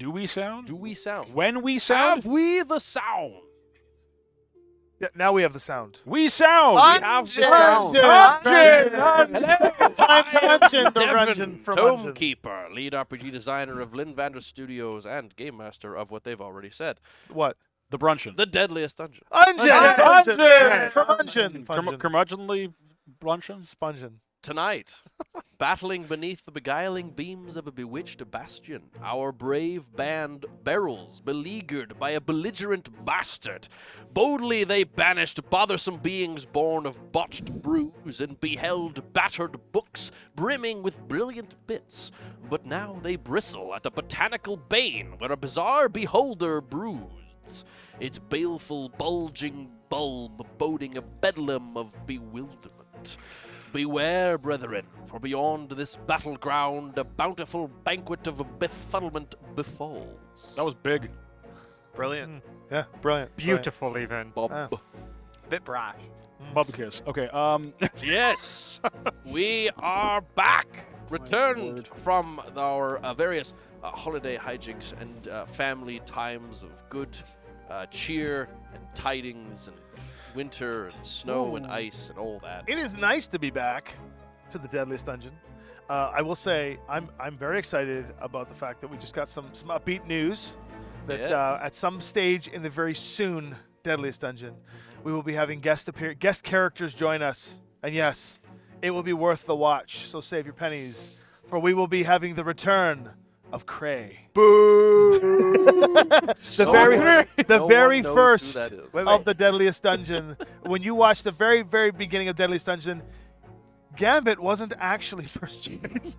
Do we sound? Do we sound? When we sound? Have we the sound? Yeah, now we have the sound. We sound! Dungeon! Tomekeeper, lead RPG designer of Lynn Vander Studios and game master of what they've already said. What? The Brunchin. The Deadliest Dungeon. Curmudgeonly Brunchin? Spongin. Tonight, battling beneath the beguiling beams of a bewitched bastion, our brave band Beryls, beleaguered by a belligerent bastard. Boldly they banished bothersome beings born of botched brews and beheld battered books brimming with brilliant bits. But now they bristle at a botanical bane where a bizarre beholder broods, its baleful bulging bulb boding a bedlam of bewilderment. Beware, brethren, for beyond this battleground a bountiful banquet of befuddlement befalls. That was big. Brilliant. Yeah, brilliant. Beautiful, even. Bob. Bit brash. Bubba kiss. Okay, Yes, we are back. Returned from our various holiday hijinks and family times of good cheer and tidings and winter and snow and ice and all that. It is nice to be back to the Deadliest Dungeon. I will say I'm very excited about the fact that we just got some upbeat news that at some stage in the very soon Deadliest Dungeon, we will be having guest characters join us. And yes, it will be worth the watch, so save your pennies, for we will be having the return of Cray. Boo! the very first Wait. of the Deadliest Dungeon. When you watch the very, very beginning of Deadliest Dungeon, Gambit wasn't actually first choice.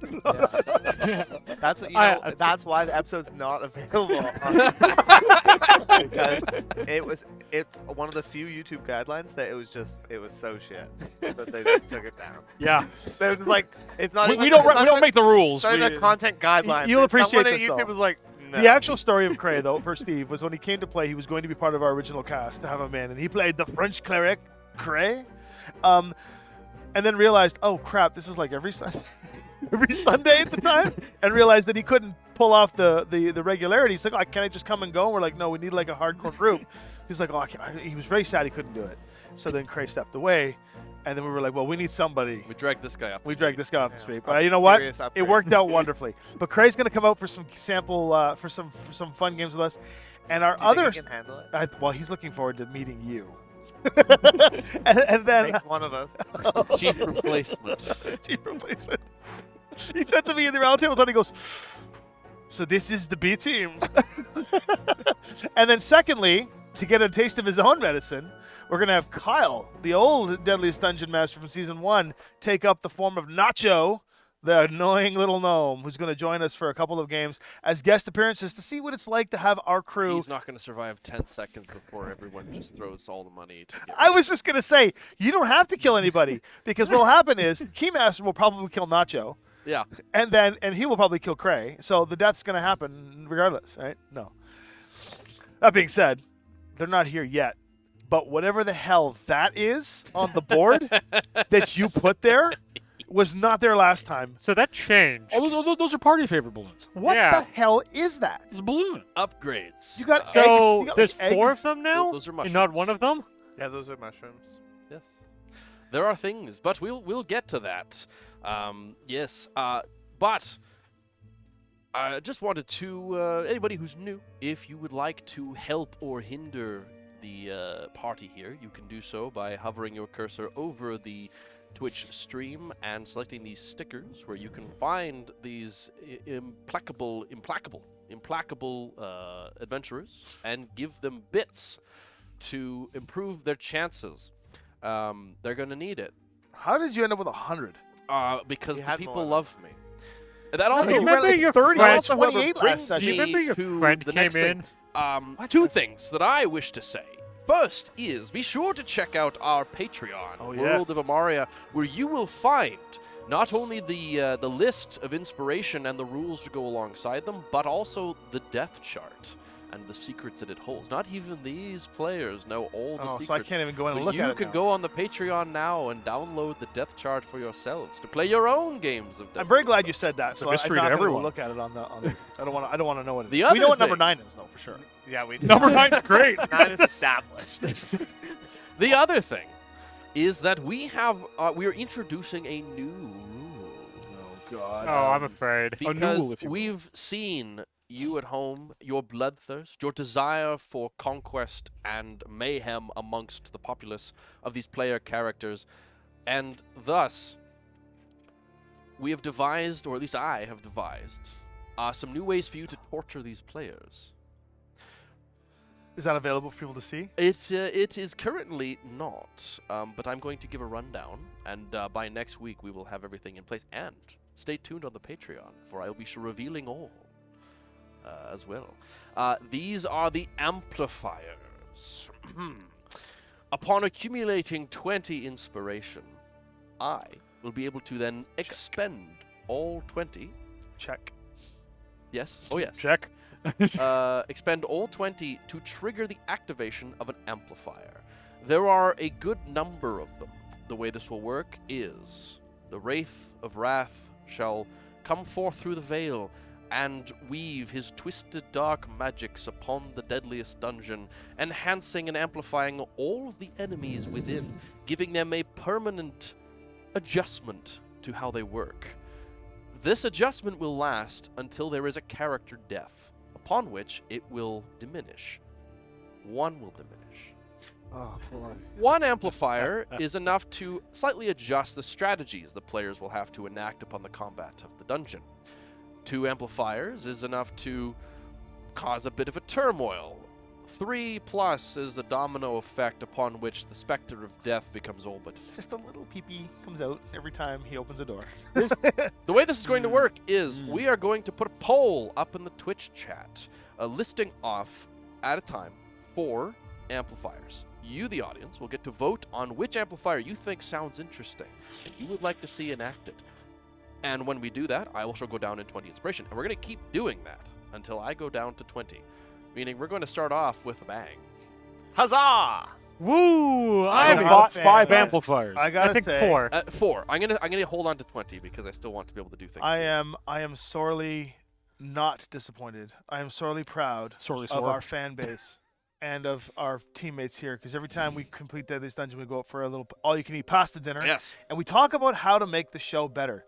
That's what you know. That's why the episode's not available. Because it's one of the few YouTube guidelines that it was so shit that they just took it down. yeah. They were just like, it's not. We don't make the rules. It's not even a content guideline. You'll appreciate Someone this, at YouTube though. was like, no. The actual story of Cray, though, for Steve, was when he came to play, he was going to be part of our original cast to have him in, and he played the French cleric, Cray, and then realized, oh crap, this is like every Sunday, every Sunday at the time, and realized that he couldn't pull off the regularity. He's like, oh, can I just come and go? And we're like, no, we need like a hardcore group. He's like, oh, he was very sad he couldn't do it. So then Cray stepped away, and then we were like, well, we need somebody. We dragged this guy off. We dragged this guy off the street. But you know what? It worked out wonderfully. But Cray's going to come out for some sample, for some fun games with us. And our Do you think others, he can handle it? well, he's looking forward to meeting you. and then Make one of us. Chief replacement. Chief replacement. He said to me in the round table, and he goes, so this is the B team. And then secondly, to get a taste of his own medicine, we're going to have Kyle, the old Deadliest Dungeon Master from Season 1, take up the form of Nacho, the annoying little gnome, who's going to join us for a couple of games as guest appearances to see what it's like to have our crew. He's not going to survive 10 seconds before everyone just throws all the money to get I was just going to say, you don't have to kill anybody, because what will happen is Keymaster will probably kill Nacho. Yeah. And he will probably kill Cray. So the death's going to happen regardless, right? No. That being said, they're not here yet. But whatever the hell that is on the board that you put there was not there last time. So that changed. Oh, those are party favorite balloons. What Yeah. the hell is that? It's a balloon. Upgrades. You got eggs. So You got, there's like, 4 eggs. of them now? Those are and not mushrooms. one of them? Yeah, those are mushrooms. Yes. There are things, but we'll get to that. Yes. But I just wanted to anybody who's new, if you would like to help or hinder the party here, you can do so by hovering your cursor over the Twitch stream and selecting these stickers, where you can find these implacable adventurers and give them bits to improve their chances. They're going to need it. How did you end up with 100? Because You the had people more. love me. And that also, you remember were like your 30, friend- also whoever 28 brings last session. Do you remember your to friend the came next in? thing. Two things that I wish to say. First is, be sure to check out our Patreon, Oh, World yes. of Amaria, where you will find not only the list of inspiration and the rules to go alongside them, but also the death chart. and the secrets that it holds. Not even these players know all the Oh, secrets. so I can't even go in and But look at you it can now. go on the Patreon now and download the death chart for yourselves to play your own games of death. I'm very glad you said that. It's a So mystery I'm to not gonna everyone. look at it on the. I don't want. I don't want to know what it is. The We know other what number thing- 9 is, though, for sure. Yeah, we Number 9's great. 9 is established. The other thing is that we are introducing a new rule. Oh God. Oh, I'm afraid. A new Because rule, if you will. we've seen you at home, your bloodthirst, your desire for conquest and mayhem amongst the populace of these player characters, and thus we have devised, or at least I have devised, some new ways for you to torture these players. Is that available for people to see? It is currently not, but I'm going to give a rundown, and by next week we will have everything in place. And stay tuned on the Patreon, for I will be revealing all as well. These are the amplifiers. Upon accumulating 20 inspiration, I will be able to then expend all 20. Check. Yes? Oh, yes. Check. Expend all 20 to trigger the activation of an amplifier. There are a good number of them. The way this will work is the Wraith of Wrath shall come forth through the veil and weave his twisted dark magics upon the deadliest dungeon, enhancing and amplifying all of the enemies within, giving them a permanent adjustment to how they work. This adjustment will last until there is a character death, upon which it will diminish. One will diminish. Oh boy. One amplifier is enough to slightly adjust the strategies the players will have to enact upon the combat of the dungeon. 2 amplifiers is enough to cause a bit of a turmoil. 3+ is a domino effect upon which the specter of death becomes all but. Just a little pee-pee comes out every time he opens a door. The way this is going to work is we are going to put a poll up in the Twitch chat, listing off at a time 4 amplifiers. You, the audience, will get to vote on which amplifier you think sounds interesting and you would like to see enacted. And when we do that, I will go down in 20 inspiration. And we're going to keep doing that until I go down to 20. Meaning we're going to start off with a bang. Huzzah! Woo! I I'm have not bought a fan 5 of this. amplifiers. I gotta I think say, 4. 4. I'm gonna hold on to 20 because I still want to be able to do things. I too. am sorely not disappointed. I am sorely proud Sorely of sore. our fan base and of our teammates here, because every time we complete Deadliest Dungeon, we go up for a little all-you-can-eat pasta dinner, Yes. and we talk about how to make the show better.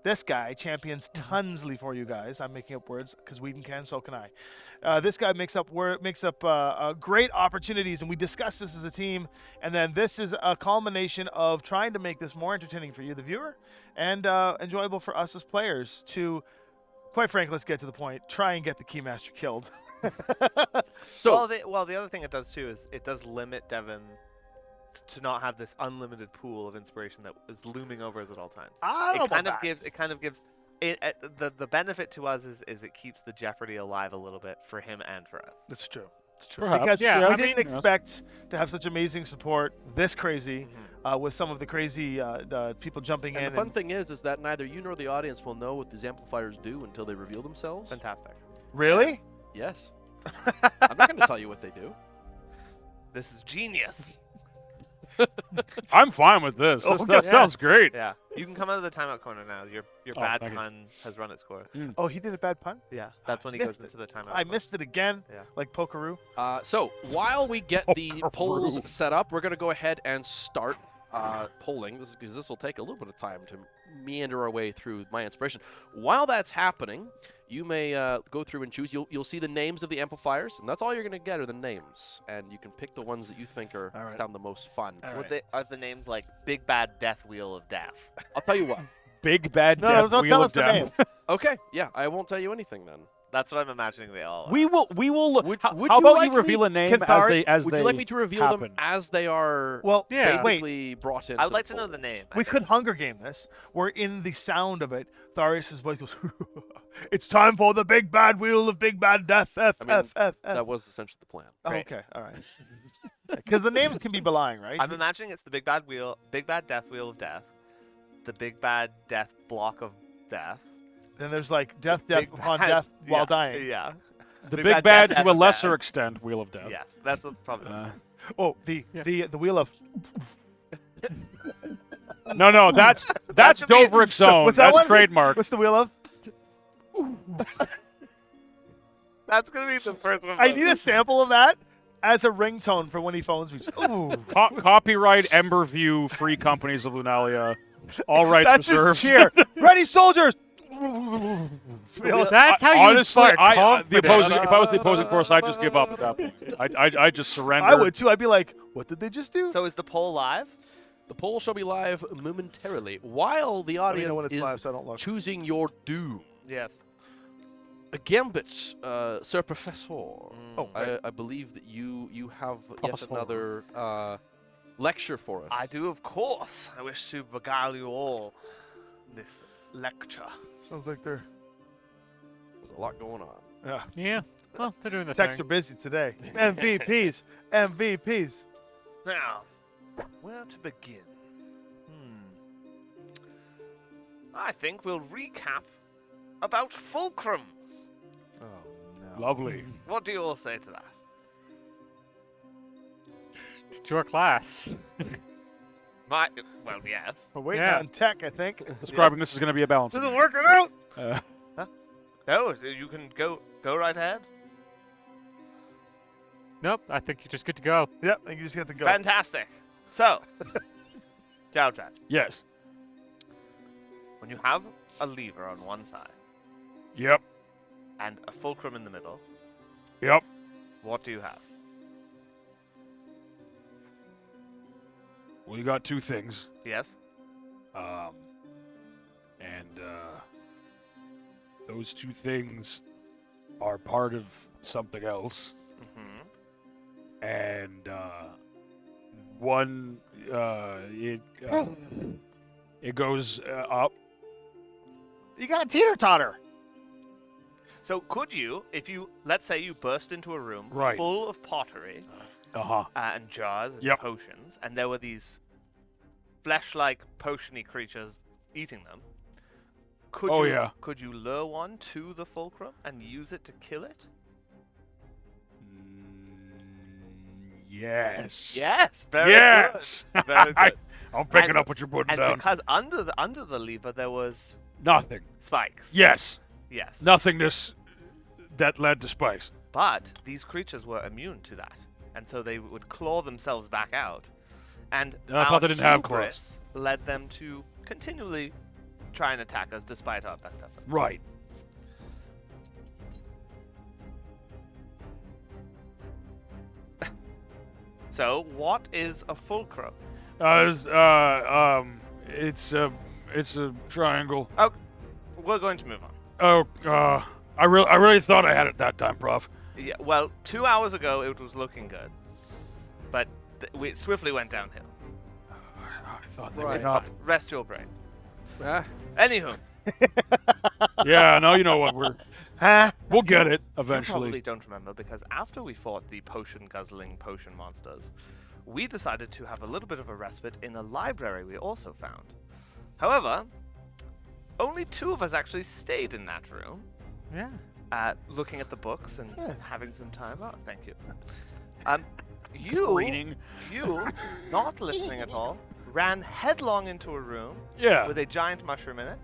This guy champions tonsly for you guys. I'm making up words because Whedon can, so can I. This guy makes up great opportunities, and we discuss this as a team. And then this is a culmination of trying to make this more entertaining for you, the viewer, and enjoyable for us as players to, quite frankly, let's get to the point, try and get the Keymaster killed. So well, the other thing it does too is it does limit Devin to not have this unlimited pool of inspiration that is looming over us at all times. I don't know It kind about of that. gives. It kind of gives. The benefit to us is it keeps the jeopardy alive a little bit for him and for us. That's true. It's true. Perhaps. Because Yeah, we I didn't mean- expect to have such amazing support, this crazy, with some of the crazy people jumping and in. the fun thing is that neither you nor the audience will know what these amplifiers do until they reveal themselves. Fantastic. Really? Yes. I'm not going to tell you what they do. This is genius. I'm fine with this. Oh, That okay. sounds great. Yeah. You can come out of the timeout corner now. Your Oh, bad thank you. pun has run its course. Oh, he did a bad pun? Yeah. That's when he Missed goes into the timeout. I missed it again, Yeah. like Pokeroo. So while we get the Oh, polls Peru. set up, we're going to go ahead and start polling, because this will take a little bit of time to meander our way through my inspiration. While that's happening, you may go through and choose. You'll see the names of the amplifiers, and that's all you're going to get are the names. And you can pick the ones that you think are All right. sound the most fun. All Would right. are the names like Big Bad Death Wheel of Death? I'll tell you what. Big bad No, death don't wheel tell of us the death. names. Okay, yeah, I won't tell you anything then. That's what I'm imagining they all are. We will. Would- how would how you about like you reveal me- a name Cathari- as Would they you like me to reveal happen? them as they are Well, Yeah. wait. basically brought in? I would like to know the name. We could Hunger Game this, where in the sound of it, Tharius' voice goes, "It's time for the big bad wheel of big bad death, F, I mean, F, F, F." That was essentially the plan. Oh, okay, all right. Because the names can be belying, right? I'm imagining it's the Big Bad Death Wheel of Death, the Big Bad Death Block of Death. Then there's like death Big upon Bad- death while yeah, dying. Yeah. The We've big got bad Death, to a Death, lesser Death. extent, Wheel of Death. Yes, that's what probably. Oh, the wheel of. No, that's That's the- Dobrik's own. What's that That's one? trademark. What's the wheel of? That's gonna be the first one. I need a sample of that as a ringtone for when he phones me. Ooh, Copyright Emberview, Free Companies of Lunalia. All rights that's his reserved. cheer. Ready, soldiers. That's how you Honestly, spark the confidence. opposing, if I was the opposing force, I'd just give up at that point. I just surrender. I would too. I'd be like, what did they just do? So is the poll live? The poll shall be live momentarily while the Let me audience know when it's is live so I don't look. choosing your doom. Yes. A gambit, Sir Professor. Oh, I believe that you have yet Professor. another lecture for us. I do, of course. I wish to beguile you all in this lecture. Sounds like they're. There's a lot going on. Yeah. Yeah. Well, they're doing the Techs are thing. busy today. MVPs. MVPs. Now, where to begin? I think we'll recap about fulcrums. Oh no. Lovely. What do you all say to that? It's your class. Well, yes. We're waiting Yeah. on tech, I think. Describing this is going to be a balance. Isn't working out. No, you can go right ahead. Nope. I think you're just good to go. Yep, I think you just have to go. Fantastic. So, Jowjat, Yes. when you have a lever on one side Yep. and a fulcrum in the middle, Yep. what do you have? Well, you got two things. Yes? And those two things are part of something else. Mm-hmm. And one, it goes up. You got a teeter-totter. So could you, if you, let's say you burst into a room Right. full of pottery Uh-huh. and jars and Yep. potions, and there were these flesh-like potion-y creatures eating them, could you lure one to the fulcrum and use it to kill it? Yes. Yes, very Yes. good. Very good. I'm picking And- up what you're putting And down. because under the lever there was Nothing. spikes. Yes. Yes. Nothingness that led to spikes. But these creatures were immune to that, and so they would claw themselves back out. And I thought our they didn't have hubris led them to continually try and attack us despite our best efforts. Right. So, what is a fulcrum? It's a triangle. Oh, we're going to move on. Oh, I really thought I had it that time, Prof. Yeah, well, 2 hours ago it was looking good, but it swiftly went downhill. I thought they Right. went up. Rest your brain. Ah, Anywho, Yeah, no, you know what? Huh? We'll get it you eventually. probably don't remember because after we fought the potion-guzzling potion monsters, we decided to have a little bit of a respite in a library we also found. However, only 2 of us actually stayed in that room, Yeah. looking at the books and having some time. Oh, thank you. Reading. You, not listening at all, ran headlong into a room Yeah. with a giant mushroom in it.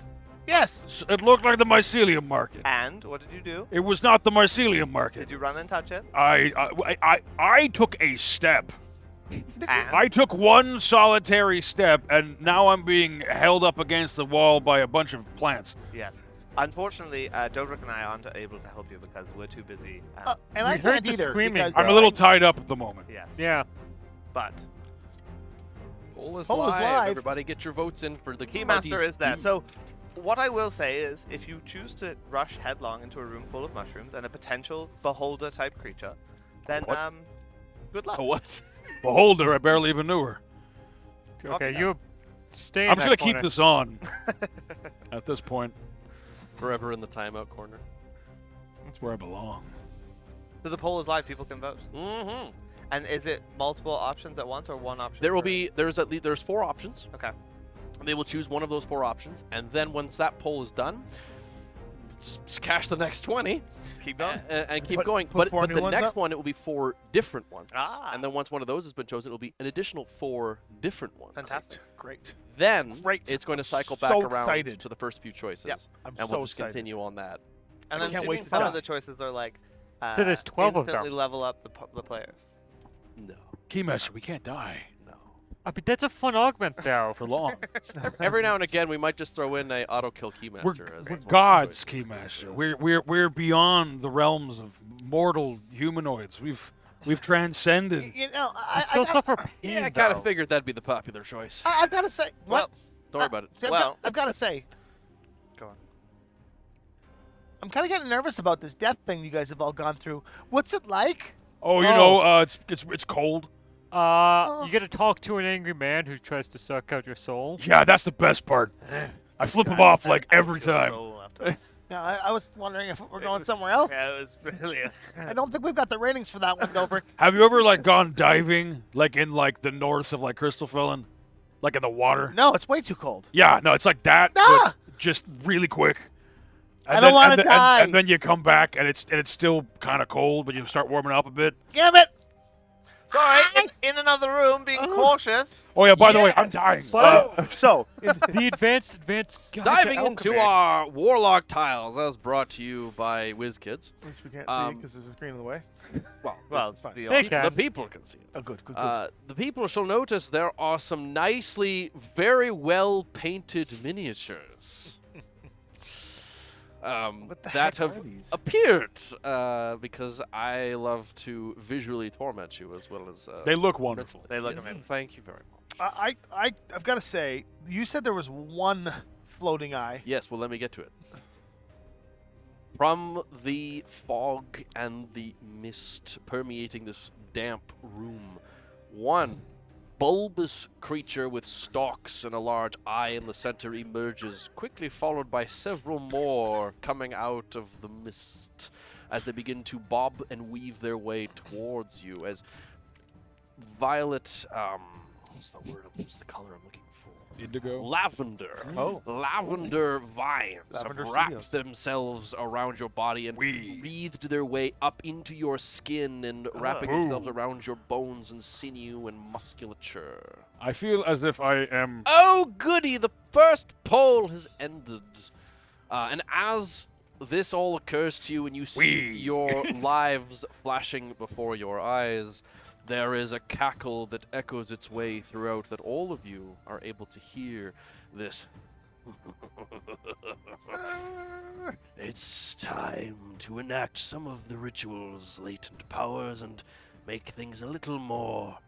Yes. It looked like the mycelium market. And what did you do? It was not the mycelium market. Did you run and touch it? I took a step. And I took one solitary step, and now I'm being held up against the wall by a bunch of plants. yes. Unfortunately, Dobrik and I aren't able to help you because we're too busy. And We I heard can't the either. screaming, because bro. I'm a little tied up at the moment. Yes. Yeah. But poll is Poll is live. live. Everybody get your votes in for the Keymaster is there. doom. So what I will say is if you choose to rush headlong into a room full of mushrooms and a potential beholder type creature, then What? good luck. A what? Beholder, I barely even knew her. Okay, now. you stay in I'm just that gonna keep corner. this on at this point. Forever in the timeout corner. That's where I belong. So the poll is live. People can vote. Mm-hmm. And is it multiple options at once or one option? There will per- be there's 4 options. Okay. They will choose one of those 4 options, and then once that poll is done, cash the next 20 Keep going. and keep Put- going. put But, four but new the ones next up? one, it will be 4 different ones. Ah. And then once one of those has been chosen, it will be an additional 4 different ones. Fantastic. Great. Then Great. it's going to cycle So back around excited. to the first few choices. Yep. I'm And so we'll just excited. continue on that. And I I'm can't wait assuming to some die. of the choices are like. So there's 12 of them. instantly level up the players. No. Keymaster, we can't die No. I mean, that's a fun augment, though. for long. Every now and again, we might just throw in a auto kill keymaster. We're as one of the gods, choices. Keymaster. We're beyond the realms of mortal humanoids. We've transcended. You know, I still suffer pain, Yeah, I kind though. of figured that'd be the popular choice. I've got to say. What? Don't worry about it. See, Well- I've got to say. Go on. I'm kind of getting nervous about this death thing you guys have all gone through. What's it like? Oh, you know, it's cold. You get to talk to an angry man who tries to suck out your soul. Yeah, that's the best part. I flip him off like every Your time. soul after- Yeah, I was wondering if we're going somewhere else. Yeah, it was brilliant. I don't think we've got the ratings for that one, Dover. Have you ever like gone diving, like in like the north of like Crystal Felon, like in the water? No, it's way too cold. Yeah, no, it's like that, Ah! but just really quick. I don't wanna die. And then you come back and it's still kind of cold, but you start warming up a bit. Damn it! Sorry, in another room, being cautious. Oh yeah, by the way, I'm Yes. dying. So, The advanced Diving gotcha into alchemy. our Warlock tiles, that was brought to you by WizKids. at least we can't see Um, because there's a screen in the way. Well, it's fine. the They The can. people can see it. Oh, good, good, good. The people shall notice there are some nicely, very well painted miniatures. What the that heck have are these? appeared because I love to visually torment you as well as They look wonderful. mentally. They look Yes, amazing. Thank you very much. I've got to say, you said there was one floating eye. Yes, well, let me get to it. From the fog and the mist permeating this damp room, one bulbous creature with stalks and a large eye in the center emerges, quickly followed by several more coming out of the mist as they begin to bob and weave their way towards you as violet, what's the color I'm looking for? Indigo. Lavender. Oh. Lavender vines Lavender have wrapped Studios. themselves around your body and wreathed their way up into your skin and wrapping themselves around your bones and sinew and musculature. I feel as if I am. Oh, goody! The first poll has ended. And as this all occurs to you and you see your lives flashing before your eyes, there is a cackle that echoes its way throughout that all of you are able to hear this. It's time to enact some of the ritual's latent powers and make things a little more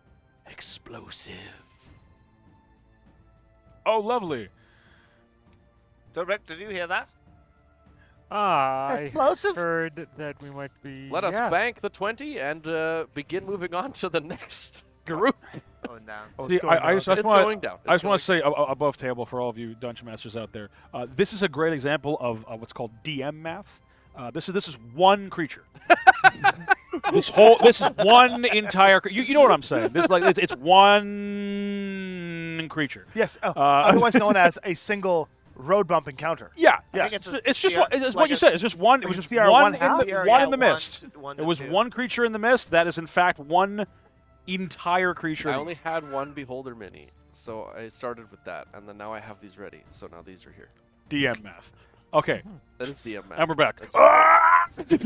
explosive. Oh, lovely. Direct, did you hear that? I Explosive? heard that we might be. Let us yeah. bank the 20 and begin moving on to the next group. Going down. Oh, See, it's going I down. just It's want going down. I just want to say above table for all of you dungeon masters out there. This is a great example of what's called DM math. This is one creature. this is one entire. You know what I'm saying? This, like it's one creature. Yes, otherwise known as a single road bump encounter. Yeah, Yeah. think It's just CR what, it's like what you a said. It's just one. It was like a just CR one one half? in the, Yeah, one yeah, in the one mist. to- one It to was two. one creature in the mist. That is in fact one entire creature. I only had one Beholder Mini, so I started with that, and then now I have these ready. So now these are here. DM math. Okay, That is DM and we're back. That's it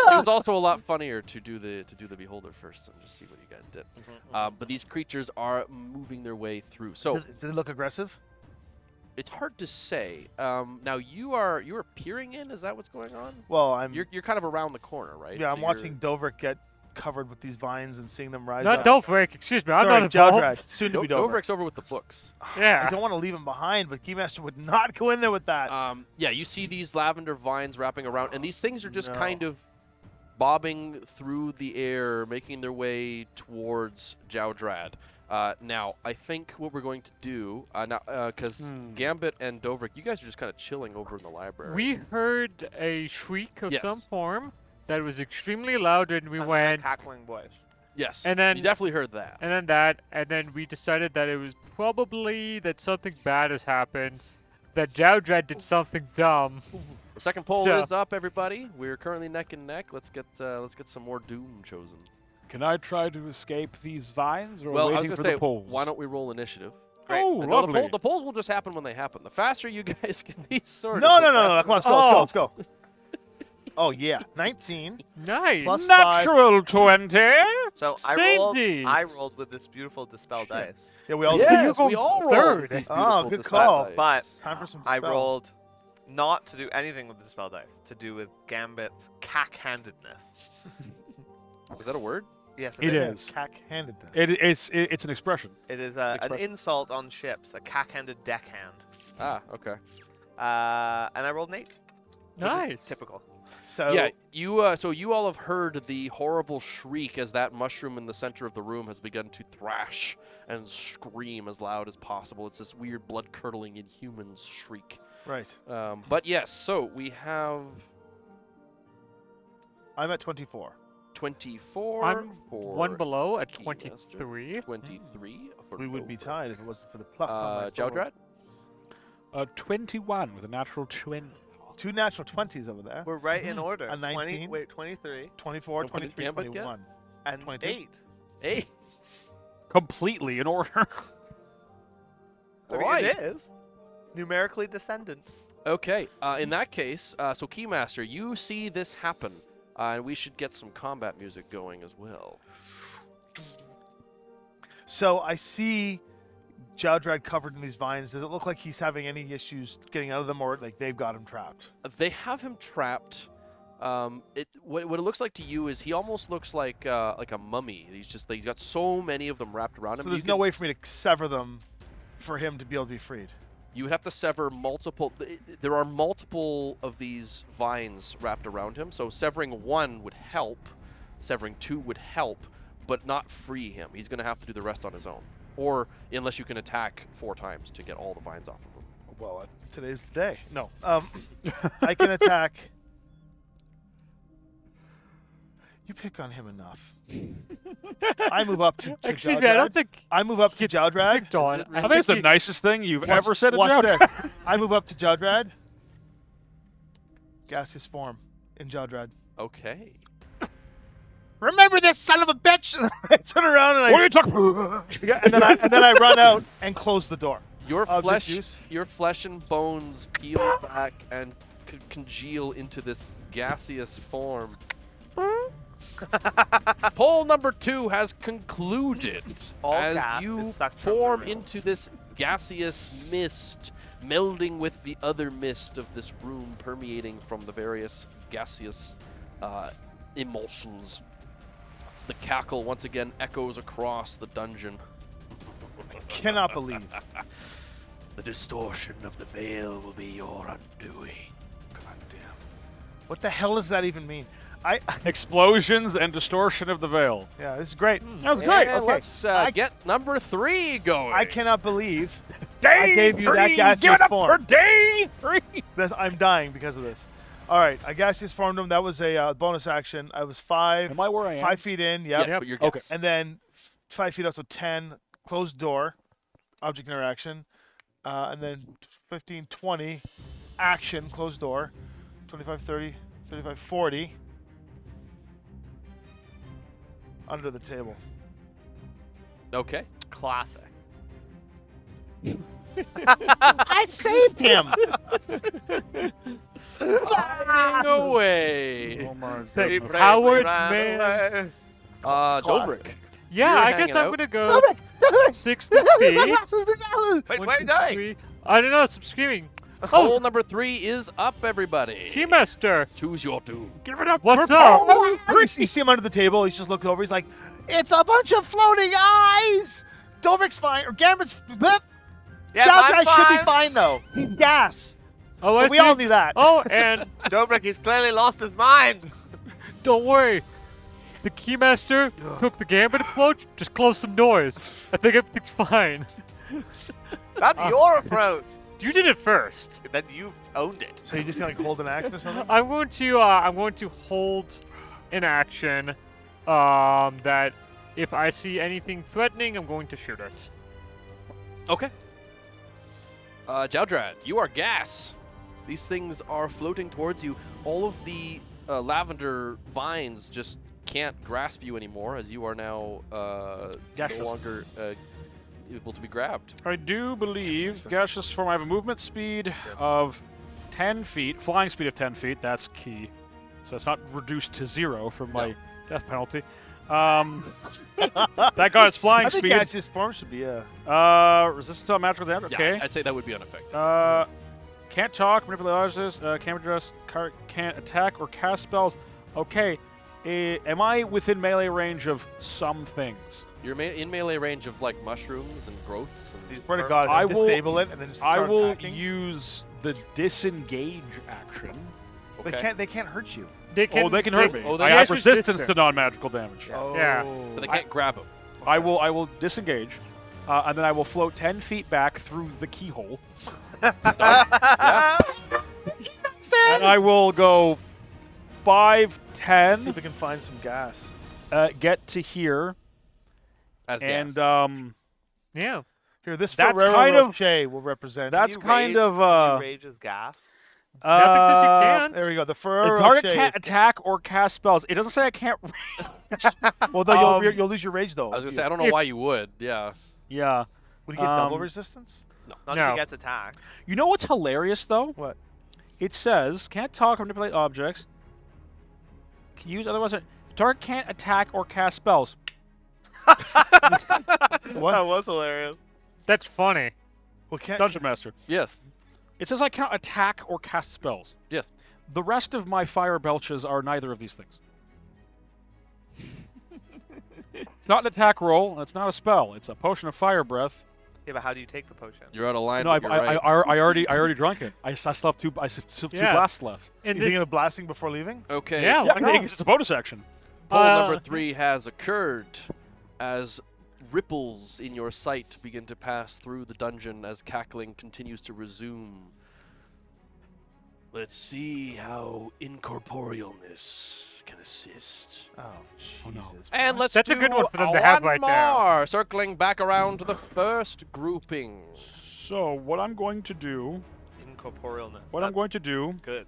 was also a lot funnier to do the Beholder first and just see what you guys did. But these creatures are moving their way through. So Did it look aggressive? it's hard to say. Now you're peering in. Is that what's going on? Well, I'm You're kind of around the corner, right? yeah, So I'm watching Dover get covered with these vines and seeing them rise Not up. Doverick, excuse me. I'm Sorry, not involved. Jowdrad, soon to be Dover. Dobrik's over with the books. Yeah. I don't want to leave him behind, but Keymaster would not go in there with that. Yeah, you see these lavender vines wrapping around, and these things are just No. kind of bobbing through the air, making their way towards Jowdrad. Now, I think what we're going to do, because Gambit and Dovrik, you guys are just kind of chilling over in the library. We heard a shriek of Yes. some form that was extremely loud, and we And went, cackling voice. Yes, and then- you definitely heard that. and then that, and then we decided that it was probably that something bad has happened, that Jowdrad did something dumb, The second poll Yeah. is up, everybody. We're currently neck and neck. Let's get some more doom chosen. Can I try to escape these vines, or Well, I was waiting gonna for say, the polls? why don't we roll initiative? Great. Oh, No, lovely. the polls will just happen when they happen. The faster you guys get these sorted. No, the no, no, no. faster- Come on, let's go. Oh. Let's go. Let's go. Oh yeah, 19 Nice. plus 5. Natural 20. So Save I these. rolled with this beautiful dispel dice, Yeah, we all Yes, go we all rolled third. these Oh, beautiful good dispel call. dice. but Time for some I dispel. rolled not to do anything with the dispel dice, to do with Gambit's cack-handedness. Is that a word? Yes, It Yeah, is. cack-handedness. It's an expression. It is an Expression. insult on ships, a cack-handed deckhand. Ah, okay. And I rolled an 8. which is Nice. typical. So Yeah, you. So you all have heard the horrible shriek as that mushroom in the center of the room has begun to thrash and scream as loud as possible. It's this weird, blood-curdling, inhuman shriek. right. But yes, so we have I'm at 24. 24 I'm for one below at Keymaster. 23. 23 for We would be Dobrik. tied if it wasn't for the plus. on my score. Jowdrad? 21 with a natural 20. 2 natural 20s over there. We're right in order. A 19? 23, 24, And what did 23, Gambit get? 21. and 22? 8. Hey. Completely in order. I mean, Right. it is. Numerically descendant. Okay, in that case, so Keymaster, you see this happen, and we should get some combat music going as well. So I see Jowdrad covered in these vines. Does it look like he's having any issues getting out of them, or like they've got him trapped? They have him trapped. What it looks like to you is he almost looks like a mummy. He's got so many of them wrapped around him. So there's no way for me to sever them for him to be able to be freed. You would have to sever multiple. There are multiple of these vines wrapped around him, so severing one would help. Severing two would help, but not free him. He's going to have to do the rest on his own, or unless you can attack 4 times to get all the vines off of him. Well, today's the day. No. I can attack. You pick on him enough. I move up to Excuse Jowdrad. me, I don't think I move up to Jowdrad. picked on. I think it's the nicest thing you've Watch- ever said to watch Joe. this. I move up to Jowdrad. Gaseous form in Jowdrad. Okay. Remember this son of a bitch! I turn around and What are you talking about? yeah, and then I run out and close the door. Your Object flesh, use. your flesh and bones peel back and congeal into this gaseous form. Poll number 2 has concluded All as gas you is sucked from the form room. into this gaseous mist, melding with the other mist of this room, permeating from the various gaseous emulsions. The cackle once again echoes across the dungeon. Cannot believe. The distortion of the veil will be your undoing. God damn. What the hell does that even mean? Explosions and distortion of the veil. Yeah, this is great. That was great. And Okay. let's I- get number 3 going. I cannot believe Day gave you that 3, gaseous give it up form. for day 3. I'm dying because of this. All right, I gaseous formed him. That was a bonus action. I was 5. Am I where I am? 5 feet in. Yep. Yes, but your Okay. guess. And then 5 feet out, so 10. Closed door. Object interaction. And then 15, 20. Action. Closed door. 25, 30, 35, 40. Under the table. Okay. Classic. I saved him. No way. Oh my Hey, goodness. Howard, Ran man. away. Dobrik. Yeah, You're I guess hanging I'm out. gonna go 60 feet. Wait, One, why are two, you dying? three. I don't know, some screaming. Poll number 3 is up, everybody. Keymaster, Choose your doom. Give it up. what's for up? Paul. You see him under the table. He's just looking over. He's like, "It's a bunch of floating eyes." Dovrik's fine, or Gambit's. Yes, Jowdrad I'm should be fine. fine though. He's gas. Oh, I But we see. all knew that. Oh, and Dobrik, he's clearly lost his mind. don't worry. The Keymaster took the Gambit approach, just close some doors. I think everything's fine. That's your approach. You did it first. Then you owned it. So you just gonna like hold an action or something? I'm going to hold an action that if I see anything threatening, I'm going to shoot it. Okay. Jowdrad, you are gas. These things are floating towards you. All of the lavender vines just can't grasp you anymore, as you are now no Gaseous. longer able to be grabbed. I do believe gaseous form. I have a movement speed of 10 feet, flying speed of 10 feet. That's key. So it's not reduced to 0 from my death penalty. That got its flying I think speed. gaseous form should be a. Resistance to magical damage. Okay. Yeah, I'd say that would be unaffected. Can't talk, manipulate objects, can't address, can't attack or cast spells. Okay. Am I within melee range of some things? You're in melee range of like mushrooms and growths and Swear to God, I if will- disable it and then just I start will attacking. use the disengage action. okay. They can't hurt you. They can, They can hurt me. oh, I they have can resistance resist to non-magical damage. Yeah. But they can't grab him. I will disengage, and then I will float 10 feet back through the keyhole. Yeah. And I will go 5, See 10, if we can find some gas. get to here, As and gas. Yeah. Here, this That's Ferrero kind of- Rocher will represent. that's You kind rage- of, you rage as gas. Nothing says you can't. There we go. The The Ferrero target Rocher. can't attack or cast spells. It doesn't say I can't. Well, though, you'll Um, you'll lose your rage though. I was gonna say I don't know if- why you would. Yeah. Yeah. Would you get double um, resistance? Not No. if he gets attacked. You know what's hilarious though? What? It says can't talk or manipulate objects. Can use otherwise. Target can't attack or cast spells. What? That was hilarious. That's funny. Well, can't. Dungeon Master. Yes. It says I cannot attack or cast spells. Yes. The rest of my fire belches are neither of these things. It's not an attack roll. And it's not a spell. It's a potion of fire breath. Yeah, but how do you take the potion? You're out of line. No, I, but you're right. I already drunk it. I still have two. I still have Yeah. two blasts left. And You thinking this, of blasting before leaving? Okay. Yeah, Yeah, why not? it's a bonus action. Poll Uh, number 3 has occurred as ripples in your sight begin to pass through the dungeon as cackling continues to resume. Let's see how incorporealness can assist. Oh, Jesus. And let's That's a do good one for them to have one right there. more, circling back around to the first grouping. So what I'm going to do, Incorporealness. what I'm going to do, Good.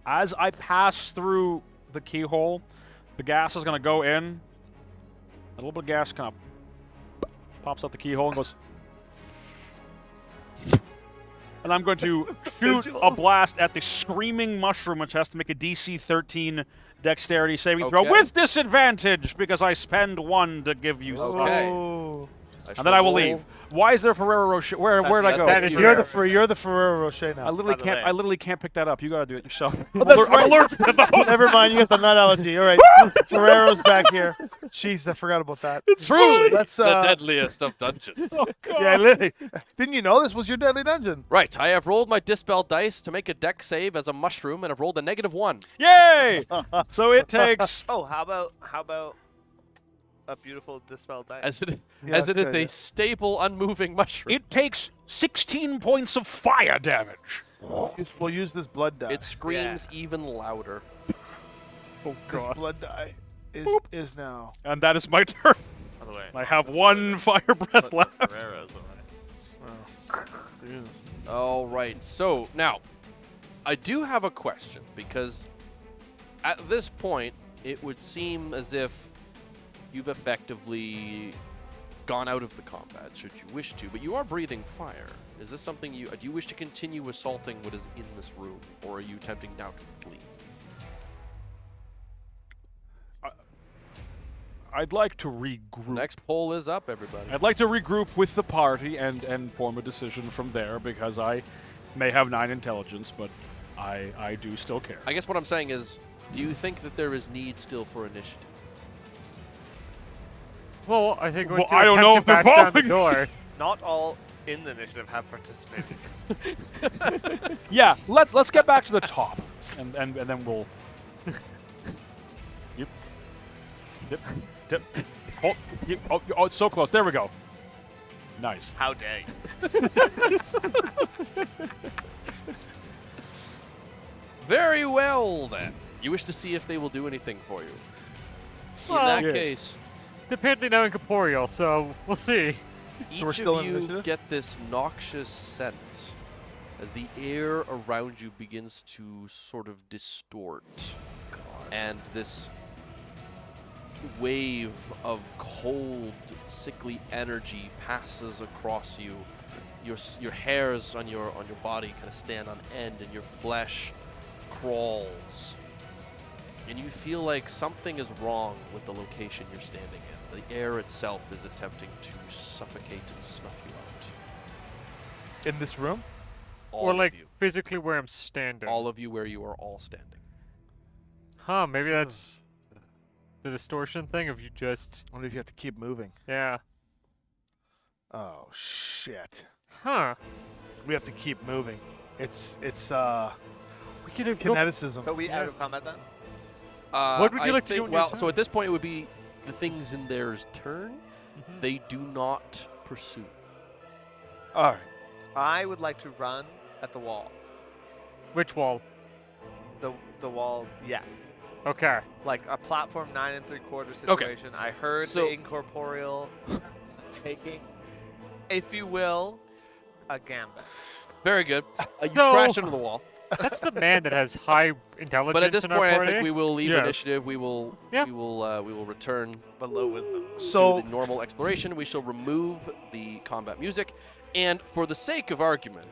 as I pass through the keyhole, the gas is going to go in. A little bit of gas kind of pops out the keyhole and goes. And I'm going to shoot a blast at the screaming mushroom, which has to make a DC 13 dexterity saving throw Okay. with disadvantage because I spend 1 to give you. Okay. Oh. And then I will leave. Why is there Ferrero Rocher? Where did I go? That is You're the Ferrero Rocher now. I literally By the can't. way. I literally can't pick that up. You gotta do it yourself. that's right. I'm allergic to those. Never mind, you got the nut allergy. All right, Ferrero's back here. Jeez, I forgot about that. Truly. That's The deadliest of dungeons. yeah, literally. Didn't you know this was your deadly dungeon? Right, I have rolled my dispel dice to make a dex save as a mushroom, and I've rolled a -1. Yay! So it takes. Oh, how about a beautiful dispel dice? As it, Yeah, as it is that's a good. stable, unmoving mushroom. It takes 16 points of fire damage. We'll use this blood die. It screams even louder. Oh this blood die is now. And that is my turn. By the way, I have 1 fire breath left. Ferrero's All right, so now, I do have a question, because at this point, it would seem as if you've effectively gone out of the combat, should you wish to, but you are breathing fire. Is this something do you wish to continue assaulting what is in this room, or are you attempting now to flee? I'd like to regroup. Next poll is up, everybody. I'd like to regroup with the party and form a decision from there because I may have 9 intelligence, but I do still care. I guess what I'm saying is, do you think that there is need still for initiative? well, I think we're Well, going I to don't know attempt to if they're bash down the following door. Not all in the initiative have participated. Yeah, let's get back to the top, and then we'll. Yep. Yep. Yep. Oh, it's so close. There we go. Nice. How dare you? Very well, then. You wish to see if they will do anything for you. In Well, that yeah. case, They're apparently now incorporeal, so we'll see. each we're still of in you initiative? get this noxious scent as the air around you begins to sort of distort. And this wave of cold, sickly energy passes across you. Your hairs on your body kind of stand on end, and your flesh crawls. And you feel like something is wrong with the location you're standing in. The air itself is attempting to suffocate and snuff you out. In this room? All Or of like you. physically where I'm standing. All of you where you are all standing. Huh, maybe that's the distortion thing of you just... I wonder if you have to keep moving. Yeah. Oh, shit. Huh. We have to keep moving. It's We could have kineticism. So we out of combat then? What would you I like to do think- on your Well, so turn? at this point it would be the things in theirs turn. Mhm. They do not pursue. All right. I would like to run at the wall. Which wall? The wall, yes. Okay. Like a platform 9 3/4 Okay. situation. I heard So- the incorporeal taking, if you will, a gambit. Very good. You No. crash into the wall. That's the man that has high intelligence But at this in our point, I party. think we will leave Yeah. initiative. We will. Yeah. We will return Below wisdom. So, to the normal exploration. We shall remove the combat music, and for the sake of argument,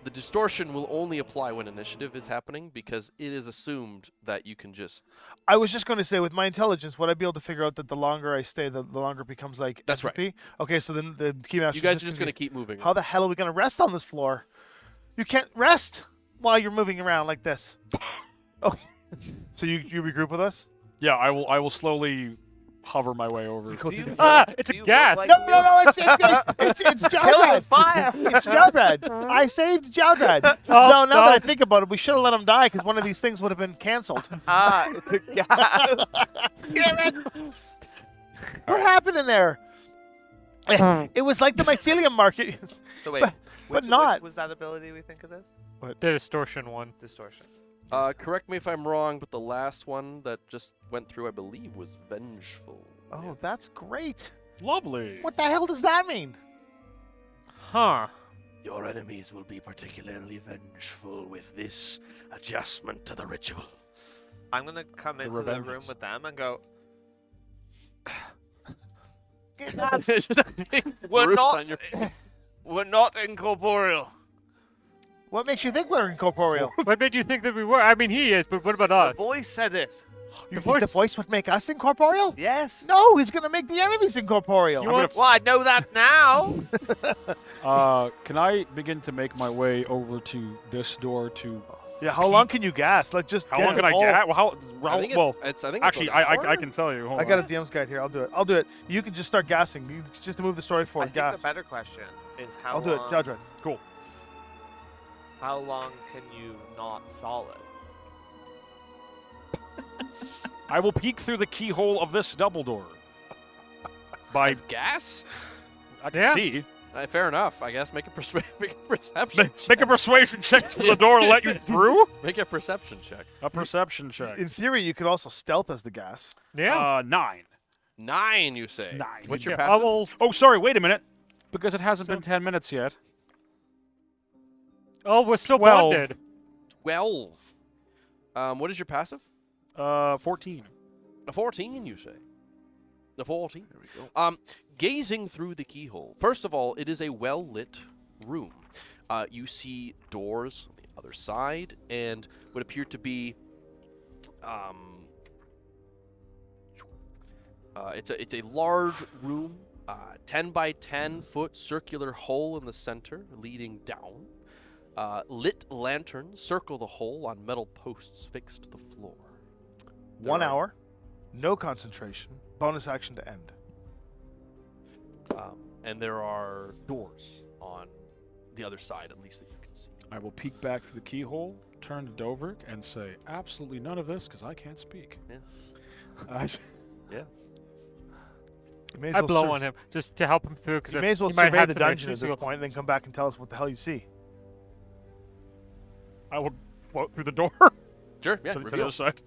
the distortion will only apply when initiative is happening because it is assumed that you can just. I was just going to say, with my intelligence, would I be able to figure out that the longer I stay, the longer it becomes like That's right. entropy? Okay, so then the key master. You guys are just going to keep moving. How the hell are we going to rest on this floor? You can't rest while you're moving around like this. Okay. So you regroup with us? Yeah, I will slowly hover my way over. Do you Ah, look- it's do a you look gas. like No, you- no, no! It's Jowdrad. fire! It's Jowdrad. I saved Jowdrad. Oh, no, now that I no. think about it, we should have let him die because one of these things would have been canceled. Ah, it's a gas. Damn it! What happened in there? It was like the mycelium market. So wait, but which not. was that ability we think it is? The distortion one. Distortion. Correct me if I'm wrong, but the last one that just went through, I believe, was vengeful. Oh, that's great. Lovely. What the hell does that mean? Huh. Your enemies will be particularly vengeful with this adjustment to the ritual. I'm gonna come into the room revengeance. with them and go. It's just a big We're bruise not. on your- We're not incorporeal. What makes you think we're incorporeal? What made you think that we were? I mean, he is, but what about us? The voice said it. You The think the voice- voice would make us incorporeal? Yes. No, he's gonna make the enemies incorporeal. You want- Well, I know that now. Can I begin to make my way over to this door to? Yeah, how long can you gas? Like just How get long it can I full. get? Well, I think well, it's like actually, an I hour. can tell you. Hold I got a on. DM's guide here. I'll do it. I'll do it. You can just start gassing. You just to move the story I forward. think Gas. the better question is how I'll do it. long. Judge Cool. How long can you not solid? I will peek through the keyhole of this double door. By As gas? I can Yeah. see. Fair enough. I guess make a perception. Make a persuasion check for the door to let you through. Make a perception check. A perception check. In theory, you could also stealth as the gas. Yeah. 9. 9, you say. 9. What's your Yeah, I passive? will. Oh, sorry. Wait a minute. Because it hasn't been 10 minutes yet. Oh, we're still 12. bonded. 12. What is your passive? 14. A 14, you say. The 14. There we go. Gazing through the keyhole. First of all, it is a well-lit room. You see doors on the other side and what appear to be it's a large room, 10 by 10 foot circular hole in the center leading down. Lit lanterns circle the hole on metal posts fixed to the floor. 1 are- hour, no concentration, bonus action to end. And there are doors on the other side, at least that you can see. I will peek back through the keyhole, turn to Doverick, and say, absolutely none of this, because I can't speak. Yeah. Yeah. You may as I well blow sur- on him just to help him through because You may as well he might survey have the some dungeon at issues. this point, and then come back and tell us what the hell you see. I will float through the door Sure, yeah, to the reveal. other side.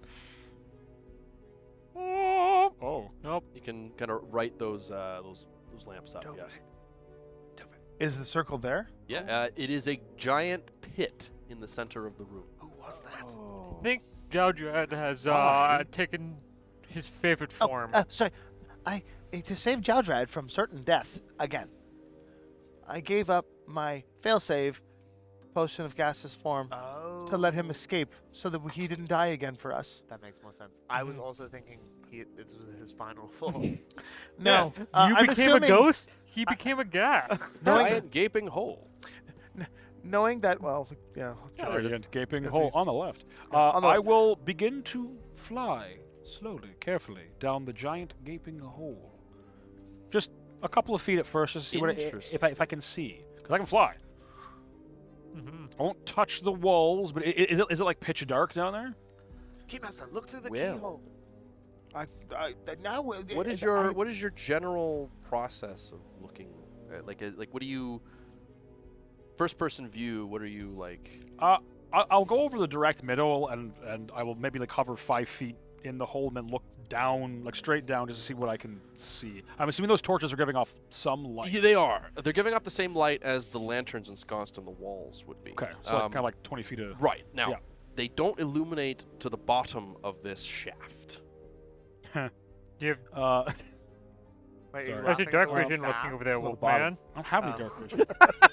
Oh. Nope. You can kind of write those lamps up. Yeah. Is the circle there? Yeah, it is a giant pit in the center of the room. Who was that? I think Jaldred has taken his favorite form. Sorry. To save Jaldred from certain death again, I gave up my failsave potion of gaseous form to let him escape so that he didn't die again for us. That makes more sense. I was also thinking this was his final form. No. You I'm became assuming, a ghost. He became a gas. Giant gaping hole. Knowing that, well, yeah. Sorry, again, gaping If hole you- on the left. on the- I will begin to fly slowly, carefully down the giant gaping hole. Just a couple of feet at first, just to see what if I can see, because I can fly. I won't touch the walls, but is it like pitch dark down there? Keymaster, look through the Well. keyhole. now. What is your general process of looking like what do you first person view, what are you like? I'll go over the direct middle, and I will maybe like hover 5 feet in the hole and then look down, like straight down, just to see what I can see. I'm assuming those torches are giving off some light. Yeah, they are. They're giving off the same light as the lanterns ensconced on the walls would be. Okay, so kind of like 20 feet of... Right. Now, Yeah. they don't illuminate to the bottom of this shaft. You have Wait, Sorry. you're there's a laughing dark at the vision wrong looking path? over there, Well, Wolf the bottom. Man. I don't have any Oh. dark vision.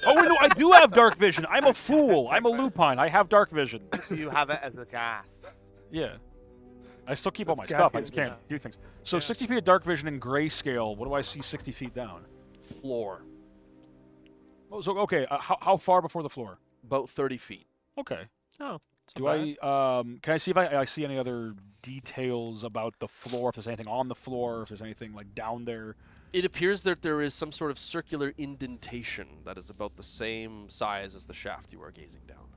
Oh, wait, no, I do have dark vision. I'm a fool. I'm a lupine. I have dark vision. So you have it as a gas. Yeah. I still keep all my That's stuff. I gas just can't vision, do things. So 60 feet of dark vision in grayscale. What do I see 60 feet down? Floor. Oh, so, okay, how far before the floor? About 30 feet. Okay. Oh, Do I, can I see if I see any other details about the floor, if there's anything on the floor, if there's anything like down there? It appears that there is some sort of circular indentation that is about the same size as the shaft you are gazing down.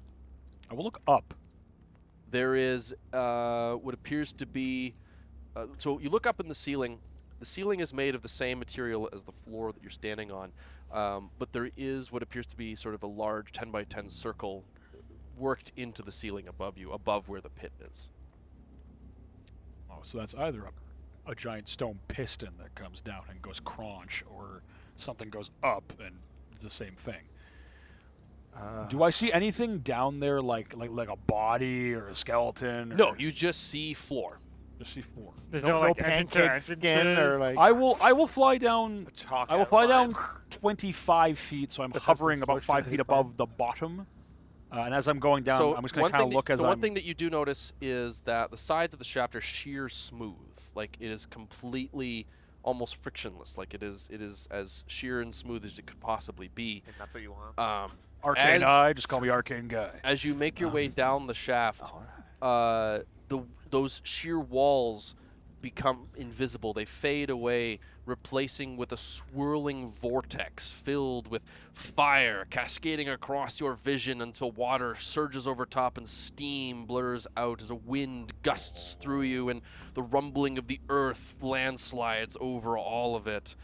I will look up. There is what appears to be... so you look up in the ceiling. The ceiling is made of the same material as the floor that you're standing on, but there is what appears to be sort of a large 10 by 10 circle worked into the ceiling above you, above where the pit is. Oh, so that's either a giant stone piston that comes down and goes crunch, or something goes up and it's the same thing. Do I see anything down there like a body or a skeleton? No, or you just see floor. just see floor. there's no like entrance or pancake skin or entrances. like. I will fly down. Chalk I will fly outline. down 25 feet, so I'm But that's hovering what's about 5 feet fortunate, above the bottom. And as I'm going down, I'm just going one to kind thing of look as so one I'm... thing that you do notice is that the sides of the shaft are sheer smooth. Like it is completely almost frictionless. Like it is as sheer and smooth as it could possibly be. If that's what you want. Arcane as- Eye, just call me Arcane Guy. As you make your way down the shaft, Oh, those sheer walls become invisible. They fade away, replacing with a swirling vortex filled with fire cascading across your vision until water surges over top and steam blurs out as a wind gusts through you and the rumbling of the earth landslides over all of it.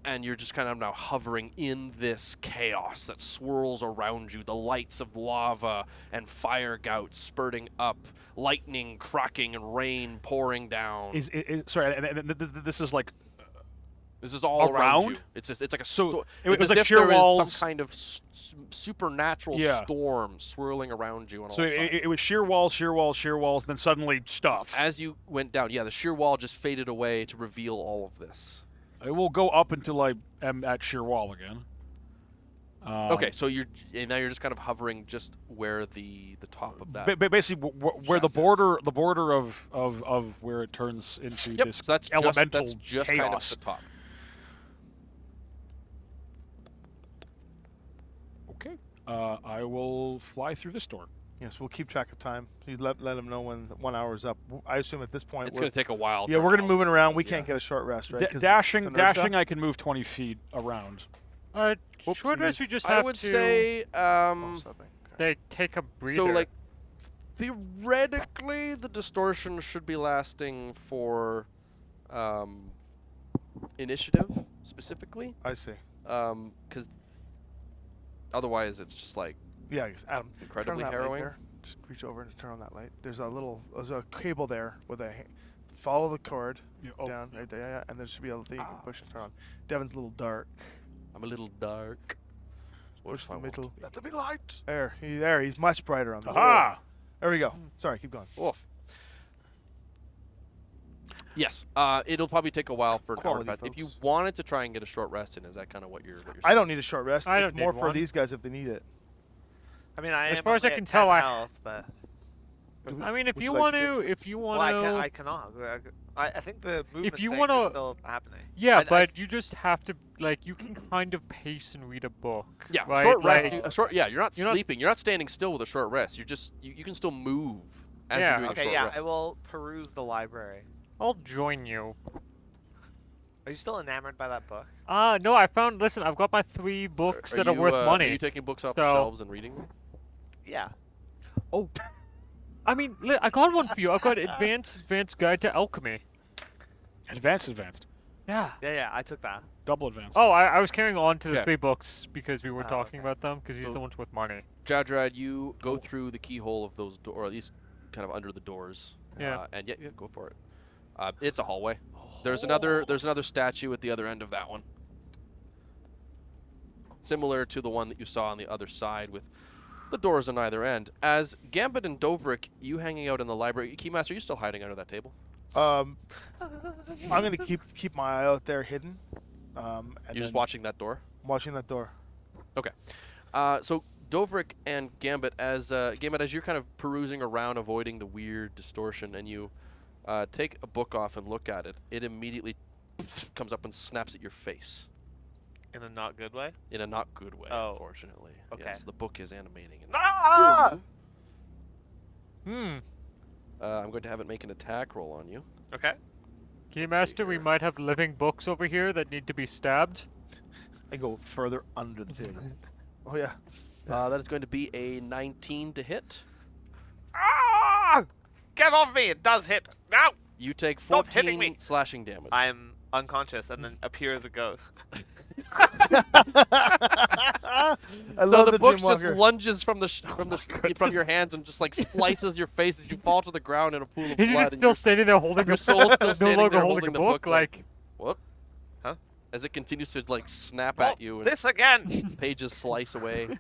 And you're just kind of now hovering in this chaos that swirls around you. The lights of lava and fire gouts spurting up, lightning cracking and rain pouring down. Sorry, and this is like... This is all around you. around? It's like a So, storm. it was as like if sheer there is walls. some kind of supernatural Yeah. storm swirling around you on So all sides. it was sheer walls, sheer walls, sheer walls, then suddenly stuff. As you went down, yeah, the sheer wall just faded away to reveal all of this. I will go up until I am at sheer wall again. Okay, so now you're just kind of hovering just where the top of that. Basically, where the border of where it turns into Yep, this so that's elemental just chaos. kind of the top. Okay. I will fly through this door. Yes, we'll keep track of time. You let them know when 1 hour is up. I assume at this point It's going to take a while. yeah, we're gonna moving around. We can't get a short rest, right? 'Cause it's Dashing, inertia? I can move 20 feet around. Whoops, Short you rest, we missed. just I have would to say Oh, something. Okay. they take a breather. so like theoretically the distortion should be lasting for initiative specifically I see. because otherwise it's just like Yeah, I guess. Adam, incredibly turn that light harrowing. there. Just reach over and turn on that light. There's a cable there with a. Follow the cord Oh, down right there, yeah, and there should be a thing you can push and turn on. Devin's a little dark. I'm a little dark. What if I want to be? Let there be light. There. He's much brighter on the Aha! There we go. Sorry, keep going. Oof. Yes, it'll probably take a while for an hour. Quality, But if you folks. wanted to try and get a short rest in, is that kind of what you're saying? I don't need a short rest. I It's don't need more for one. these guys if they need it. I mean, I As am far as I only can at tell, 10 I- health, but I mean, if Would you you like want to to, if you well, want to, I cannot. I think the movement you thing wanna- is still happening. yeah, I- but you just have to like you can kind of pace and read a book. Yeah, right? short rest. Like, A short. Yeah, you're not you're not- sleeping. You're not standing still with a short rest. You're just you can still move as Yeah. you're doing a Okay, short yeah, rest. I will peruse the library. I'll join you. Are you still enamored by that book? No, I found. Listen, I've got my 3 books that are worth money. Are you taking books off the so- shelves and reading them? Yeah. Oh, I mean, I got one for you. I've got Advanced Guide to Alchemy. Advanced. Yeah. Yeah, I took that. Double advanced. Oh, I was carrying on to the Okay. 3 books because we were Oh, talking okay. about them because these are the ones with money. Jadrad, you go through the keyhole of those or at least kind of under the doors. Yeah. And yeah, go for it. It's a hallway. There's another statue at the other end of that one. Similar to the one that you saw on the other side with the doors on either end. As Gambit and Dovrik, you hanging out in the library. Keymaster, are you still hiding under that table? I'm gonna keep my eye out there hidden. And You're just then watching that door? watching that door. Okay. So Dovrik and Gambit, as you're kind of perusing around, avoiding the weird distortion, and you take a book off and look at it, it immediately comes up and snaps at your face In a not good way? in a not good way. Oh. Unfortunately. Okay. Yes, the book is animating. And Ah! I'm going to have it make an attack roll on you. Okay. Keymaster, we here. might have living books over here that need to be stabbed. I go further under the table. Oh yeah. That is going to be a 19 to hit. Ah! Get off me! It does hit. Now! You take Stop 14 hitting me. slashing damage. I am unconscious and then appear as a ghost. I So love the book Jim just Walker. lunges from from your hands and just like slices your face as you fall to the ground in a pool of He's blood. just and still your standing there holding your the soul's still no standing longer there holding holding a the book. book like- Like, What? Huh? As it continues to like snap Oh, at you and this again! pages slice away.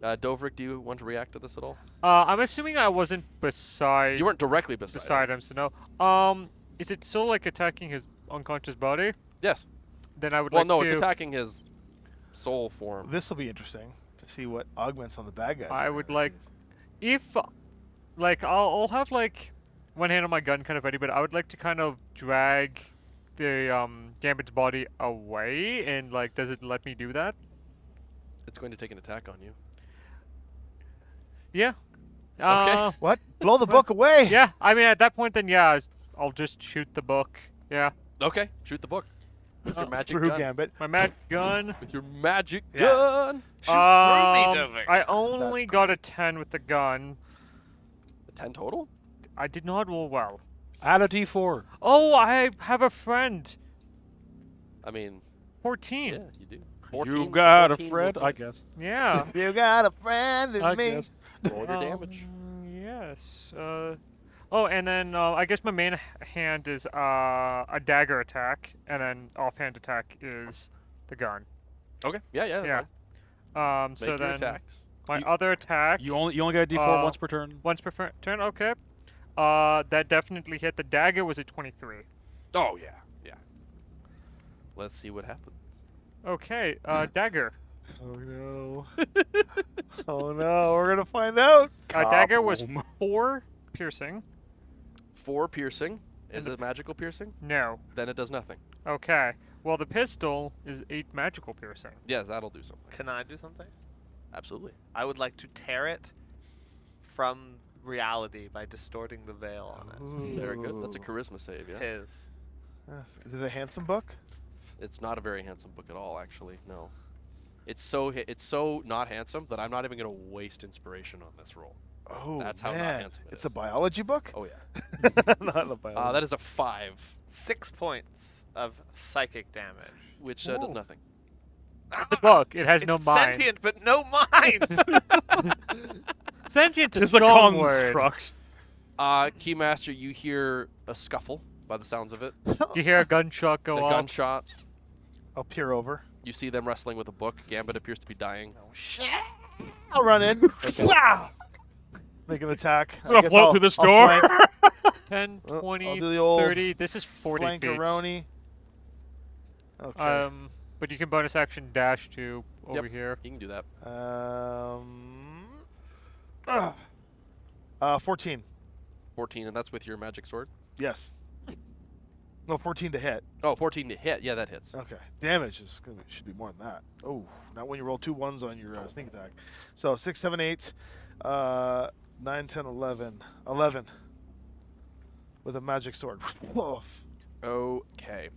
Dovrik, do you want to react to this at all? I'm assuming I wasn't beside You weren't directly beside him. him, so no. Is it still like attacking his unconscious body? Yes. Then I would Well, like no, to. it's attacking his soul form. This will be interesting to see what augments on the bad guys. I would like, if, like, I'll have like one hand on my gun kind of ready, but I would like to kind of drag the Gambit's body away, and like, does it let me do that? It's going to take an attack on you. Yeah. Okay. What? Blow the book away. Yeah. I mean, at that point, then yeah, I'll just shoot the book. Yeah. Okay, shoot the book with your magic Through gun. Gambit. My magic gun. With your magic Yeah. gun. Shoot through me, Dovik. I only got a 10 with the gun. A 10 total? I did not roll well. Add a D4. Oh, I have a friend. I mean, 14. yeah, you do. You got a 14 friend, will I hit. guess. Yeah. You got a friend in I me. guess. Roll your damage. Yes. Oh, and then I guess my main hand is a dagger attack, and then offhand attack is the gun. Okay. Yeah. Yeah. Make So your then attacks. my You- other attack You only get a D4 Uh, once per turn. once per turn. Okay. That definitely hit. The dagger was a 23. Oh yeah. Yeah. Let's see what happens. Okay. Dagger. Oh no. Oh no, we're gonna find out. Dagger was Kaboom. 4 piercing. 4 piercing. Is it magical piercing? No. Then it does nothing. Okay. Well, the pistol is 8 magical piercing. Yes, that'll do something. Can I do something? Absolutely. I would like to tear it from reality by distorting the veil on it. Very good. That's a charisma save, yeah? His. Is it a handsome book? It's not a very handsome book at all, actually. No. It's so not handsome that I'm not even going to waste inspiration on this roll. Oh, That's how not man. handsome it It's a is. biology book? Oh yeah. Not a biology. That is a 5, 6 points of psychic damage. which does Whoa. nothing. It's a book. It has It's no mind. sentient, but no mind. Sentient is It's a a strong Kong word. crux. Keymaster, you hear a scuffle by the sounds of it. Do you hear a gunshot go A off? gunshot. I'll peer over. You see them wrestling with a book. Gambit appears to be dying. I'll run in. Wow! Make an attack. I'm gonna blow through this door. Flank, 10, I'll 20, do the old 30. This is 40 feet. flankeroni. Okay. But you can bonus action dash to over Yep. here. You can do that. 14. 14, and that's with your magic sword. Yes. No, 14 to hit. Oh, 14 to hit. Yeah, that hits. Okay. Damage is should be more than that. Oh, not when you roll 2 1s on your sneak attack. So 6, 7, 8, 9, 10, 11. 11. With a magic sword. Woof. Okay.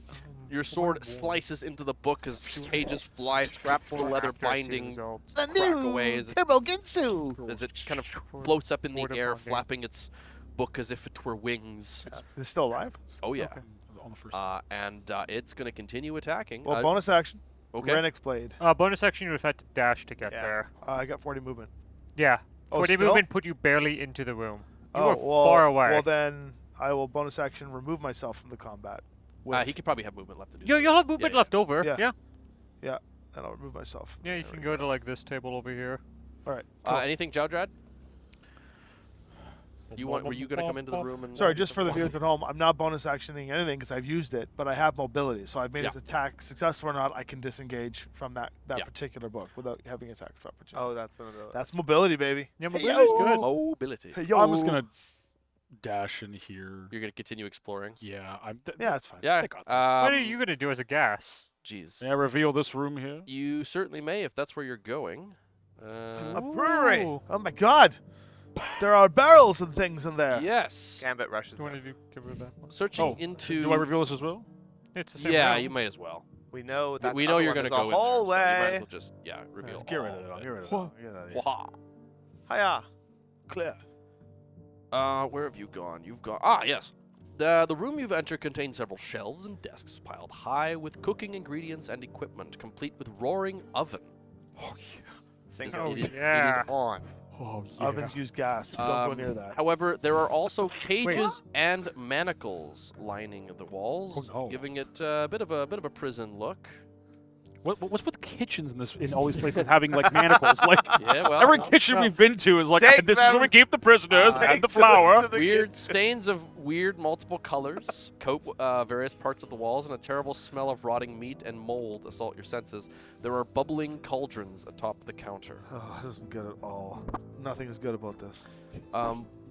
Your sword slices into the book as pages fly, trapped to the leather binding, The crack new away as it, Turbo Ginsu. as it kind of floats up in the air, binding. flapping its book as if it were wings. Is it still alive? Oh, yeah. On the first. And it's going to continue attacking. Well, bonus action. Okay. Renix Blade. Bonus action, you would have had to dash to get Yeah. there. I got 40 movement. Yeah. Oh, 40 still? movement put you barely into the room. You Oh, were well, far away. Well, then I will bonus action remove myself from the combat. With, He could probably have movement left to do You'll have movement yeah. left over. Yeah. Yeah. yeah, and I'll remove myself. Yeah, you can go to like this table over here. All right. Anything, Jowdrad? Were you going to come into the room and... Sorry, just for the viewers at home, I'm not bonus actioning anything because I've used it, but I have mobility. So I've made its attack successful or not, I can disengage from that Yeah. particular book without having attack of opportunity. Oh, that's another. That's mobility, baby. Yeah, Hey, mobility's yo. good. Mobility. Hey, yo. I'm just gonna dash in here. You're going to continue exploring? Yeah, Yeah, that's fine. Yeah. They got this. What are you going to do as a gas? Jeez. May I reveal this room here? You certainly may if that's where you're going. A brewery. Ooh. Oh my God. There are barrels and things in there. Yes. Gambit rushes. Do you want in. to give her that one? Searching Oh, into... Do I reveal this as well? It's the same Yeah, room. you may as well. We know that. We know you're going to go in there, so you might hallway. as well just, reveal. Get rid of it. Get rid of it. Get out of here. Wah. Hiya. Clear. Where have you gone? You've gone... Ah, yes. The room you've entered contains several shelves and desks piled high with cooking ingredients and equipment, complete with roaring oven. Oh yeah. Sing Oh, It is- it yeah. is on. Oh yeah. Ovens use gas. Don't go near that. However, there are also cages and manacles lining the walls, Oh, no. giving it a bit of a prison look. What's with kitchens in all these places having like manacles? Like Yeah, well, every kitchen we've been to is like Take this is where them. we keep the prisoners and Take the to flour. to the weird stains of weird multiple colors coat various parts of the walls, and a terrible smell of rotting meat and mold assault your senses. There are bubbling cauldrons atop the counter. Oh, this isn't good at all. Nothing is good about this.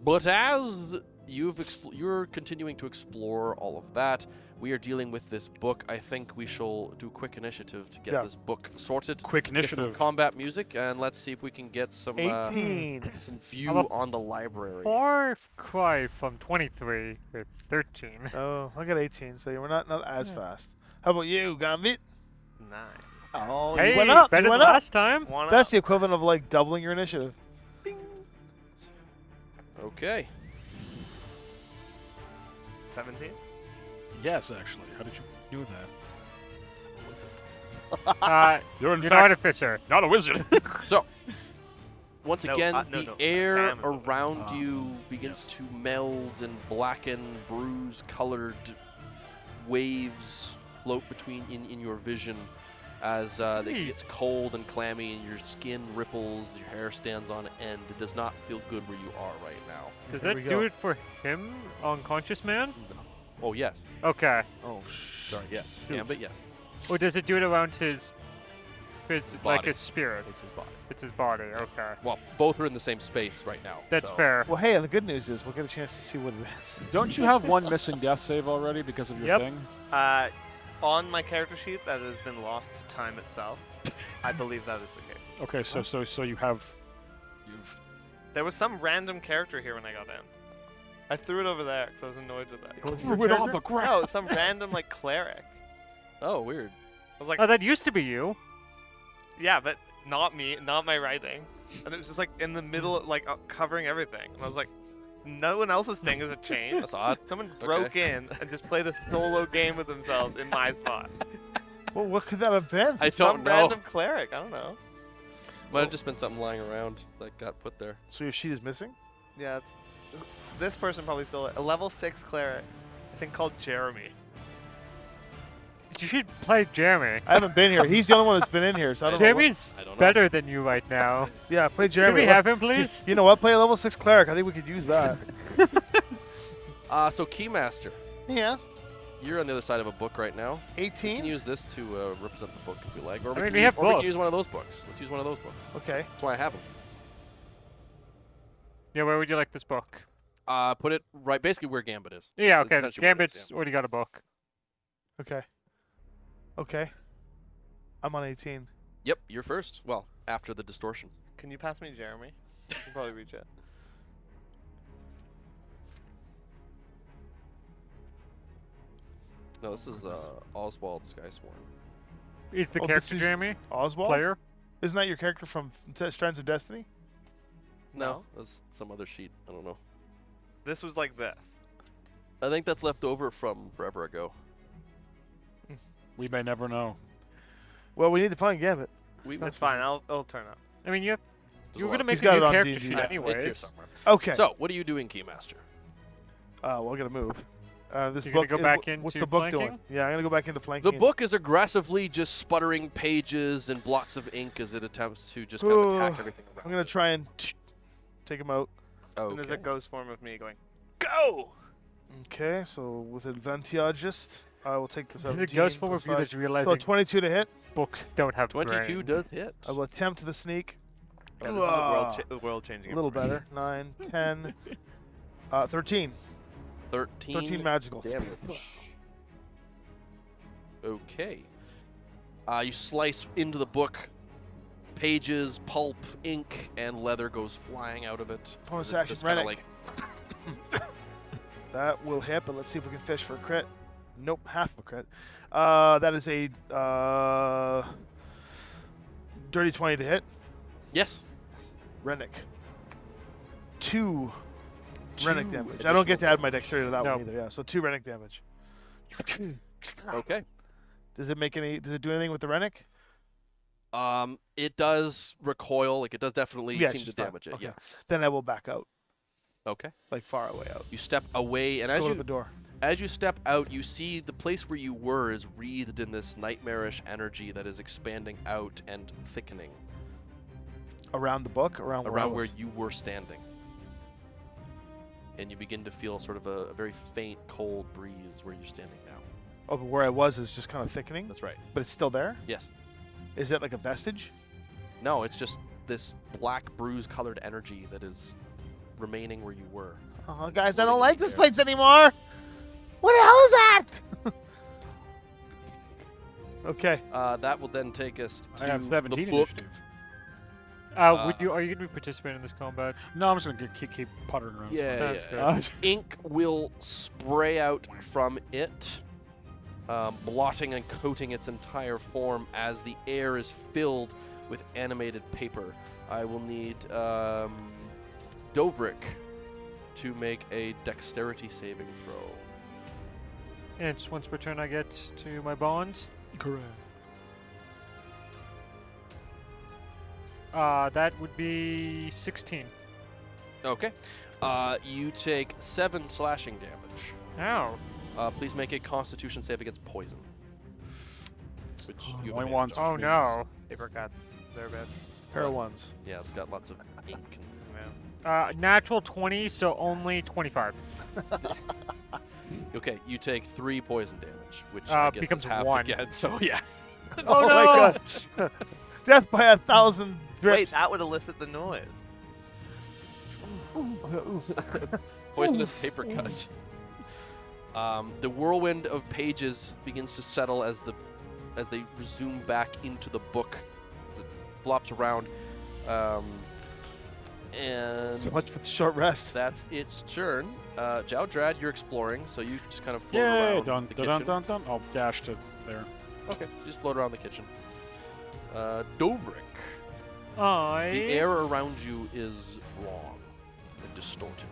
But as you're continuing to explore all of that, we are dealing with this book. I think we shall do quick initiative to get this book sorted. Quick Get some initiative. combat music, and let's see if we can get some 18. some view I'm a on the library. Far cry from 23 with 13. Oh, I got 18, so you were not as fast. How about you, Gambit? 9. Oh, Hey, you went up. better You than went up. last time. One That's up. the equivalent of like doubling your initiative. Okay. 17. Yes, actually. How did you do that? You're in an fact artificer. not a wizard. So, once No, again, no, the no, air Sam is a wizard. around you begins to meld and blacken, bruise-colored waves float between in your vision as it gets cold and clammy, and your skin ripples, your hair stands on end. It does not feel good where you are right now. Does Here that we do go. it for him, unconscious man? Oh yes, Okay. Oh, sorry, yes, Gambit, yes. Or does it do it around his like body. his spirit? It's his body. It's his body. Okay. Well, both are in the same space right now. That's so. fair. Well, hey, the good news is we'll get a chance to see what it is. Don't you have one missing death save already because of your Yep. thing? On my character sheet, that has been lost to time itself. I believe that is the case. Okay, so you've There was some random character here when I got in. I threw it over there because I was annoyed with that. threw it on the ground. No, some random like cleric. Oh, weird. I was like, Oh, that used to be you. yeah, but not me, not my writing. And it was just like in the middle, like covering everything. And I was like, no one else's thing has changed. That's odd. Someone broke in and just played a solo game with themselves in my spot. Well, what could that have been? I Some don't know. random cleric. I don't know. Might have just been something lying around that got put there. So your sheet is missing? Yeah, it's this person probably stole it. A level 6 cleric, I think called Jeremy. You should play Jeremy. I haven't been here. He's the only one that's been in here, so I don't know. Jeremy's I don't know. better than you right now. Yeah, play Can Jeremy. we have him, please? You know what? Play a level 6 cleric. I think we could use that. So Keymaster, Yeah. you're on the other side of a book right now. You can 18. use this to represent the book if you like, or I mean, can we use, have or we both. can use one of those books. Let's use one of those books. Okay. That's why I have them. Yeah, where would you like this book? Put it right, basically where Gambit is. Yeah, That's okay. essentially where it is, Gambit's already got a book. Okay. Okay. I'm on 18. Yep, you're first. Well, after the distortion. Can you pass me Jeremy? You can probably reach it. No, this is Oswald Skysworn. Is the Oh, this character is Jeremy? Oswald? Player? Isn't that your character from Strands of Destiny? No, that's some other sheet. I don't know. This was like this. I think that's left over from forever ago. We may never know. Well, we need to find Gambit. It's fine. It'll turn up. I mean, you were going gonna make He's a got new it on character D&D. sheet Yeah, It's here anyways. somewhere. Okay. So, what are you doing, Keymaster? Well, I gotta move. This You're gonna book. go back what's into the book doing? flanking? Yeah, I'm gonna go back into flanking. The book is aggressively just sputtering pages and blots of ink as it attempts to just kind of attack everything around. I'm gonna try and take him out. And there's a Okay. ghost form of me going, go! Okay, so with advantageist, I will take the There's 17. a ghost form plus of you five. that's realizing So 22 to hit. books don't have 22 brains. does hit. I will attempt the sneak. Yeah, this is a world changing. A little better. 9, 10, 13. 13, 13 magical. damage. Okay. You slice into the book. Pages, pulp, ink, and leather goes flying out of it. Bonus It action, just kinda Rennick. That will hit, but let's see if we can fish for a crit. Nope, half a crit. That is a dirty 20 to hit. Yes. Rennick. 2 Rennick Two damage. I don't get to additional add my dexterity to that No. one either. Yeah, so 2 Rennick damage. Okay. Does it make any? Does it do anything with the Rennick? It does recoil. Like, it does definitely Yeah, it's seem to just fine. damage it. Okay. Yeah. Then I will back out, Okay. like far away out. You step away, and Go to the door. as you step out, you see the place where you were is wreathed in this nightmarish energy that is expanding out and thickening Around the book, around I around where was. you were standing. And you begin to feel sort of a very faint, cold breeze where you're standing now. Oh, but where I was is just kind of thickening, That's right. but it's still there. Yes. Is it like a vestige? No, it's just this black bruise-colored energy that is remaining where you were. Oh, guys, I Floating don't like in the this air. place anymore. What the hell is that? Okay. That will then take us to I have 17 the book. initiative. Would you? Are you gonna be participating in this combat? No, I'm just gonna keep puttering around. Yeah, Sounds yeah. good. Ink will spray out from it, blotting and coating its entire form as the air is filled with animated paper. I will need Dovrik to make a dexterity saving throw. And just once per turn, I get to my bonds. Correct. That would be 16. Okay. You take 7 slashing damage. Ow. Please make a Constitution save against poison. Which you only have once. advantage Oh no. Paper cuts. They're bad. Pair of ones. on. Yeah, it's got lots of ink. And Natural 20, so only 25. okay, you take 3 poison damage, which I guess becomes is half 1. again. So yeah. Oh, my no! god. Death by 1,000 drips. Wait, that would elicit the noise. Poisonous paper cut. The whirlwind of pages begins to settle as they resume back into the book as it flops around. And So much for the short rest. that's its turn. Jowdrad, you're exploring, so you just kind of float Yay! around Dun the dun kitchen. dun dun. I'll dash to there. Okay, you just float around the kitchen. Dovrik, I. the air around you is wrong and distorted.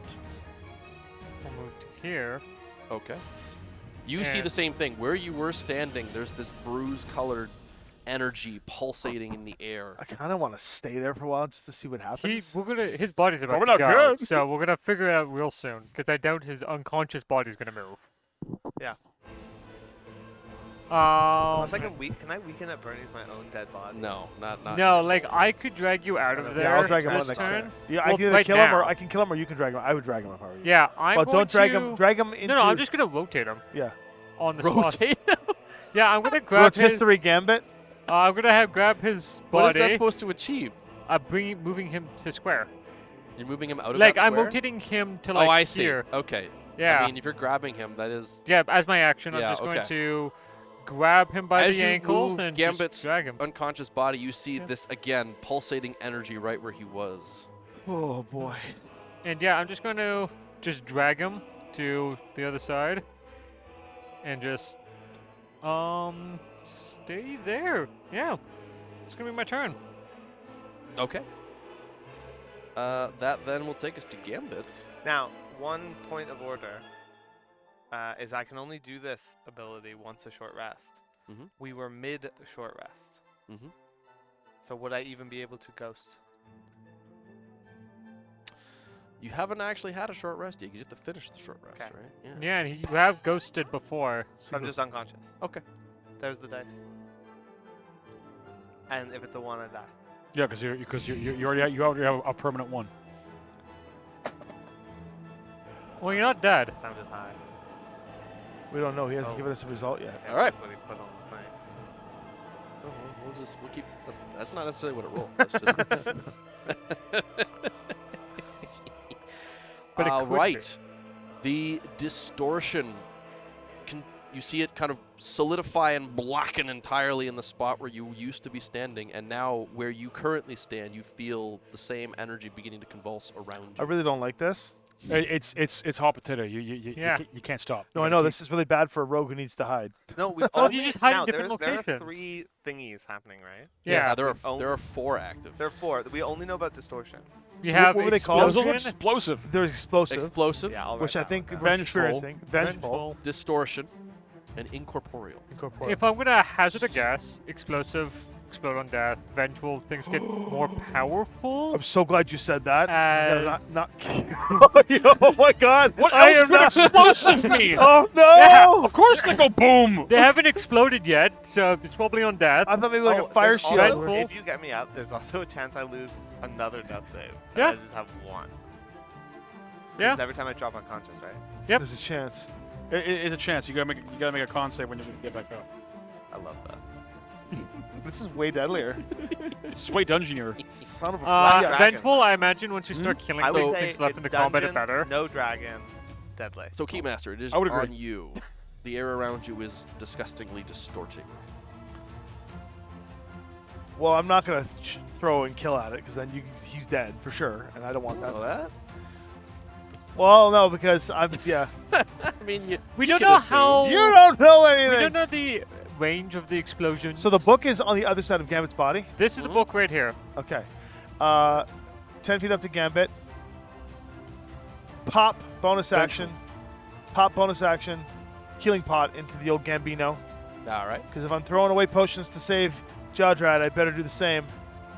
We'll move to here. Okay. You see the And- same thing. Where you were standing, there's this bruise-colored energy pulsating in the air. I kind of want to stay there for a while just to see what happens. His body's about Probably to not go, good. so we're gonna figure it out real soon. Because I doubt his unconscious body's gonna move. Unless I can can I weaken at Bernie's my own dead body? No, not No, your like soul. I could drag you out of there. Yeah, I'll drag him out this next turn. turn. Yeah, I Well, can either right kill him or now. I can kill him or you can drag him. I would drag him if I were you. Yeah, I'm But going don't drag to... him. Drag him into. No, I'm just gonna rotate him Yeah. on the spot. Rotate. Yeah, I'm gonna grab his. Rotisserie Gambit. I'm gonna grab his What is that body. supposed to achieve? Moving him to square. You're moving him out of Like that I'm square? rotating him to like Oh, I see. here. Okay. Yeah. I mean, if you're grabbing him, that is Yeah, as my action, I'm Yeah, just going okay. to grab him by As the you ankles move and Gambit's just drag him. unconscious body. You see Yeah. this again, pulsating energy right where he was. Oh boy. And yeah, I'm just going to just drag him to the other side and just stay there. Yeah, it's gonna be my turn. Okay. That then will take us to Gambit. Now, one point of order is I can only do this ability once a short rest. Mhm. We were mid short rest. Mhm. So would I even be able to ghost? You haven't actually had a short rest yet. You have to finish the short rest, Okay. right? Yeah, and you have ghosted before. So I'm just unconscious. Okay. There's the dice. And if it's a 1, I die. Yeah, because you already have a permanent one. Well, you're not dead. Sounded high. We don't know. He hasn't Oh. given us a result yet. All right. What he put on the thing. Oh, we'll keep. That's not necessarily what it rolled. That's just But it could be. right. The distortion. You see it kind of solidify and blacken entirely in the spot where you used to be standing, and now where you currently stand, you feel the same energy beginning to convulse around I you. really don't like this. It's hot potato. Yeah. You can't stop. No, I know this is really bad for a rogue who needs to hide. No, we you only, just hide in now, different there are locations. 3 thingies happening, right? Yeah, there only- are 4 active. There are 4. We only know about distortion. you So have what were they called? Those are explosion, explosive. They're explosive, Explosive, Yeah, I'll which write I that think one we're down. experiencing. Vengeful. distortion, and incorporeal. Incorporeal. If I'm gonna hazard a guess, explosive, explode on death, vengeful, things get more powerful. I'm so glad you said that. As- Not oh my God! What I else am would not. explosive mean? Oh no! Yeah, Of course they go boom. They haven't exploded yet, so it's probably on death. I thought maybe like Oh, a fire there's shield. also- Vengeful. if you get me up, there's also a chance I lose another death save. And Yeah. I just have 1. Yeah. It's every time I drop unconscious, right? Yep. There's a chance. It's a chance. You gotta make a con save when you get back up. I love that. This is way deadlier. It's way dungeonier. Son of a. Black dragon. Vengeful, I imagine once you start killing I would some say things left it's in the combat, dungeon, it better. No dragon, deadly. So, Keymaster, it is I would agree. on you. The air around you is disgustingly distorting. Well, I'm not gonna throw and kill at it because then he's dead for sure, and I don't want that. that? Well, no, because I'm yeah. I mean, We you don't can know assume. how. You don't know We anything. don't know the range of the explosions. So the book is on the other side of Gambit's body. This is the book right here. Okay. 10 feet up to Gambit. Pop bonus action. Pop bonus action. Healing pot into the old Gambino. All right. Because if I'm throwing away potions to save Jawdrad, I better do the same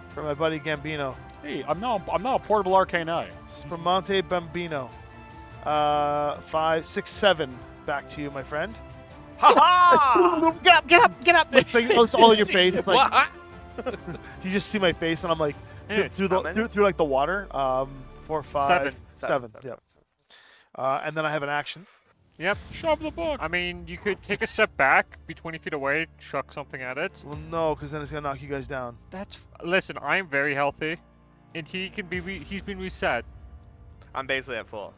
for my buddy Gambino. Hey, I'm now a portable arcane eye. Spumante Bambino. 5, 6, 7. Back to you, my friend. Ha ha! Get up, get up, get up! It's like it's all in your face. It's like What? you just see my face, and I'm like Anyway, through how the many? through like the water. 4, 5, 7. Seven. Yep. And then I have an action. Yep. Shove the book. I mean, you could take a step back, be 20 feet away, chuck something at it. Well, no, because then it's gonna knock you guys down. Listen, I'm very healthy, and he can be. He's been reset. I'm basically at full.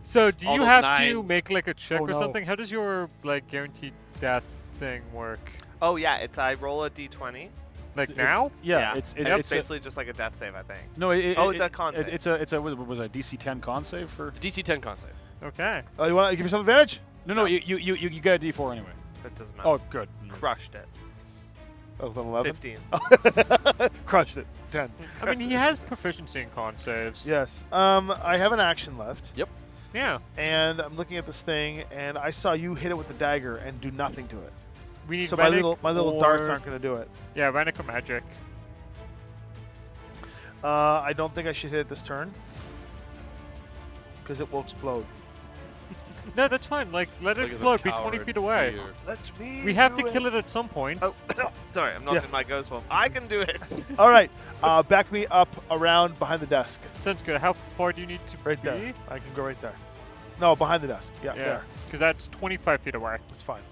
So do All you those have to nines. make like a check Oh, or no. something? How does your like guaranteed death thing work? Oh yeah, it's I roll a d20. Like now? Yeah, and it's it's a, basically just like a death save, I think. no. it's a con save. It's a what was it, a DC 10 con save for? It's DC 10 con save. Okay. Oh, you want to give yourself advantage? No, you get a D4 anyway. That doesn't matter. Oh, good. Crushed it. Oh, then 11. 15. Crushed it. 10. I mean, he has proficiency in con saves. Yes. I have an action left, Yeah. and I'm looking at this thing, and I saw you hit it with the dagger and do nothing to it. We need So my Venic little darts or- aren't gonna do it. Yeah, Venic or magic. I don't think I should hit it this turn because it will explode. No, that's fine. Like, let Look it at float. the Be 20 coward feet away. here. Let me. We have to do kill it at some point. Oh, sorry, I'm not Yeah. in my ghost form. I can do it. All right. Back me up around behind the desk. Sounds good. How far do you need to Right be? there. I can go right there. No, behind the desk. Yeah, Yeah, there. because that's 25 feet away. It's fine.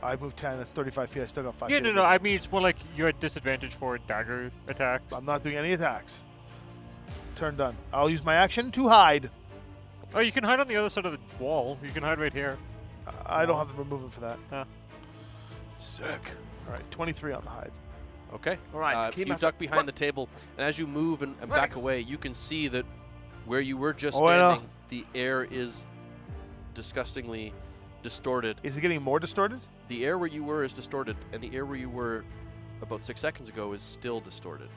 I moved 10. That's 35 feet. I still got 5 Yeah, feet. no, of no. movement. I mean, it's more like you're at disadvantage for dagger attacks. I'm not doing any attacks. Turn done. I'll use my action to hide. Oh, you can hide on the other side of the wall. You can hide right here. I don't have the movement for that. Huh. Sick. All right, 23 on the hide. Okay. All right, You duck behind the table, and as you move and back away, you can see that where you were just Oh, I know. standing, the air is disgustingly distorted. Is it getting more distorted? The air where you were is distorted, and the air where you were about 6 seconds ago is still distorted.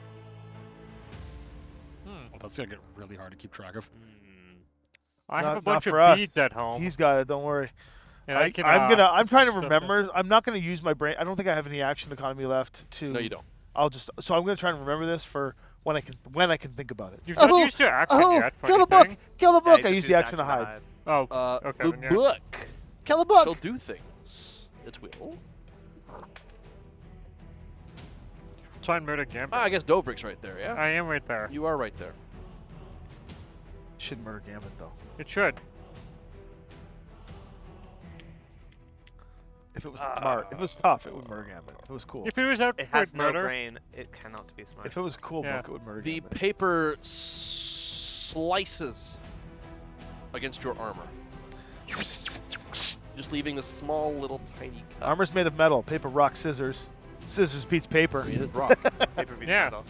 Well, that's gonna get really hard to keep track of. I have Not- a not bunch for of us. beads at home. He's got it. Don't worry. and I can, I'm trying to stuff remember. I'm not going to use my brain. I don't think I have any action economy left to. No, you don't. So I'm going to try and remember this for when I can think about it. You've not Oh, used your action Oh, yet. kill the funny book! thing. Kill the Yeah, book! you I just used the action to hide. Oh, The then yeah. book Kill the book! shall do things. It will. Try and murder Gambit. I guess Dobrik's right there, yeah? I am right there. You are right there. Should murder Gambit though. It should. If it was smart, if it was tough, it would murder Gambit. If it was cool. If it was out It for has no murder, brain. It cannot be smart. If it was a cool Yeah. book, it would murder The Gambit. paper slices against your armor. Just leaving this small little tiny cut. Armor's made of metal. Paper, rock, scissors. Scissors beats paper. It is rock. Paper beats Yeah. metal.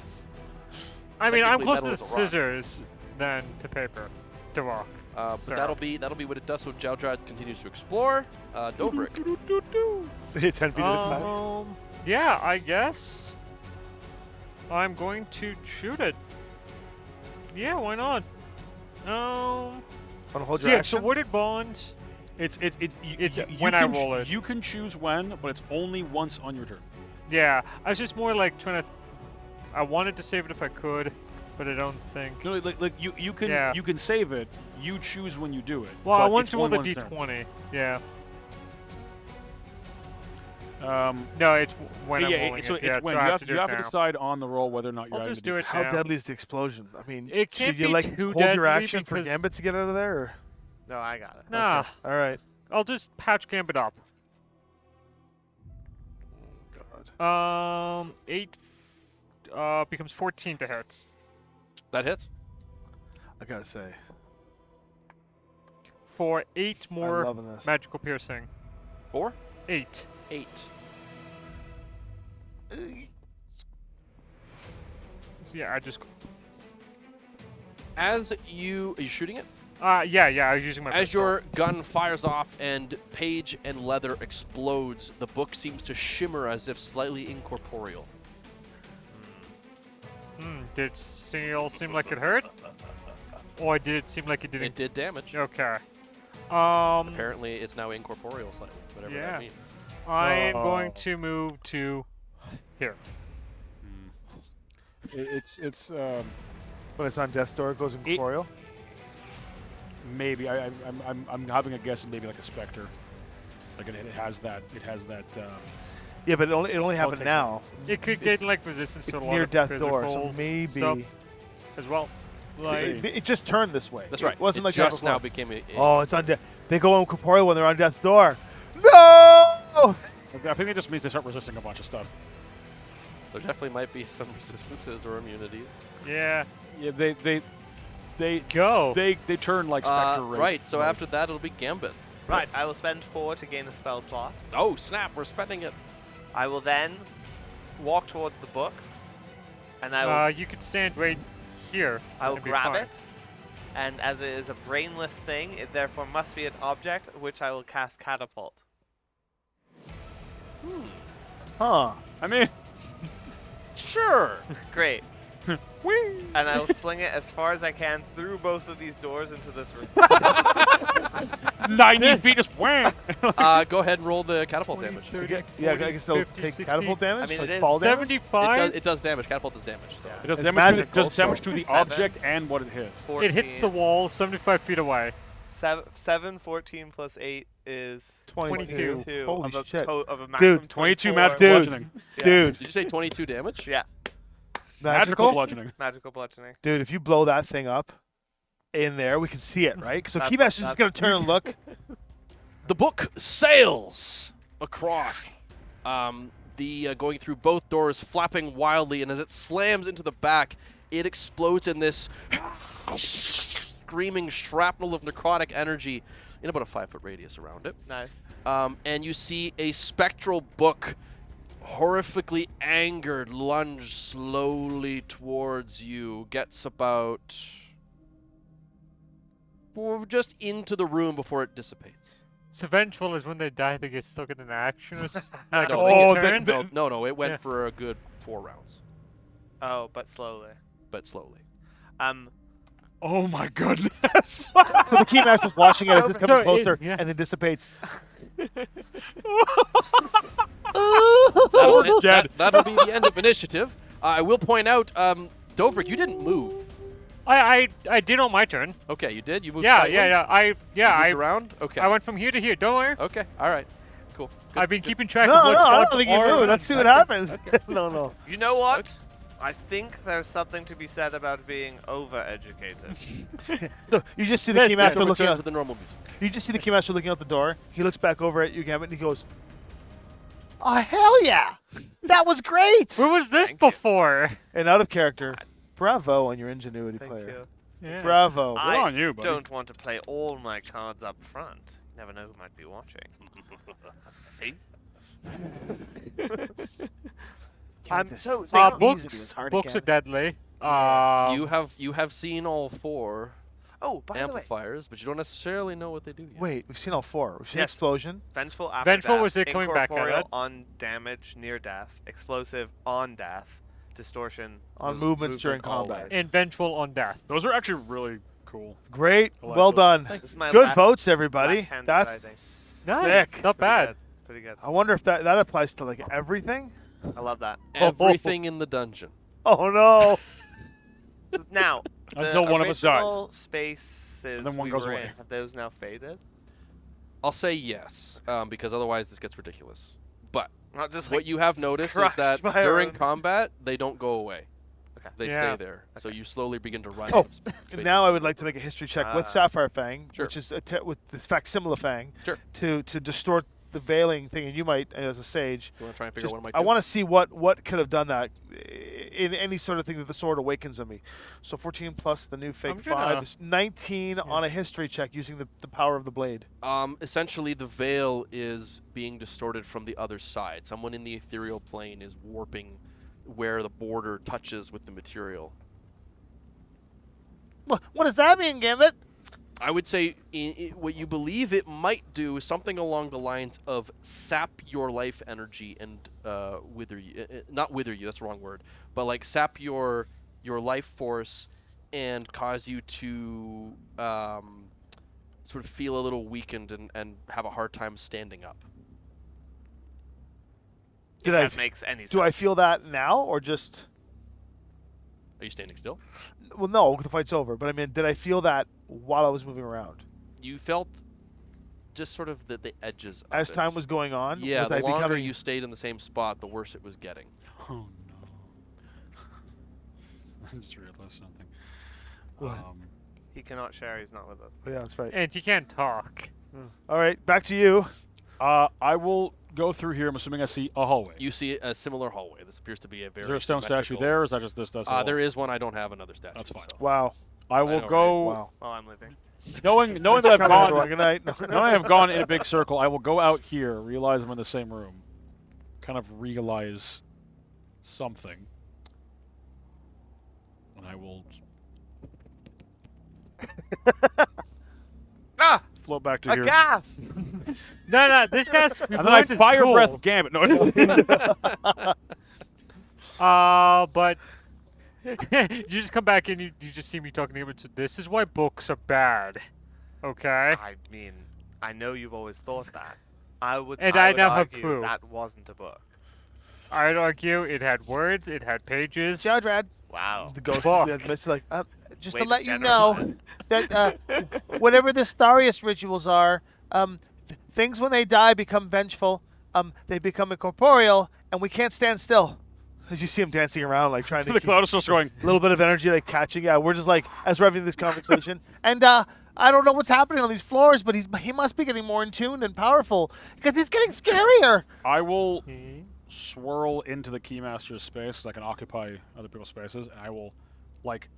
I mean, I'm Technically, closer metal to is a rock. scissors than to paper, to rock. But Sir. that'll be what it does. So Jowdrad continues to explore. Dobrik. Hit 10 feet at a time. Yeah, I guess. I'm going to shoot it. Yeah, why not? Want to hold So your yeah, so action? worded bond. It's when I can roll it. You can choose when, but it's only once on your turn. Yeah, I was just more like trying to. I wanted to save it if I could, but I don't think. No, like you can Yeah. you can save it. You choose when you do it. Well, I but wanted it's to roll the only once a d20. Yeah. turn. No, it's when I'm yeah, rolling so it. Yeah, it's when so I you have to do you it have now. to decide on the roll whether or not you're I'll adding just the do D4. it How now. deadly is the explosion? I mean, It can't should you be like too hold your deadly action for because- Gambit to get out of there? Or? No, I got it. Nah, All right. I'll just patch Gambit up. God. 8 becomes 14 to hit. That hits. I gotta say, For 8 I'm more loving this. magical piercing. 4, 8. 8. So yeah, I just. As you are you shooting it? Yeah, I was using my. As pistol. your gun fires off and page and leather explodes, the book seems to shimmer as if slightly incorporeal. Did it seem like it hurt? Or did it seem like it didn't? It did damage. Okay. Apparently, it's now incorporeal slightly, whatever Yeah. that means. I am going to move to here. It's When it's on death's door, it goes incorporeal. maybe I'm having a guess, maybe like a specter. Like it has that Yeah, but it only happened takes now. It could It's- get like resistance It's to a lot near of death door, so physical maybe stuff as well. Like it just turned this way. That's right. It wasn't it like that just before. now became a. Oh, it's on death. They go incorporeal when they're on death's door. No! I think it just means they start resisting a bunch of stuff. There definitely might be some resistances or immunities. yeah, Yeah, they go. turn like specter Right. So after that, it'll be Gambit. Right, I will spend 4 to gain a spell slot. Oh snap! We're spending it. I will then walk towards the book, and I will, You could stand right here. I will and be grab fine. it, and as it is a brainless thing, it therefore must be an object, which I will cast Catapult. Huh. I mean, Sure. Great. And I will sling it as far as I can through both of these doors into this room. 90 feet just wham. Go ahead and roll the catapult 20, damage. 30, Yeah, I 40, guess they'll 50, take 60, catapult damage. I mean, like it is fall damage. 75. It does damage. Catapult does damage. So. It does It's damage. magic It does also. damage to the 7. object and what it hits. it hits the 14, wall 75 feet away. 7, 14 plus 8 is 22. 22 Holy of a shit. of a maximum Dude, 22 24. magical Dude. bludgeoning. Yeah. Dude, Did you say 22 damage? Yeah, Magical bludgeoning. magical bludgeoning. dude, if you blow that thing up in there, we can see it, right? So That's- Keymaster's just that's- gonna turn and look. The book sails across, going through both doors, flapping wildly, and as it slams into the back, it explodes in this screaming shrapnel of necrotic energy in about a 5-foot radius around it. Nice. And you see a spectral book, horrifically angered, lunge slowly towards you, gets about just into the room before it dissipates. So vengeful is when they die, they get stuck in an action or like No, a Oh, free turn. No, it went Yeah. for a good 4 rounds, Oh, but slowly. but slowly. Oh my goodness. So the Keymaster's watching it as it's coming So it- closer, yeah. and it dissipates. That'll be the end of initiative. I will point out, Dovrik, you didn't move. I did on my turn. Okay, you did. You moved. Yeah, slightly? yeah. You moved around. Okay. I went from here to here. Don't worry. Okay. All right. Cool. Good, I've been good. keeping track No, of no, what's I going don't think you all moved. around. Let's see what happens. No. You know what? I think there's something to be said about being overeducated. So you just see the Let's Keymaster Return looking to out. the normal music. You just see the Keymaster looking out the door. He looks back over at you, Gambit, and he goes, "Oh hell yeah, that was great!" Where was this Thank you. before? And out of character, bravo on your ingenuity, Thank player. you. Yeah. Bravo. Good I on you, buddy. don't want to play all my cards up front. You never know who might be watching. See? So Books are deadly. You have seen all 4 Oh, by the way, amplifiers, but you don't necessarily know what they do yet. Wait, we've seen all 4. We've seen Yes. Explosion. vengeful after Vengeful death, was it coming back at incorporeal it? on damage near death, explosive on death, distortion On move- movements during always. combat. And vengeful on death. Those are actually really cool. Great. I like Well those. done. This is my Good last- votes, everybody. last hand That's writing. sick. Not bad. Good. It's pretty good. I wonder if that applies to like everything. I love that. Everything in the dungeon. Oh no. Now, Until the one of us dies. original spaces And then one we goes were away. in, have those now faded? I'll say yes, because otherwise this gets ridiculous. But Not just what like you have noticed is crushed that by our during own- combat, they don't go away. Okay. They Yeah. stay there. So you slowly begin to run Oh, out of space. Now I would like to make a history check with Ah. Sapphire Fang, Sure. which is with this facsimile Fang, Sure. to distort the veiling thing, and you might, as a sage, You want to try and figure just, out what I I might want to see what could have done that in any sort of thing that the sword awakens in me. So 14 plus the new fake I'm 5 gonna- is 19 on a history check using the power of the blade. do. Essentially, the veil is being distorted from the other side. Someone in the ethereal plane is warping where the border touches with the material. What does that mean, Gambit? I would say what you believe it might do is something along the lines of sap your life energy and wither you. Not wither you, that's the wrong word. But like sap your life force and cause you to sort of feel a little weakened and have a hard time standing up. Did if I that makes any sense. do I feel that now or just? Are you standing still? Well, no, the fight's over. But I mean, did I feel that while I was moving around? You felt just sort of the edges of As it. time was going on, Yeah, was the I longer becoming? you stayed in the same spot, the worse it was getting. Oh no. I just realized something. What? He cannot share. He's not with us. Oh, yeah, that's right. And you can't talk. All right, back to you. I will go through here. I'm assuming I see a hallway. You see a similar hallway. This appears to be a very Is there a stone statue symmetrical- there, or is that just this? That's all? There is one. I don't have another statue. That's fine. so. Wow. I will know, go. Wow. While I'm leaving. Knowing that I've gone, Good night. knowing I've gone in a big circle, I will go out here, realize I'm in the same room, kind of realize something, and I will Ah! float back to A here. gas! No, this guy's. And then I fire breath Gambit. No, But you just come back in. You just see me talking to him. And this is why books are bad. Okay. I mean, I know you've always thought that. I would. And I I would now have argue proof. that wasn't a book. I'd argue it had words. It had pages. Judge Rad. Wow. The ghost. Fuck. Yeah, it's like, just Way to to let you know generalize. that whatever the Starius rituals are, things when they die become vengeful. They become incorporeal, and we can't stand still. As you see him dancing around, like trying to The keep cloud is still going. a little bit of energy, like catching. Yeah, we're just like as we're having this conversation, and I don't know what's happening on these floors, but he must be getting more in tune and powerful because he's getting scarier. I will swirl into the Keymaster's space so I can occupy other people's spaces, and I will, like,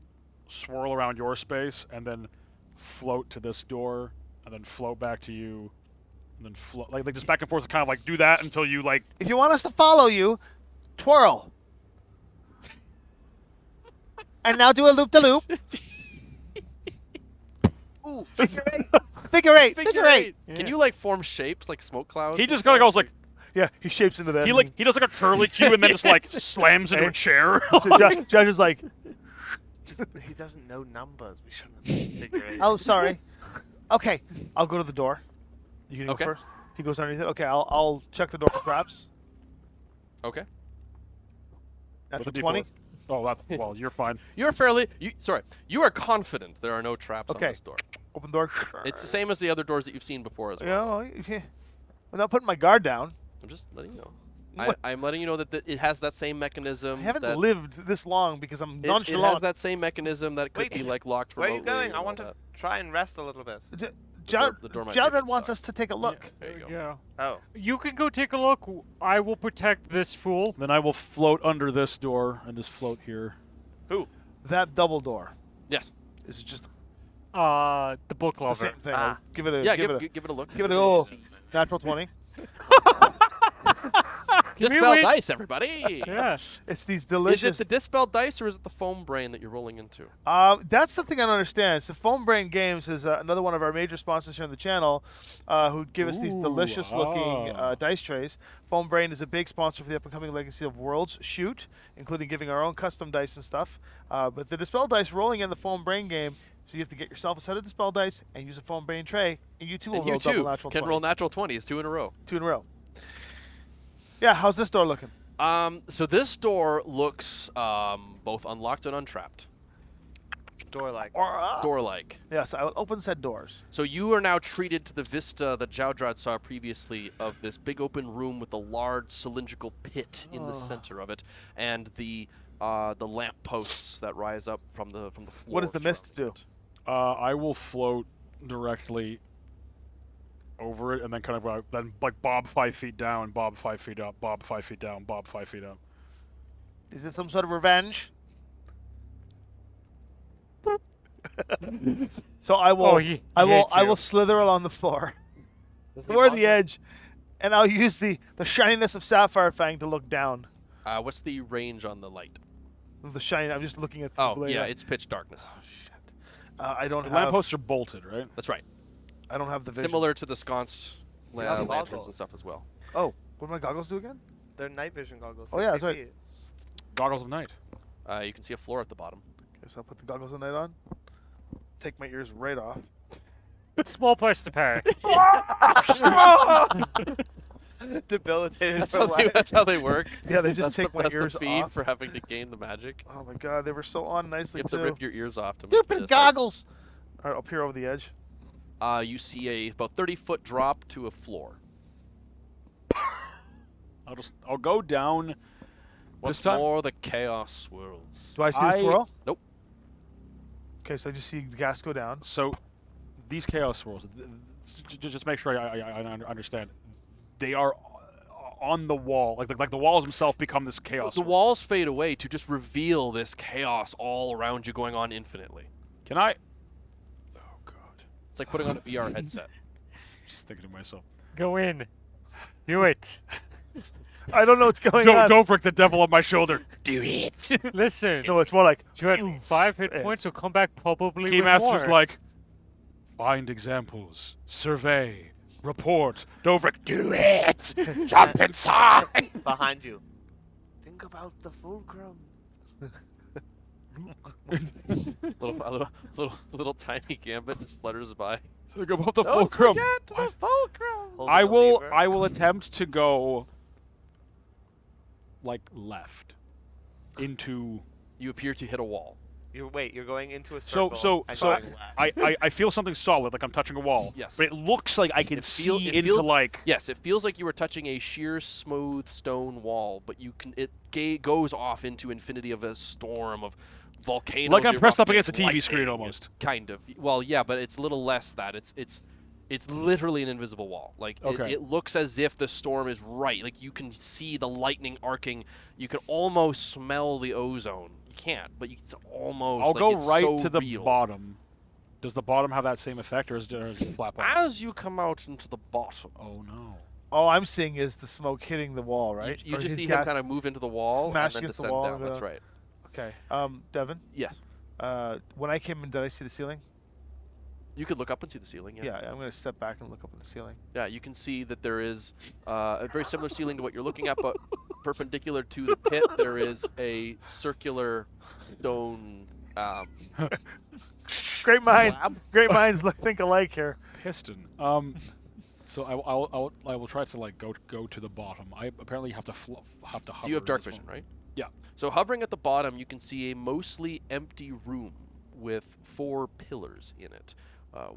swirl around your space and then float to this door and then float back to you and then float, like just back and forth, kind of like do that until you, like, If you want us to follow you, twirl. And now do a loop-de-loop. Ooh, Figure eight. Figure eight. Can you like form shapes like smoke clouds? he just kind of goes like, yeah, he shapes into this. he does like a curly cue and then just like slams into a chair. Judge is like, he doesn't know numbers. We shouldn't figure it. Oh, sorry. Okay. I'll go to the door. You can Okay. go first. He goes underneath it. Okay, I'll check the door for traps. Okay. Natural With a 20. D4. Oh, that's, well, you're fine. You're fairly. You are confident there are no traps Okay. on this door. Open door. It's the same as the other doors that you've seen before as well. Yeah, well, yeah. Without putting my guard down. I'm just letting you know. What? I'm letting you know that it has that same mechanism. I haven't that lived this long because I'm it has nonchalant. that same mechanism that could Wait, be like locked Where are remotely. you going? and I all want to that. try and rest a little bit. The door might be Jaldred good wants stuff. us to take a look. There you go. Yeah. Oh, You can go take a look. I will protect this fool. Then I will float under this door and just float here. who? That double door Yes. is just The book the lover. same thing. Ah. I'll give it a Yeah. give Give it it a look. a give it a go. Natural 20. Dispel wait. dice, everybody. Yeah. It's these Is delicious. it the dispel dice or is it the foam brain that you're rolling into? That's the thing I don't understand. So Foam Brain Games is another one of our major sponsors here on the channel, who give us these Ooh, delicious-looking ah. dice trays. Foam Brain is a big sponsor for the up-and-coming Legacy of Worlds shoot, including giving our own custom dice and stuff. But the Dispel dice rolling in the Foam Brain game, so you have to get yourself a set of Dispel dice and use a Foam Brain tray, and you too will And roll you double too natural can 20. roll natural 20s 2 in a row. 2 in a row. Yeah, how's this door looking? So this door looks both unlocked and untrapped. Door like. Door-like. Yes, I will open said doors. So you are now treated to the vista that Jaudrad saw previously of this big open room with a large cylindrical pit in the center of it, and the lamp posts that rise up from the floor. What does the mist do? throughout it. I will float directly over it and then kind of then like bob 5 feet down, bob 5 feet up, bob 5 feet down, bob 5 feet up. Is it some sort of revenge? So I will, Oh, he hates I you. will slither along the floor toward the edge, and I'll use the shininess of Sapphire Fang to look down. What's the range on the light? The shine. I'm just looking at the Oh, blade. yeah, it's pitch darknord. I don't The have. lampposts are bolted, right? That's right. I don't have the vision. Similar to the sconced You have lanterns goggles. and stuff as well. Oh, what do my goggles do again? They're night vision goggles. Oh, yeah, that's 60 right. feet. Goggles of night. You can see a floor at the bottom. Okay, so I'll put the goggles of night on. Take my ears right off. Small price to pay. Debilitated That's for how, life. that's how they work. Yeah, they just That's, take the, my that's ears the fee off. for having to gain the magic. Oh my god, they were so on You nicely have to too. rip your ears off to make Stupid this. goggles. All right, I'll peer over the edge. You see a about 30-foot drop to a floor. I'll go down. Once This time- more, the chaos swirls. Do I see I- the swirl? Nope. Okay, so I just see the gas go down. So these chaos swirls, just make sure I understand. They are on the wall, like the walls themselves become this chaos. The swirl. walls fade away to just reveal this chaos all around you going on infinitely. Can I? Oh god. It's like putting on a VR headset. Just thinking to myself. Go in. Do it. I don't know what's going on. Don't break the devil on my shoulder. Do it. Listen. No, it's more like You had 5 hit points, so come back probably with Keymaster's more. like, find examples, survey, report. Dovrik, do it. Jump inside. Behind you. Think about the fulcrum. little tiny gambit just flutters by. Think about the fulcrum. the fulcrum. Holding I a will. lever. I will attempt to go like left into. You appear to hit a wall. You're going into a So circle. and going left. I feel something solid, like I'm touching a wall. Yes. But it looks like I can It feel- see it into feels- like. Yes, it feels like you were touching a sheer, smooth stone wall, but it goes off into infinity of a storm of volcanoes. Like I'm pressed up erupting, against a TV screen lightning, almost. Kind of. Well, yeah, but it's a little less that. It's literally an invisible wall. Like Okay. it looks as if the storm is right. Like you can see the lightning arcing. You can almost smell the ozone. You can't, but it's almost. I'll like go it's right so to the real. bottom. Does the bottom have that same effect, or is it flat bottom? As you come out into the bottom, Oh no. All I'm seeing is the smoke hitting the wall, you- right? you, Or just his see gas- him kind of move into the wall and smash then against the descend wall down. and, That's right. Okay. Devin, Yes. when I came in, did I see the ceiling? You could look up and see the ceiling. Yeah, I'm going to step back and look up at the ceiling. Yeah, you can see that there is a very similar ceiling to what you're looking at, but perpendicular to the pit, there is a circular stone. Great minds. Slab? Great minds think alike here. Piston. So I will try to like go to the bottom. I apparently have to have to hover. So you have dark as well. vision, right? Yeah. So hovering at the bottom, you can see a mostly empty room with 4 pillars in it,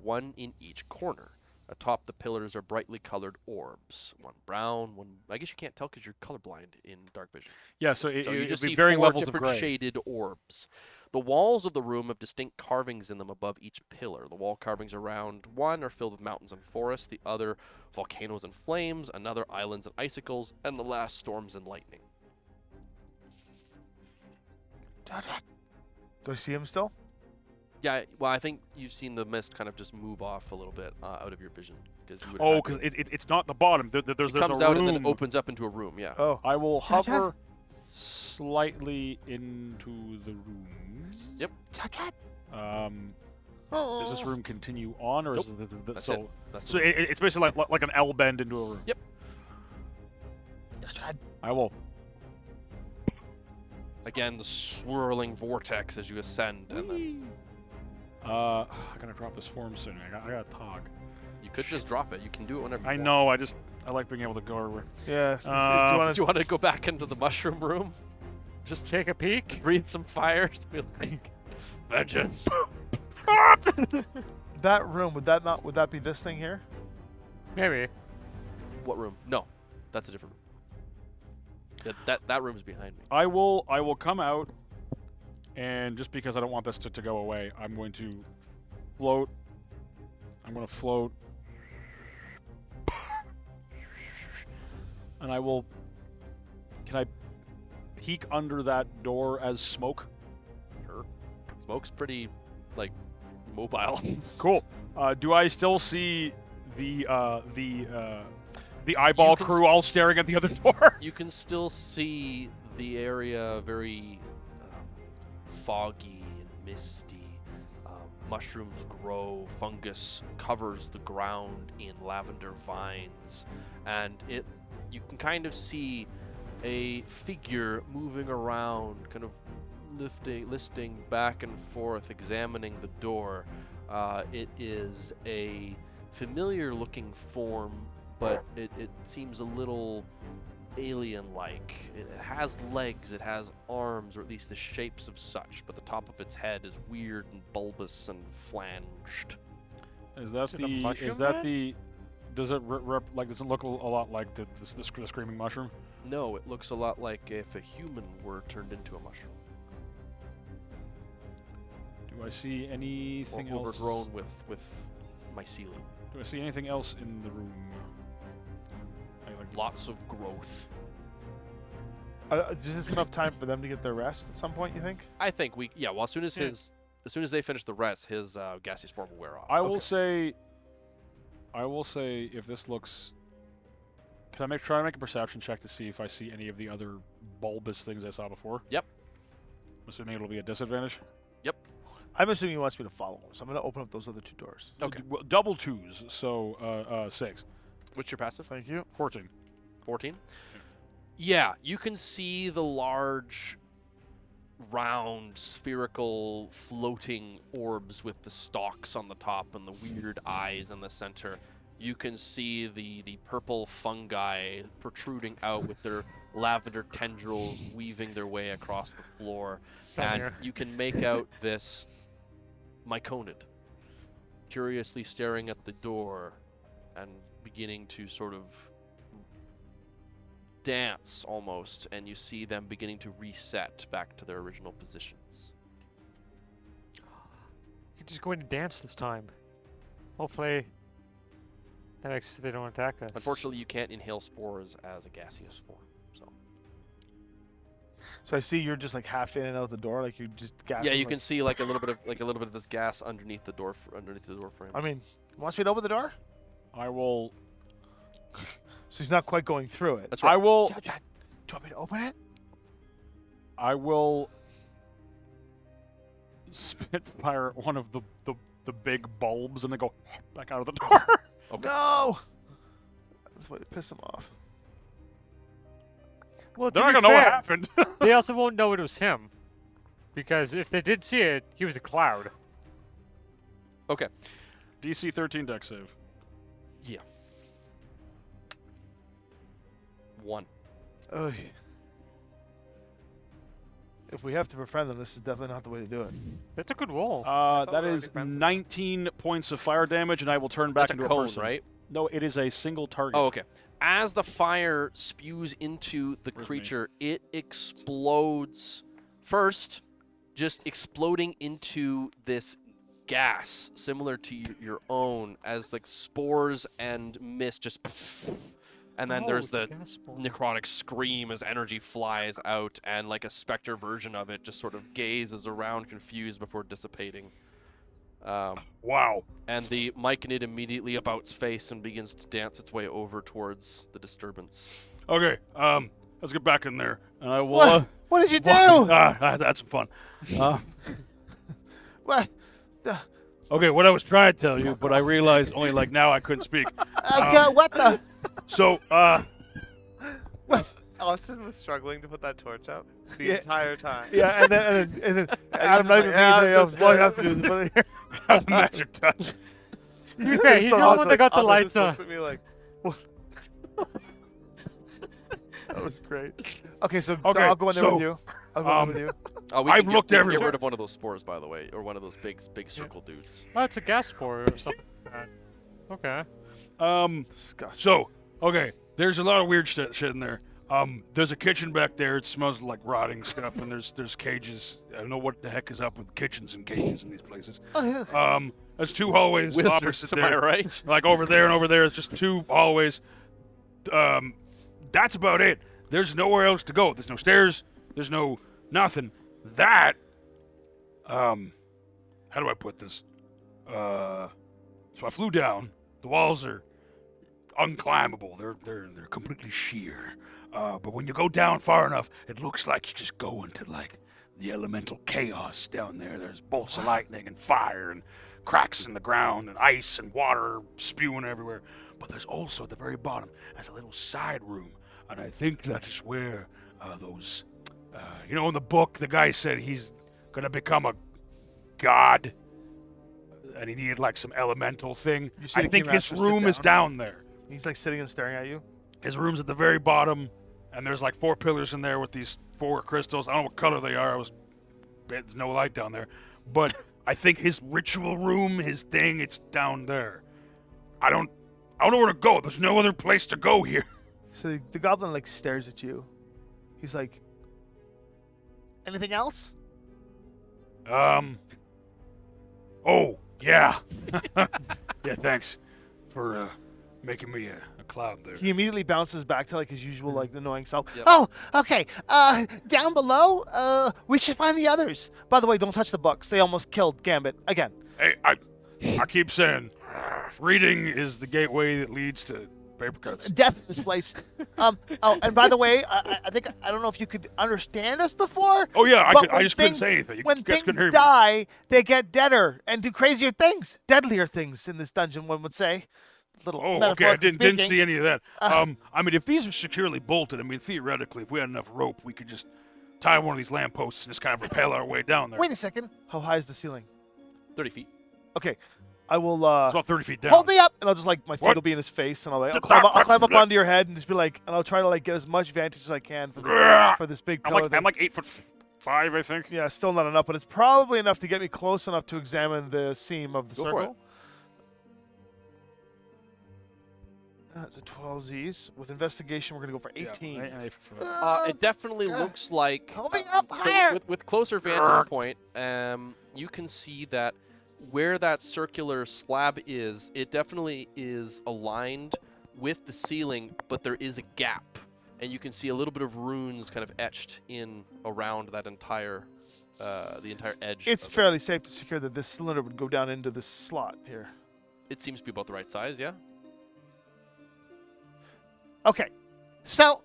one in each corner. Atop the pillars are brightly colored orbs. One brown, one. I guess you can't tell because you're colorblind in dark vision. Yeah. So, So you it'd just be see varying 4 levels of different gray. shaded orbs. The walls of the room have distinct carvings in them above each pillar. The wall carvings around one are filled with mountains and forests, the other volcanoes and flames, another islands and icicles, and the last storms and lightning. Do I see him still? Yeah, well, I think you've seen the mist kind of just move off a little bit out of your vision because you would. Oh, because it's not the bottom. There's it comes a out room. and then it opens up into a room. Yeah. Oh. I will Chat, chat. hover slightly into the room. Yep. Does this room continue on, or is Nope. it That's so? it. That's So the room. it's basically like an L bend into a room. Yep. I will. Again, the swirling vortex as you ascend, and then I gotta drop this form soon. I gotta talk. you could just drop it. You can do it whenever. I you know. I like being able to go everywhere. Yeah. Uh, Want. do you Do you want to go back into the mushroom room? Just take a peek. Breathe some fires. Be like, vengeance. that room, would that be this thing here? Maybe. What room? No, that's a different room. That room is behind me. I will come out, and just because I don't want this to go away, I'm going to float. I'm going to float. And I will. Can I peek under that door as smoke? Sure. Smoke's pretty, like, mobile. Cool. Do I still see the eyeball can crew all staring at the other door? You can still see the area very foggy and misty. Mushrooms grow, fungus covers the ground in lavender vines, and you can kind of see a figure moving around, kind of listing back and forth, examining the door. It is a familiar-looking form, but it seems a little alien-like. It has legs, it has arms, or at least the shapes of such, but the top of its head is weird and bulbous and flanged. Is that Is it a the? mushroom Is that man? the? Does it does it look a lot like the screaming mushroom? No, it looks a lot like if a human were turned into a mushroom. Do I see anything Or else? overgrown with mycelium. Do I see anything else in the room? Lots of growth. Is this enough time for them to get their rest at some point, you think? I think well, as soon as Yeah. as soon as they finish the rest, his gaseous form will wear off. I will say if this looks. Can I try to make a perception check to see if I see any of the other bulbous things I saw before? Yep. I'm assuming it'll be a disadvantage. I'm assuming he wants me to follow him, so I'm going to open up those other 2 doors. Okay. Well, double 2s, so 6. What's your passive? Thank you. 14. 14? Yeah, you can see the large, round, spherical, floating orbs with the stalks on the top and the weird eyes in the center. you can see the purple fungi protruding out with their lavender tendrils weaving their way across the floor. Down And here. you can make out this myconid curiously staring at the door and beginning to sort of dance almost, and you see them beginning to reset back to their original positions. You can just go in and dance this time. Hopefully, they don't attack us. Unfortunately, you can't inhale spores as a gaseous form. So I see you're just like half in and out the door, like you just gas. Yeah, you can see like a little bit of this gas underneath the door frame. I mean, wants me to open the door? I will. So he's not quite going through it. That's right. I will. Do you want me to open it? I will spitfire one of the big bulbs, and they go back out of the door. Okay. No. That's way to piss him off. Well, They're to not be gonna know what fair, happened. they also won't know it was him. Because if they did see it, he was a cloud. Okay. DC 13 deck save. Yeah. 1. Ugh. If we have to befriend them, this is definitely not the way to do it. That's a good roll. thought That we were is already friends. 19 points of fire damage, and I will turn back That's a into cone, person. right? No, it is a single target. Oh, okay. As the fire spews into the Where's me? creature, it explodes first, just exploding into this gas similar to your own, as like spores and mist just. And then Oh, there's it's a the gas spore. necrotic scream as energy flies out, and like a specter version of it just sort of gazes around confused before dissipating. Wow. And the myconid immediately abouts face and begins to dance its way over towards the disturbance. Okay. Let's get back in there, and I will. What? What did you do? I had some fun. What? Okay, what I was trying to tell you, but I realized only like now I couldn't speak. What the? So, Austin was struggling to put that torch out the Yeah. entire time. Yeah, and then Adam not even like, yeah, anything else. just- All you have to do is put it here. have a magic touch. To be fair, he's the only one that got the Austin lights just on. looks at me like, That was great. Okay, so Okay, I'll go in there so, with you. I'll go in with you. We I've can looked we can everywhere. get rid of one of those spores, by the way, or one of those big circle dudes. Oh, it's a gas spore or something like that. Okay. Disgusting. So, okay, there's a lot of weird shit in there. There's a kitchen back there. It smells like rotting stuff, and there's cages. I don't know what the heck is up with kitchens and cages in these places. Oh, yeah. There's 2 hallways opposite Am I there. right? Like over there and over there. It's just 2 hallways. That's about it. There's nowhere else to go. There's no stairs. There's no nothing. That, how do I put this? So I flew down. The walls are unclimbable. They're completely sheer. But when you go down far enough, it looks like you just go into like the elemental chaos down there. There's bolts of lightning and fire and cracks in the ground and ice and water spewing everywhere. But there's also at the very bottom, there's a little side room, and I think that is where those, in the book, the guy said he's gonna become a god, and he needed like some elemental thing. You see I the think his Keymaster room sit is down there. He's like sitting and staring at you. His room's at the very bottom, and there's like 4 pillars in there with these 4 crystals. I don't know what color they are. There's no light down there, but I think his ritual room, his thing, it's down there. I don't know where to go. There's no other place to go here. So the goblin like stares at you. He's like, Anything else? Oh yeah, yeah. Thanks for making me a cloud there. he immediately bounces back to like his usual like annoying self. Yep. Oh, okay. Down below, we should find the others. By the way, don't touch the books. They almost killed Gambit again. Hey, I keep saying, reading is the gateway that leads to paper cuts. Death in this place. Oh, and by the way, I think I don't know if you could understand us before. Oh yeah, but I when just couldn't things- say anything. You When guys things couldn't hear me. die, they get deader and do crazier things, deadlier things in this dungeon. One would say. Little Oh, okay. I metaphorically didn't speaking. see any of that. I mean, if these are securely bolted, I mean, theoretically, if we had enough rope, we could just tie one of these lampposts and just kind of rappel our way down there. Wait a second. how high is the ceiling? 30 feet. Okay, I will. It's about 30 feet down. Hold me up. And I'll just like my feet What? will be in his face, and I'll Just climb stop. up onto your head and just be like, and I'll try to like get as much vantage as I can for this big pillar. I'm like 8'5", I think. Yeah, still not enough, but it's probably enough to get me close enough to examine the seam of the Go for circle. That's a 12 Z's. With investigation, we're gonna go for 18. It definitely looks like Hold me up so higher. with closer vantage point, you can see that where that circular slab is, it definitely is aligned with the ceiling, but there is a gap, and you can see a little bit of runes kind of etched in around that entire the entire edge. It's of it. fairly safe to secure that this cylinder would go down into this slot here. It seems to be about the right size, yeah. Okay. So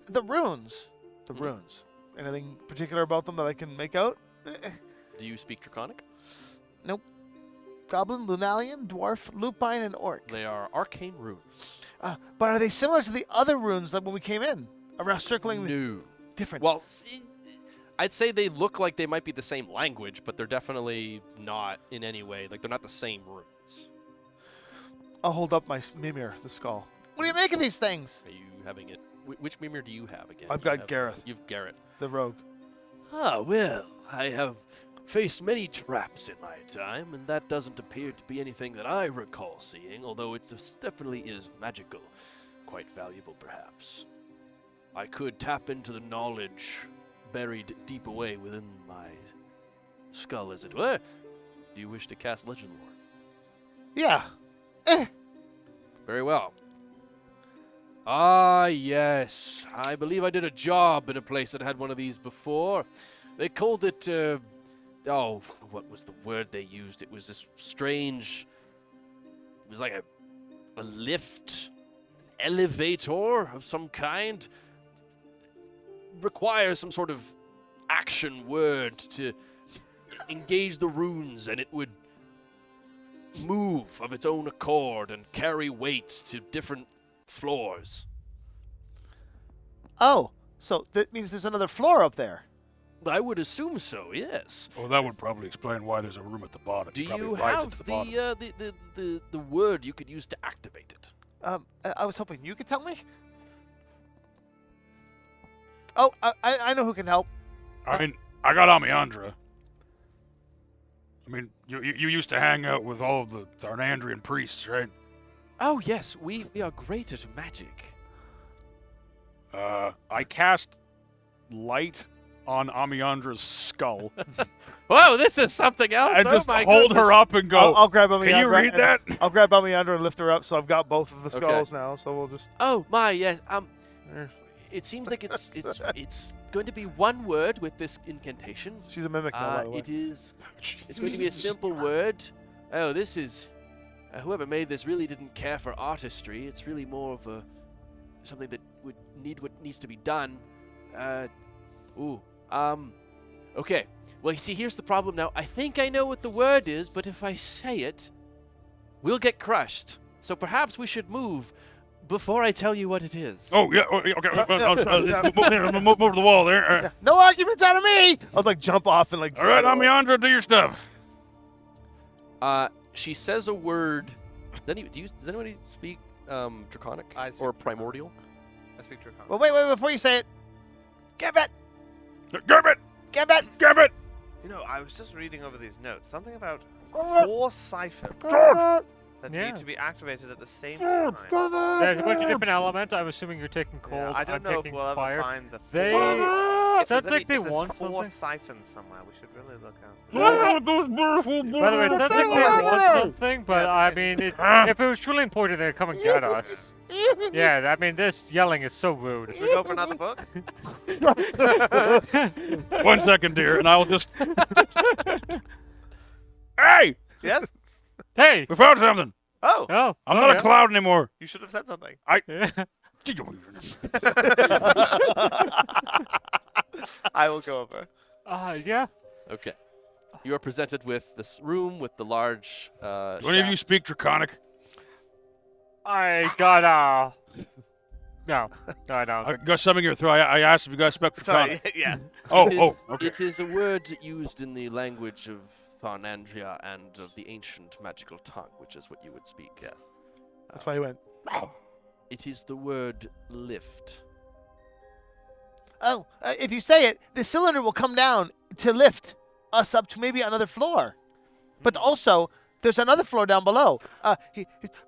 the runes. The runes. Anything particular about them that I can make out? Do you speak Draconic? goblin, lunalian, dwarf, lupine, and orc. They are arcane runes. But are they similar to the other runes that when we came in? Around circling the No. different. Well, I'd say they look like they might be the same language, but they're definitely not in any way. Like, they're not the same runes. I'll hold up my mimir, the skull. What do you make of these things? Are you having it? Which mimir do you have again? I've You got have- Gareth, You've Garrett. the rogue. Ah, well, I have faced many traps in my time, and that doesn't appear to be anything that I recall seeing, although it definitely is magical. Quite valuable, perhaps. I could tap into the knowledge buried deep away within my skull, as it were. Do you wish to cast Legend Lore? Yeah. Very well. Ah, yes. I believe I did a job in a place that had one of these before. They called it, oh, what was the word they used? It was this strange, it was like a lift, an elevator of some kind. Requires some sort of action word to engage the runes, and it would move of its own accord and carry weight to different floors. Oh, so that means there's another floor up there. I would assume so, yes. Well, that would probably explain why there's a room at the bottom. Do Probably you rides up have to the bottom. the word you could use to activate it? I was hoping you could tell me. Oh, I know who can help. I mean, I got Amiandra. I mean, you used to hang out with all of the Tharnandrian priests, right? Oh, yes, we are great at magic. I cast light on Amiandra's skull Whoa, this is something else. and Oh just my hold goodness. her up and go. I'll grab Amiandra. Can you read and- that? I'll grab Amiandra and lift her up, so I've got both of the Okay. skulls now. So we'll just. Oh my, yes. There. It seems like it's going to be one word with this incantation. She's a mimic now, by the way. It is. It's going to be a simple word. Oh, this is. Whoever made this really didn't care for artistry. It's really more of a something that would need what needs to be done. Okay. Well, you see, here's the problem now. I think I know what the word is, but if I say it, we'll get crushed. So perhaps we should move before I tell you what it is. Oh yeah. Okay. Move over the wall there. No arguments out of me. I'll like jump off and like. All right, Amiandra, do your stuff. She says a word. Does anybody speak Draconic I speak or Primordial? I speak Draconic. Well, wait, before you say it. Gambit! Grab it. Gambit! Grab it. You know, I was just reading over these notes. Something about George! 4 siphons George! that Yeah. need to be activated at the same time. There's a bunch of different elements. I'm assuming you're taking cold. Yeah, I don't I'm know if taking we'll ever fire. find the They- If Sounds there's like they if there's want 4 something. siphons somewhere. We should really look out. By the way, it sounds like they want something, but Yeah, I they- mean, if it was truly important, they'd come and get us. Yeah, I mean, this yelling is so rude. Should we go for another book? 1 second, dear, and I'll just. Hey, Yes? Hey! we found something. Oh, Oh, I'm not a cloud anymore. you should have said something. I will go over. yeah. Okay. You are presented with this room with the large. Do any of you shafts. speak Draconic? I got No, I don't. I got something in your throat. I asked if you guys speak Sorry, Draconic. yeah. Oh, It is- oh, okay. It is a word used in the language of Thornandria and of the ancient magical tongue, which is what you would speak. Yes. That's why he went. It is the word lift. Oh, if you say it, the cylinder will come down to lift us up to maybe another floor. But also, there's another floor down below.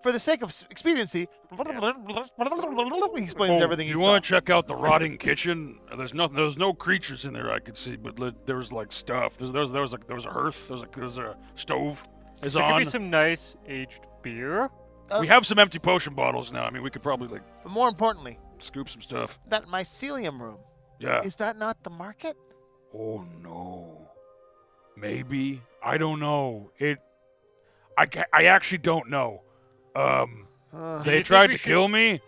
For the sake of expediency, he explains everything. Do you want to check out the rotting kitchen? There's no creatures in there I could see, but there was like stuff. There was a hearth. There was a stove. Is There could on. be some nice aged beer. We have some empty potion bottles now. I mean, we could probably like But more importantly, scoop some stuff. that mycelium room. Yeah. Is that not the market? Oh no. Maybe. I don't know. I actually don't know. They think tried we to should- kill me,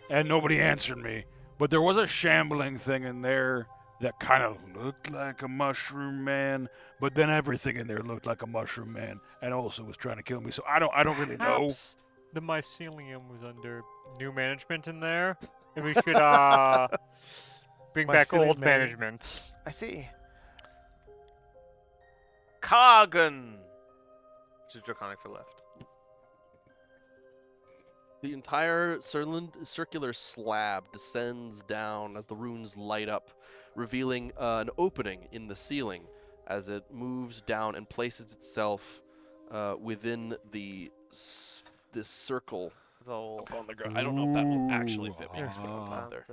and nobody answered me. But there was a shambling thing in there that kind of looked like a mushroom man. But then everything in there looked like a mushroom man, and also was trying to kill me. So I don't really know. Perhaps the mycelium was under new management in there, and we should bring back Mycelium old man. management. I see. Kargan! Which is Draconic for left. The entire circular slab descends down as the runes light up, revealing an opening in the ceiling as it moves down and places itself within this circle Though. up on the ground. I don't know if that will actually fit me. Ooh. Just put it on top there.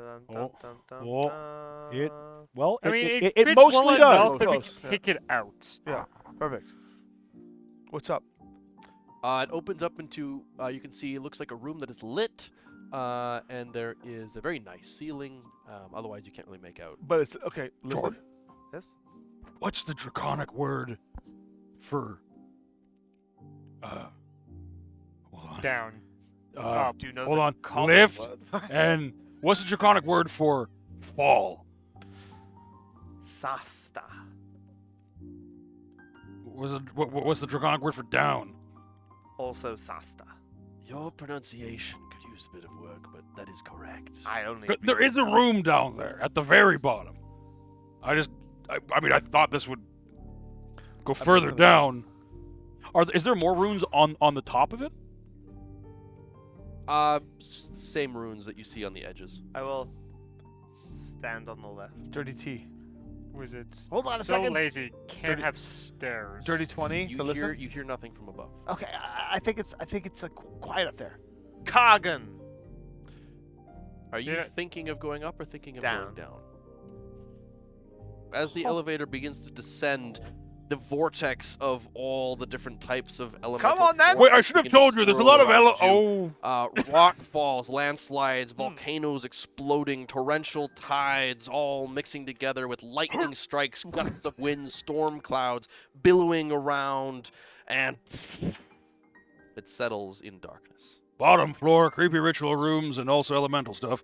Well, I mean, it it fits mostly well does. enough that we Close, can take it out. Yeah. Perfect. What's up? It opens up into, you can see, it looks like a room that is lit, and there is a very nice ceiling. Otherwise, you can't really make out. But it's okay. Listen. Jordan. Yes? What's the draconic word for? Hold on. Down. Do you know Hold the on. common Lift. word? And what's the draconic word for fall? Sasta. What's the draconic word for down? Also Sasta. Your pronunciation could use a bit of work, but that is correct. I only. There is a room down there at the very bottom. I mean, I thought this would go further listening. down. Is there more runes on the top of it? Same runes that you see on the edges. I will stand on the left. Dirty T. Wizards. Hold on a so second. lazy. Can't Dirty- have stairs. Dirty 20 to listen. You hear nothing from above. Okay, I think it's quiet up there. Kargan! Are you Yeah. thinking of going up or thinking of Down. going down? As the elevator begins to descend, the vortex of all the different types of elemental on, then! Wait, I forces should have begin to told you. There's a swirl lot of around you. oh. Rock falls, landslides, volcanoes exploding, torrential tides all mixing together with lightning strikes, gusts of wind, storm clouds billowing around, and it settles in darkness. Bottom floor, creepy ritual rooms, and also elemental stuff.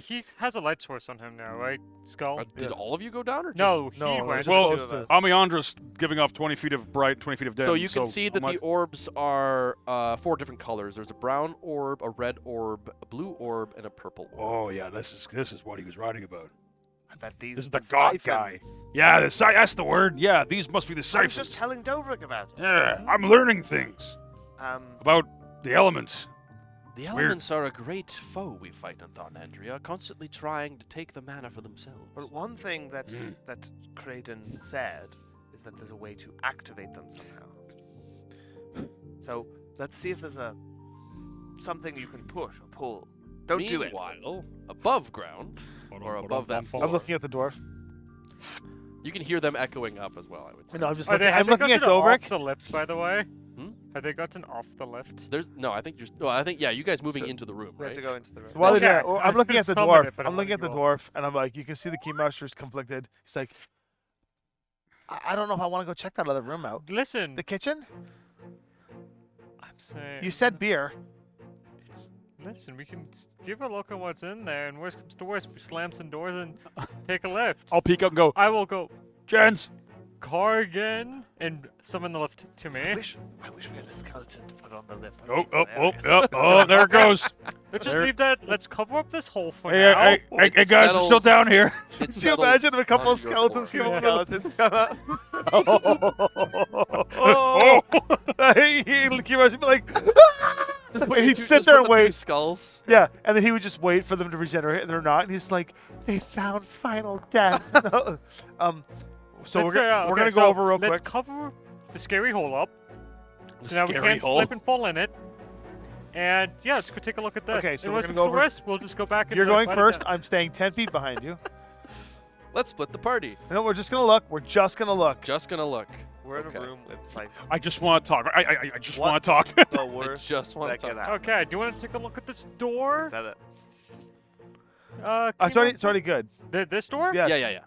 He has a light source on him now, right? Skull? Did all of you go down or just No, he No, went. just Well, close to- Amiandra's giving off 20 feet of bright, 20 feet of dim. So you can see that my- the orbs are 4 different colors. There's a brown orb, a red orb, a blue orb, and a purple orb. Oh yeah, this is what he was writing about. I bet these This is are the god guy. siphons. Yeah, that's the word. Yeah, these must be the I was ciphers. just telling Dobrik about it. Yeah, I'm learning things about the elements. The Weird. elements are a great foe we fight in Thornandria, constantly trying to take the mana for themselves. But one thing that Mm. that Kraden said is that there's a way to activate them somehow. So let's see if there's something you can push or pull. Don't do it. Meanwhile, above ground, or above that floor, I'm looking at the dwarf. you can hear them echoing up as well, I would say. No, I'm just Are looking. they, have I'm they looking at gotten Dobrik. off the lift, by the way? Hmm? Have they gotten off the lift? I think you guys moving So- into the room, We have right? to go into the room. So while they're Okay, doing that, I I'm looking could at the summon dwarf. it, but I I'm looking at the wanna dwarf, and I'm like, you can see the keymaster's conflicted. He's like, I don't know if I want to go check that other room out. Listen, The kitchen? I'm saying. You said beer. Listen, we can give a look at what's in there, and worst comes to worst, we slam some doors and take a lift. I'll peek up and go, I will go. Jens, car again and summon the lift to me. I wish we had a skeleton to put on the lift. Oh, there it goes. Let's just leave that. Let's cover up this hole for Hey, now. hey, guys, we're still settles. down here. It Can you settles imagine if a couple of onto your skeletons floor. came over the Oh, He would be like, Just and wait, he'd two- sit just there put and the two wait. skulls. Yeah, and then he would just wait for them to regenerate, and they're not. And he's like, they found final death. So Let's, we're gonna so go over real let's quick. cover the scary hole up. The So now we scary can't hole. slip and fall in it. And yeah, let's go take a look at this. Okay, so And we're once gonna we go do the over- rest, we'll just go back and You're going fight it first. down. I'm staying 10 feet behind you. Let's split the party. No, we're just gonna look. We're just gonna look. Just gonna look. We're in Okay. a room with like I just want to talk. I just want What's to talk. the I worst just want that to could talk. happen. Okay, do you want to take a look at this door? Is that it? It's already good. This door? Yes. Yeah.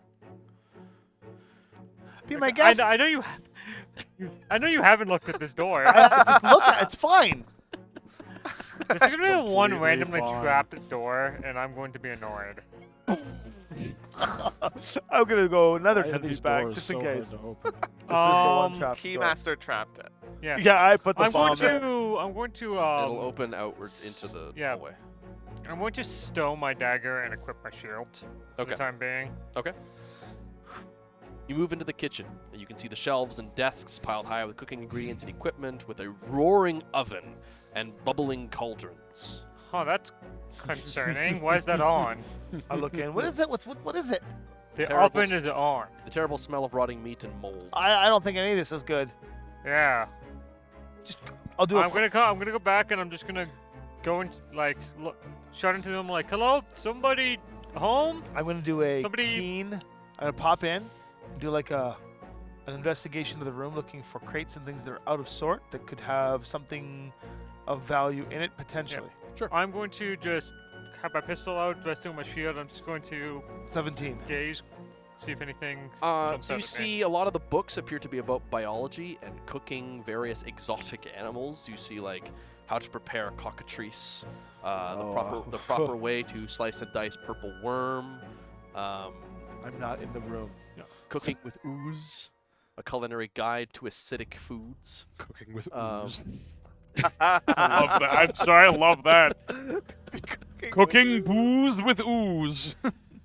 Be my guest. I know you. I know you haven't looked at this door. Just look at it. It's fine. This is gonna be the one Completely randomly fine. trapped door, and I'm going to be annoyed. I'm gonna go another Why are 10 these feet back, doors just so in hard case. to This open? is the one Um, trapped door. Keymaster trapped it. Yeah. Yeah, I put the I'm bomb going there. to. I'm going to. It'll open outwards into the yeah. hallway. I'm going to stow my dagger and equip my shield for Okay. the time being. Okay. You move into the kitchen, and you can see the shelves and desks piled high with cooking ingredients and equipment, with a roaring oven and bubbling cauldrons. Oh, that's concerning. Why is that on? I look in. What is it? What is it? The Terrible oven is on. The terrible smell of rotting meat and mold. I don't think any of this is good. Yeah. I'll do I'm it. gonna go back and I'm just gonna go and like look, shout into them like, "Hello, somebody home?" I'm gonna do a Somebody- keen. I'm gonna pop in and do like an investigation of the room, looking for crates and things that are out of sort that could have something of value in it potentially. I'm going to just have my pistol out, resting on my shield. I'm just going to 17. gaze, see if anything. So jumps you out at me. see a lot of the books appear to be about biology and cooking various exotic animals. You see like how to prepare cockatrice, the proper way to slice and dice purple worm, I'm not in the room. cooking with ooze, a culinary guide to acidic foods. Cooking with Um, ooze. I love that. I'm sorry, I love that. Cooking booze with ooze.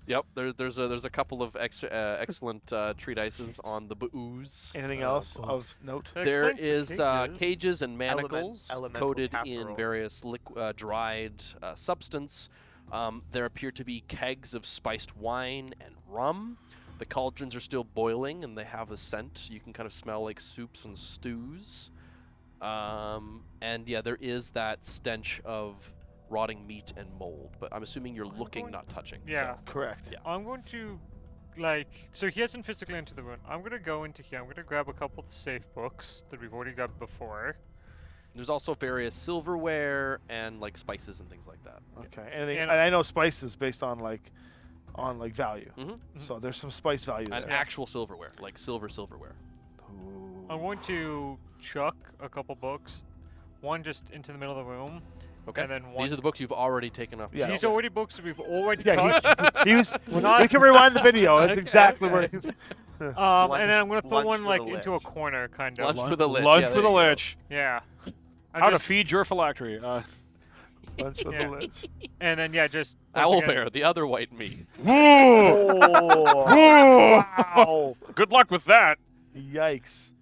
Yep, there's a couple of excellent treatises on the ooze. Anything else of note? That There explains is the cages. cages and manacles elemental coated in casserole. various dried substance. There appear to be kegs of spiced wine and rum. The cauldrons are still boiling, and they have a scent. You can kind of smell like soups and stews. And yeah, there is that stench of rotting meat and mold. But I'm assuming you're looking, not touching. Yeah. So. Correct. Yeah. I'm going to, like, so he hasn't physically entered the room. I'm going to go into here. I'm going to grab a couple of the safe books that we've already grabbed before. There's also various silverware and like spices and things like that. Okay. Anything? And- And I know spices based on like value. hmm So there's some spice value And there. actual silverware, like silverware. I'm going to chuck a couple books. One just into the middle of the room. Okay. And then one. These are the books you've already taken off. the Yeah. shelf. These are already books that we've already Yeah, touched. he was. not- We can rewind the video. That's Okay, exactly okay. where. And then I'm going to throw Lunch one with like a into a lich. corner, kind of. Lunch with a lich. Lunch yeah, with there a you go. lich. Yeah. I'm How to just- feed your phylactery. Lunch with Yeah. the lich. And then yeah, just once again- Owlbear, the other white meat. Woo! Oh, wow. Good luck with that. Yikes.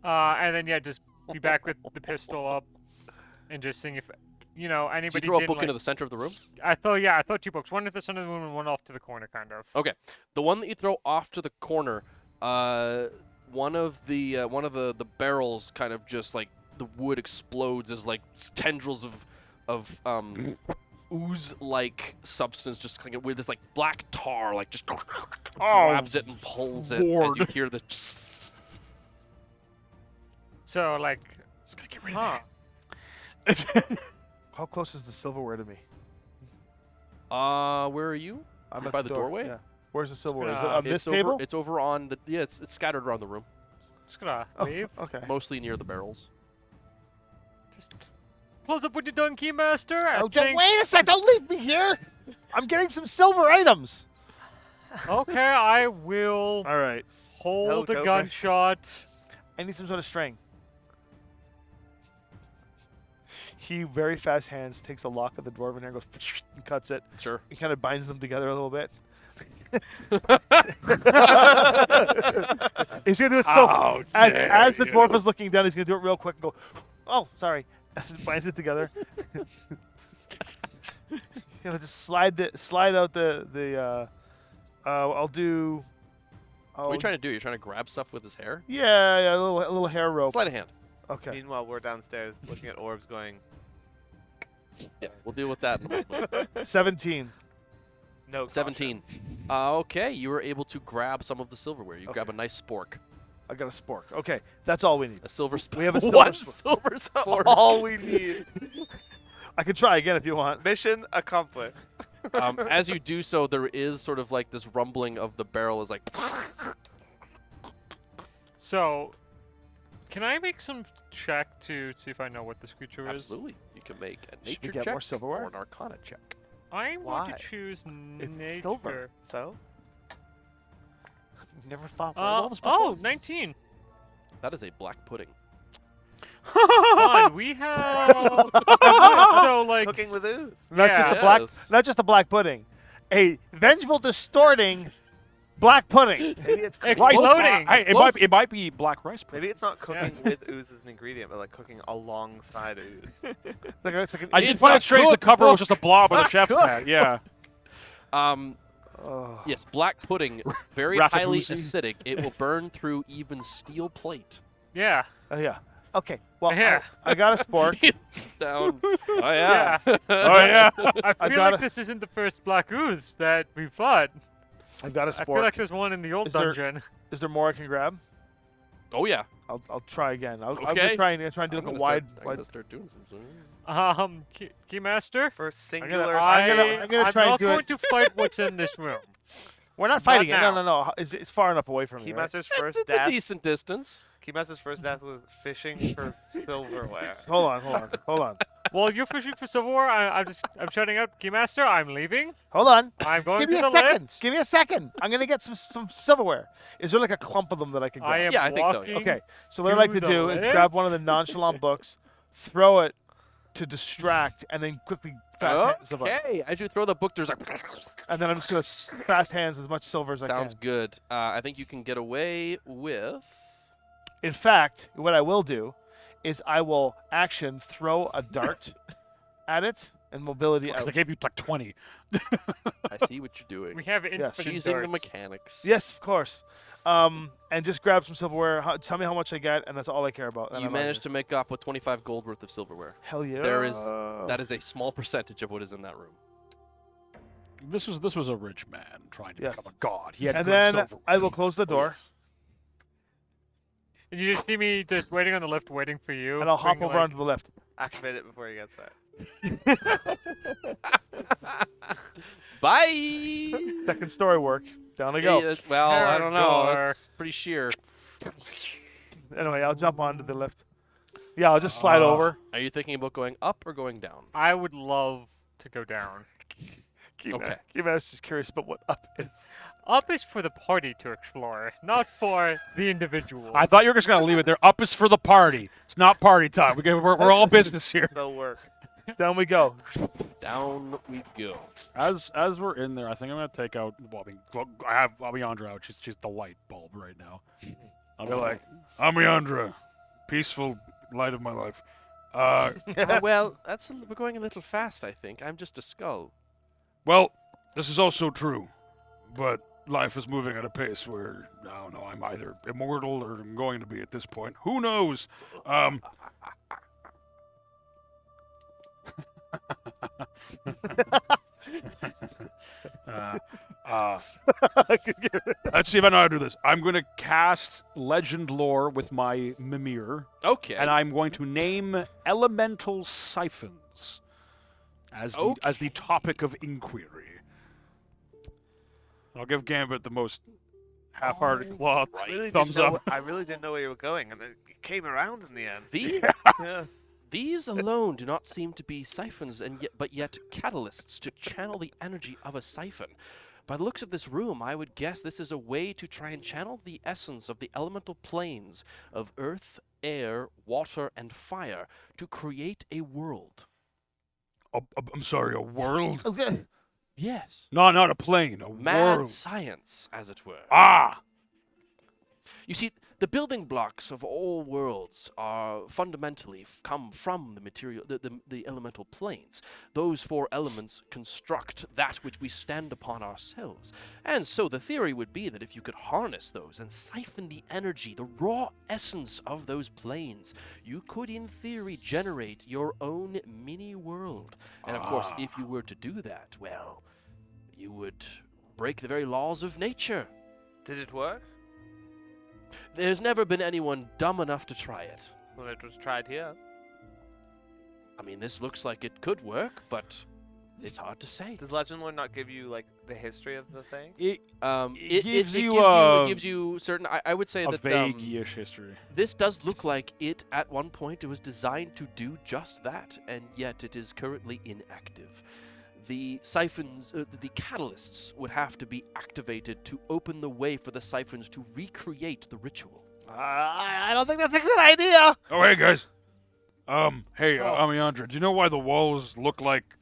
And then yeah, just be back with the pistol up, and just seeing if Did you anybody. throw a didn't, book like, into the center of the room? I thought 2 books. One at the center of the room and one off to the corner, kind of. Okay. The one that you throw off to the corner, one of the barrels kind of just like the wood explodes as like tendrils of ooze-like substance just kind of with this like black tar like just grabs it and pulls it as Lord. you hear the. So like, Just gotta get rid huh? How close is the silverware to me? Where are you? I'm You're at by the door. doorway? Yeah. Where's the silverware? Is it Uh, on this It's table? over. It's over on the. Yeah, it's scattered around the room, Just gonna Oh, leave. okay. mostly near the barrels. Just close up when you're done, Keymaster. I Oh, don't think. wait a sec! Don't leave me here. I'm getting some silver items. Okay, I will All right. hold No, a go for it. gunshot. I need some sort of string. He very fast hands takes a lock of the dwarven hair, goes and cuts it. Sure. He kind of binds them together a little bit. He's gonna do it slow. As the dwarf is looking down, he's gonna do it real quick and go, "Oh, sorry," and binds it together. Just slide out the. I'll do. What are you trying to do? You're trying to grab stuff with his hair? Yeah, a little hair rope. Sleight of hand. Okay. Meanwhile, we're downstairs looking at orbs going, Yeah, we'll deal with that in a moment. 17. no. caution. 17. Okay, you were able to grab some of the silverware. You grab a nice spork. I got a spork. Okay, that's all we need. A silver spork. We have a silver One spork. silver spork. All we need. I can try again if you want. Mission accomplished. As you do so, there is sort of like this rumbling of the barrel is like. So, can I make some check to see if I know what this creature is? Absolutely. You can make a Should we nature get check more silverware? or an arcana check. I want Why? to choose nature. silver. So? Never fought Uh, werewolves before. oh, 19. That is a black pudding. Fun. We have. So, like. Cooking with ooze. Not yeah. just a black, Yes. not just a black pudding, a vengeful, distorting black pudding. Maybe it's cooking. Exploding. Hey, it might be black rice pudding. Maybe it's not cooking with ooze as an ingredient, but like cooking alongside ooze. It's like an I did It's find a it strange the cook cover was book. just a blob with a Not chef's cook. hat. Yeah. Yes, black pudding, very Ratatouille. highly acidic. It will burn through even steel plate. Yeah. yeah. Okay. Well, Yeah. I got a spork. Down. Oh yeah. Yeah. Oh yeah. I feel got like this isn't the first black ooze that we fought. I got a I feel spork. like there's one in the old Is there- dungeon. Is there more I can grab? Oh yeah. I'll try again. I'm Okay. gonna try and do like a wide. I'm gonna start doing some. Keymaster. For I'm singular. gonna I'm try and not do going it. to fight what's in this room. We're not fighting it. now. No. It's far enough away from me. Right? Keymaster's It's first a death. decent distance. Keymaster's first death was fishing for silverware. Hold on. While you're fishing for silverware, I'm shutting up. Keymaster, I'm leaving. Hold on. I'm going Give to me the a second. lift. Give me a second. I'm gonna get some silverware. Is there like a clump of them that I can grab? I am Yeah, I think so, walking. yeah. Okay, so what I like to to do the is left. grab one of the nonchalant books, throw it to distract, and then quickly fast hands of it. Okay. As you throw the book, there's like. And then I'm just gonna fast hands as much silver as Sounds I can. good. I think you can get away with. In fact, what I will do is I will action throw a dart at it and mobility I out. gave you like 20. I see what you're doing. We have infinite Choosing the darts. mechanics. Yes, of course. And just grab some silverware. Tell me how much I get, and that's all I care about. Then You I'm out of managed here. to make off with 25 gold worth of silverware. Hell yeah. There is that is a small percentage of what is in that room. This was a rich man trying to Yes. become a god. He had And good then silver. I will close the door, Yes. And you just see me just waiting on the lift, waiting for you. and I'll hop being over like, onto the lift. Activate it before he gets there. Bye. Second story work. Down I go. Well, I don't know. Door. That's pretty sheer. Anyway, I'll jump onto the lift. Yeah, I'll just slide over. Are you thinking about going up or going down? I would love to go down. Okay. I was just curious about what up is. Up is for the party to explore, not for the individual. I thought you were just gonna leave it there. Up is for the party. It's not party time. We're all business here. They'll work. Down we go. Down we go. As we're in there, I think I'm gonna take out. Well, I mean, I have Amiandra out. She's the light bulb right now. I'll be like, Amiandra, peaceful light of my life. Well, we're going a little fast, I think. I'm just a skull. Well, this is also true, but life is moving at a pace where I don't know. I'm either immortal or I'm going to be at this point. Who knows? Let's see if I know how to do this. I'm going to cast Legend Lore with my Mimir, Okay. and I'm going to name elemental siphons as the topic of inquiry. I'll give Gambit the most half-hearted claw thumbs up. I really didn't know where you were going, and it came around in the end. These, Yeah. these alone do not seem to be siphons, but yet catalysts to channel the energy of a siphon. By the looks of this room, I would guess this is a way to try and channel the essence of the elemental planes of earth, air, water, and fire to create a world. I'm sorry, a world? Okay. Yes. No, not a plane, a Mad world. science, as it were. Ah! You see, the building blocks of all worlds are fundamentally come from the material, the elemental planes. Those 4 elements construct that which we stand upon ourselves. And so the theory would be that if you could harness those and siphon the energy, the raw essence of those planes, you could, in theory, generate your own mini world. And of course, if you were to do that, well, you would break the very laws of nature. Did it work? There's never been anyone dumb enough to try it. Well, it was tried here. I mean, this looks like it could work, but it's hard to say. Does Legend Lore not give you like the history of the thing? It gives it you gives you certain. I would say a that vague-ish history. this does look like it at one point it was designed to do just that, and yet it is currently inactive. The siphons, the catalysts would have to be activated to open the way for the siphons to recreate the ritual. I don't think that's a good idea. Oh, hey, guys. Hey, Amiandra, do you know why the walls look like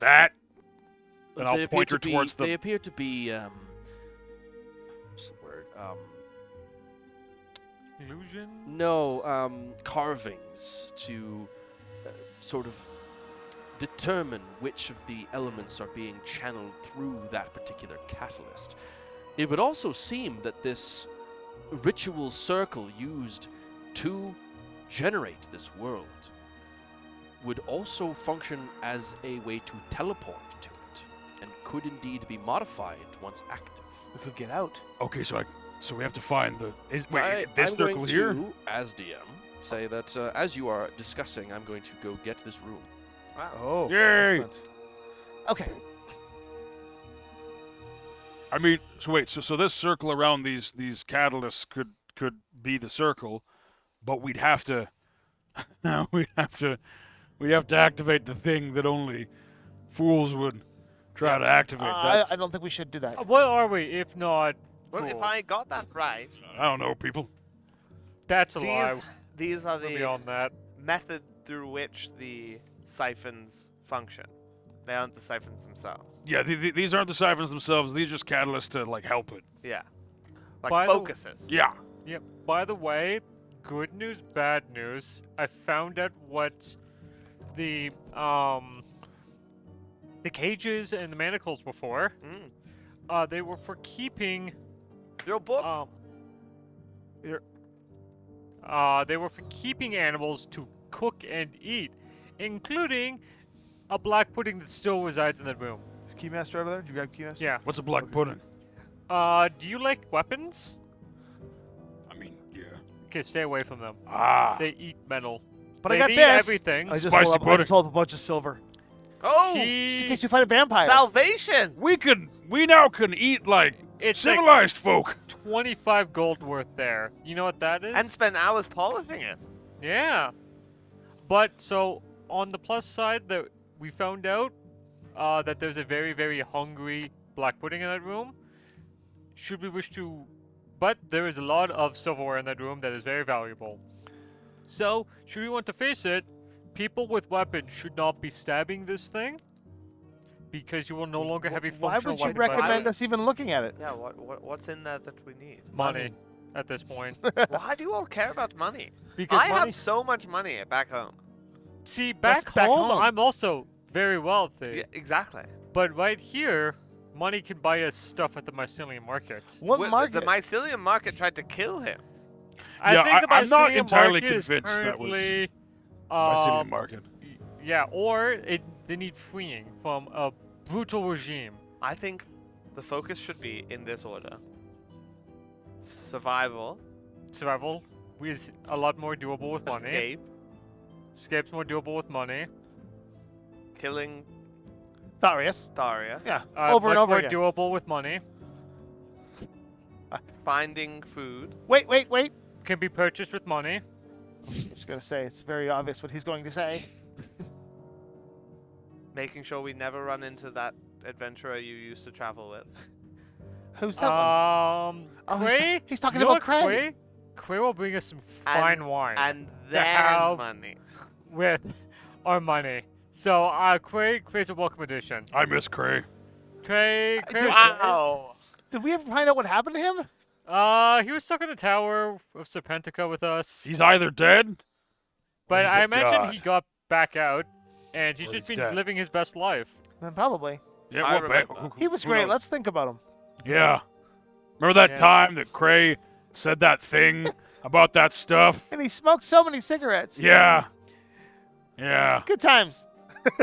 that? And They I'll appear point her to be- towards They the... appear to be, what's the word? Illusion? No, carvings to sort of determine which of the elements are being channeled through that particular catalyst. It would also seem that this ritual circle used to generate this world would also function as a way to teleport to it, and could indeed be modified once active. We could get out. Okay, so we have to find the... I'm this going circle here? to, as DM, say that as you are discussing, I'm going to go get this room. Wow. Oh. Yay! Excellent. Okay. I mean, so wait, so this circle around these catalysts could be the circle, but we'd have to we'd have to activate the thing that only fools would try to activate. I don't think we should do that. What are we, if not Well, if fools? I got that right, I don't know, people. That's a lie. these are We'll be the on that. method through which the siphons function. They aren't the siphons themselves. Yeah, these aren't the siphons themselves. These are just catalysts to like help it. Yeah. Like By the- focuses. Yeah. Yep. By the way, good news, bad news. I found out what the cages and the manacles were for. Mm. They were for keeping Your book? they were for keeping animals to cook and eat, including a black pudding that still resides in that room. Is Keymaster out of there? Did you grab Keymaster? Yeah. What's a black pudding? Do you like weapons? I mean, yeah. Okay, stay away from them. Ah. They eat metal. But they I got eat this. everything. I just Spicy hold up, I pudding. just hold up a bunch of silver. Oh! Just in He, case we find a vampire. Salvation! We now can eat like it's like civilized folk. 25 gold worth there. You know what that is? And spend hours polishing it. Yeah. But so on the plus side, that we found out that there's a very, very hungry black pudding in that room. Should we wish to, but there is a lot of silverware in that room that is very valuable. So should we want to face it, people with weapons should not be stabbing this thing, because you will no longer have a Why functional would you weapon. by recommend then. us even looking at it? Yeah, what's in there that we need? Money at this point? Why do you all care about money? Because I money. have so much money back home. See, That's back back home, home. I'm also very wealthy. Yeah, exactly. But right here, money can buy us stuff at the mycelium market. What Wi- market? The mycelium market tried to kill him. I Yeah, think the I'm not mycelium entirely market is convinced that was currently, Mycelium market. yeah, or they need freeing from a brutal regime. I think the focus should be in this order. Survival, Survival is a lot more doable with money. escape, Escape's more doable with money. killing Tharius. Daria, Yeah. Much over and over more again. doable with money. finding food. Wait. Can be purchased with money. I'm just gonna say it's very obvious what he's going to say. Making sure we never run into that adventurer you used to travel with. Who's that one? Oh, Quay? he's talking You know about what, Craig. Quay will bring us some fine wine And To then have- money. with our money. So, Quay's a welcome addition. I miss Cray. Quay was Wow. Did we ever find out what happened to him? great. He was stuck in the tower of Serpentica with us. He's either dead. But he's I a imagine god. he got back out, and he's Or just he's been dead. living his best life. Then probably. Yeah, I well, remember ba- that. He was who great. knows? Let's think about him. Yeah. Remember that Yeah. time that Cray said that thing about that stuff? And he smoked so many cigarettes. Yeah. Yeah. Good times.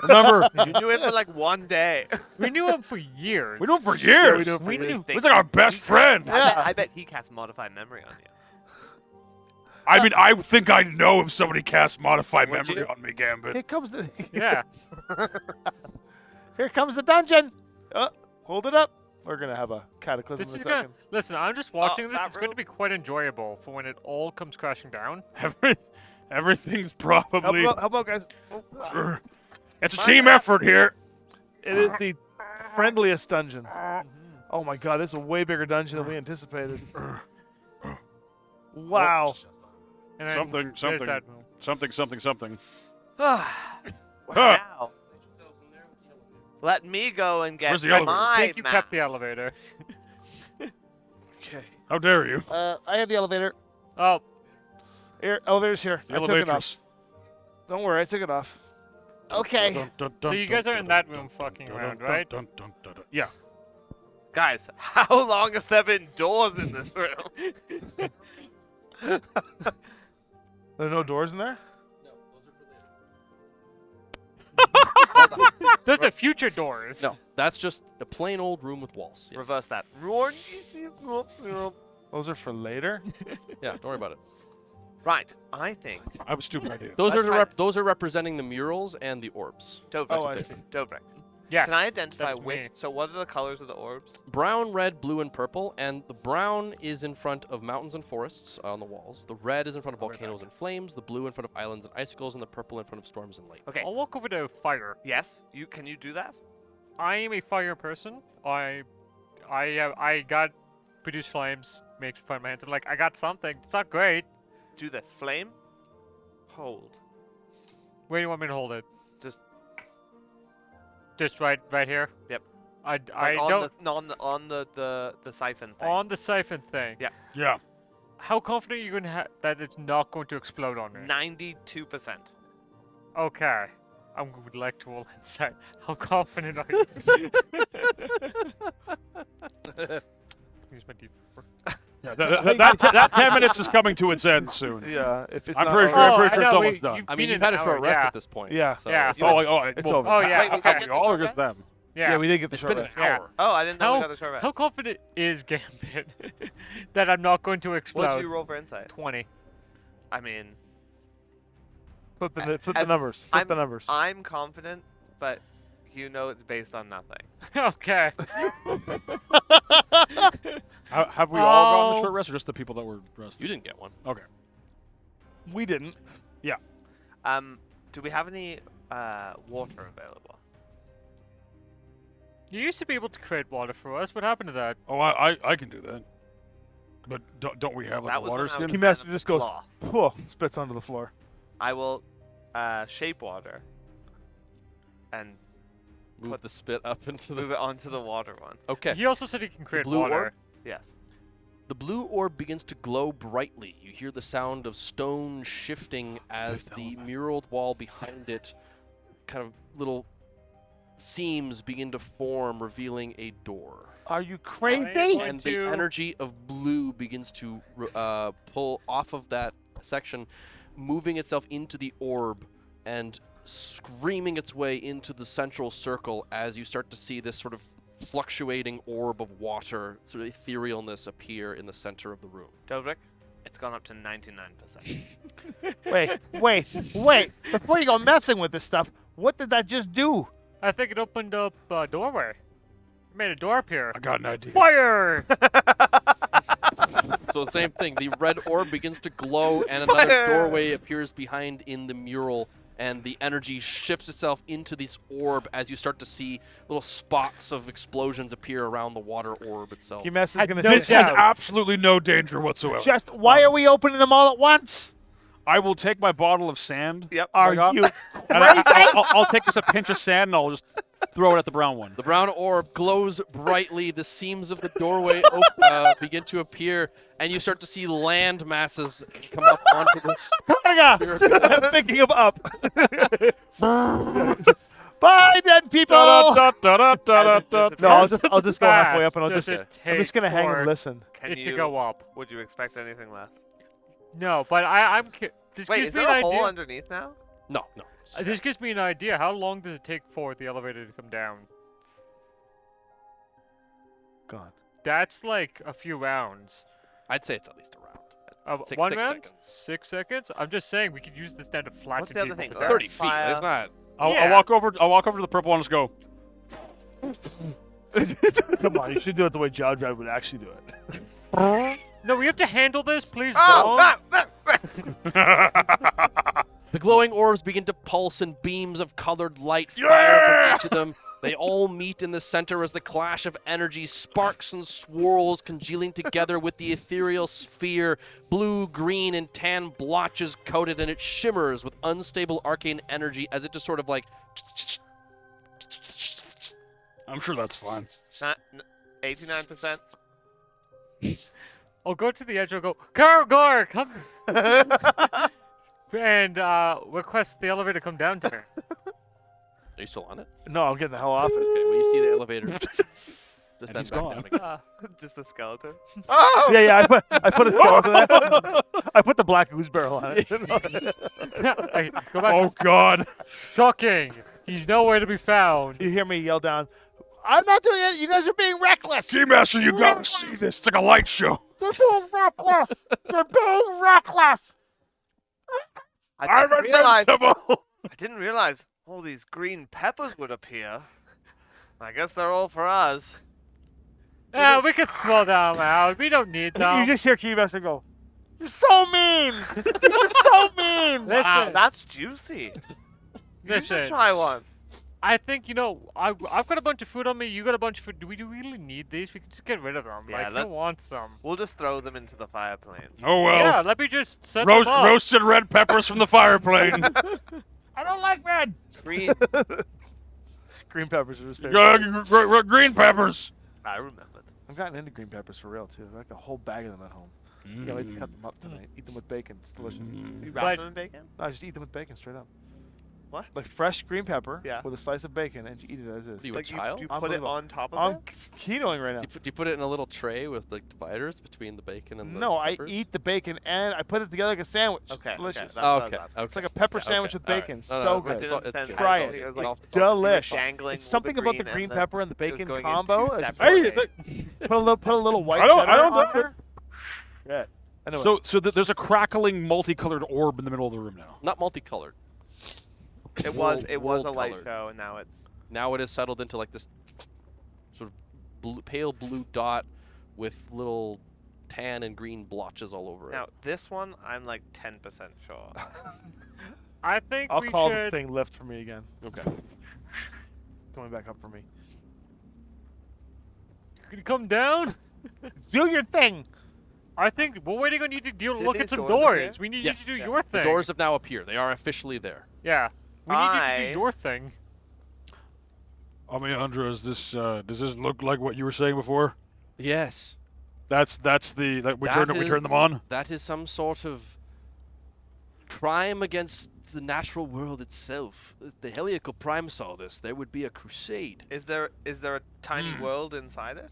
Remember? You knew him for like one day. We knew him for years. We knew him for years. We knew. He was like our best friend. I bet he casts modified memory on you. I mean, I think I know if somebody casts Modify Would Memory you? on me, Gambit. Here comes the Yeah. Here comes the dungeon. Hold it up. We're gonna have a cataclysm This in is a gonna second. listen. I'm just watching this. that It's going to room? be quite enjoyable for when it all comes crashing down. Everything's Help probably. out, guys. It's a team effort here. It is the friendliest dungeon. Oh my god, this is a way bigger dungeon than we anticipated. Wow. And then Something, there's something. that room. Something. Wow. Let me go and get Where's the elevator? my I think you map. kept the elevator. Okay. How dare you? I have the elevator. Oh, Here, elevator's here. The I took it off. elevatrix. Don't worry, I took it off. Okay. so you guys are in that room fucking around, right? Yeah. Guys, how long have there been doors in this room? There are no doors in there? Those are future doors. No, that's just a plain old room with walls. Yes. Reverse that. Those are for later? Yeah, don't worry about it. Right, I think. I have a stupid idea. Those Let's are try- those are representing the murals and the orbs. Dobrek. Oh, I see. Dobrek. Yes. Can I identify that's which? me. So, what are the colors of the orbs? Brown, red, blue, and purple. And the brown is in front of mountains and forests on the walls. The red is in front of volcanoes and flames. The blue in front of islands and icicles, and the purple in front of storms and lakes. Okay. I'll walk over to fire. Yes. Can you do that? I am a fire person. I got produce flames, makes fun of my hands. I'm like, I got something. It's not great. Do this. Flame. Hold. Where do you want me to hold it? Just Just right here. Yep. I like don't on the siphon thing. on the siphon thing. Yeah. Yeah. How confident are you going to that it's not going to explode on me? 92%. Okay. I would like to roll insight. How confident are you? Use my D4. Yeah, that 10 minutes is coming to its end soon. Yeah, if it's I'm not pretty sure. already- I'm pretty I sure know, it's almost we- done. you've I been mean, you've in had an a short hour, rest yeah. at this point. Yeah. So Yeah. it's Oh, fine. It's over. Oh, yeah, Wait, we okay. got the All or short just rest? them? Yeah. we did get the It's short been an rest. Yeah. hour. Oh, I didn't know we How, got the short rest. how confident is Gambit that I'm not going to What explode? did you roll for insight? 20. I mean, Flip the As- numbers. Flip the numbers. I'm confident, but you know it's based on nothing. Okay. Have we all gotten the Oh. short rest, or just the people that were rested? You didn't get one. Okay. We didn't. Do we have any water available? You used to be able to create water for us. What happened to that? Oh, I can do that. But don't we have like That a was water when I was skin? Keymaster kind of just goes- cloth. Whoa, spits onto the floor. I will shape water and Move the spit up into move the. it onto the water one. Okay. He also said he can create blue water. orb? Yes. The blue orb begins to glow brightly. You hear the sound of stone shifting as Fifth the element. muraled wall behind it, kind of little seams begin to form, revealing a door. Are you I'm crazy? going And the to- energy of blue begins to pull off of that section, moving itself into the orb and screaming its way into the central circle as you start to see this sort of fluctuating orb of water, sort of etherealness appear in the center of the room. Dobrek, it's gone up to 99%. Wait. Before you go messing with this stuff, what did that just do? I think it opened up a doorway. It made a door appear. I got an idea. Fire! So the same thing, the red orb begins to glow and another Fire! doorway appears behind in the mural and the energy shifts itself into this orb as you start to see little spots of explosions appear around the water orb itself. Keymaster's Had gonna no say, This has doubt. absolutely no danger whatsoever. Just why are we opening them all at once? I will take my bottle of sand. Yep. "Are I got- you and I'll take just a pinch of sand and I'll just throw it at the brown one. The brown orb glows brightly. The seams of the doorway begin to appear, and you start to see land masses come up onto this. I'm thinking of up. Bye, dead people. No, I'll just go halfway up and Does it I'm just take gonna hang for and listen. Can it you, to go up. Would you expect anything less? No, but I'm. This Wait, gives is me there an a hole idea. underneath now? No. This gives me an idea. How long does it take for the elevator to come down? Gone. That's like a few rounds. I'd say it's at least a round. 1 6 round? seconds. 6 seconds? I'm just saying we could use this now to flatten What's the other people thing? to Is death. there 30 feet. fire? It's not. I'll Yeah. walk over to the purple one and just go. Come on, you should do it the way Jowdrad would actually do it. No, we have to handle this. Please Oh! don't. The glowing orbs begin to pulse and beams of colored light fire from each of them. They all meet in the center as the clash of energy sparks and swirls, congealing together with the ethereal sphere. Blue, green, and tan blotches coated, and it shimmers with unstable arcane energy as it just sort of like. I'm sure that's fine. 89%. I'll go to the edge. I'll go, Karagor, come. And request the elevator come down to me. Are you still on it? No, I'm getting the hell off it. Okay, well, you see the elevator just then he's back gone. down again. Just a skeleton. Oh! Yeah, I put a skeleton on it. I put the black goose barrel on it. Hey, go back. Oh God! Shocking. He's nowhere to be found. You hear me yell down, I'm not doing it. You guys are being reckless. Keymaster, you gotta see this. It's like a light show. You're being reckless. You're being reckless. I didn't realize. invincible. I didn't realize all these green peppers would appear. I guess they're all for us. Yeah, we can throw them out. We don't need them. you just hear Keymaster go, "You're so mean. You're just so mean." Listen, Wow, that's juicy. You should listen. try one. I think, I've got a bunch of food on me. You got a bunch of food. Do we really need these? We can just get rid of them. Yeah, Like, who let's- wants them? We'll just throw them into the fire plane. Oh well. Yeah, let me just set them up. Roasted red peppers from the fire plane. I don't like red. Green. Green peppers are his favorite. Green peppers. I remembered. I've gotten into green peppers for real too. Like a whole bag of them at home. Yeah, we cut them up tonight. Eat them with bacon. It's delicious. You But- wrap them in bacon? No, just eat them with bacon straight up. What? Like fresh green pepper Yeah. with a slice of bacon and you eat it as is. Do you a Like child? you put it Unbelievable. on top of I'm it? ketoing right now. Do you put it in a little tray with like dividers between the bacon and the No, I peppers? eat the bacon and I put it together like a sandwich. Okay, It's delicious. okay, that's what I was Okay, asking. It's like a pepper Yeah, sandwich okay, with all right. bacon. No, no, So no, I good. didn't it's understand good. how Try you it. thought It's like, all- Delish. dangling It's all something the about the green green and pepper and the it was bacon going in combo. two It's separate great. ways. Put a little white I don't cheddar know on there. Yeah. Anyway, So there's a crackling, multicolored orb in the middle of the room now. Not multicolored. It was a World light colored. show, and now it's Now it is settled into like this sort of pale blue dot with little tan and green blotches all over now it. this one. I'm like 10% sure. I think I'll we call should. the thing lift for me again. Okay. Coming back up for me. Could you come down? Do your thing. I think we're waiting on you to Did look at these some doors appear? doors. We need Yes. you to do Yeah. your The thing. doors have now appeared. They are officially there. Yeah. We need you to I- do your thing. Amiandra, is this does this look like what you were saying before? Yes. That's the like we That turn them is- on. That is some sort of crime against the natural world itself. If the Heliacal Prime saw this, there would be a crusade. Is there a tiny world inside it?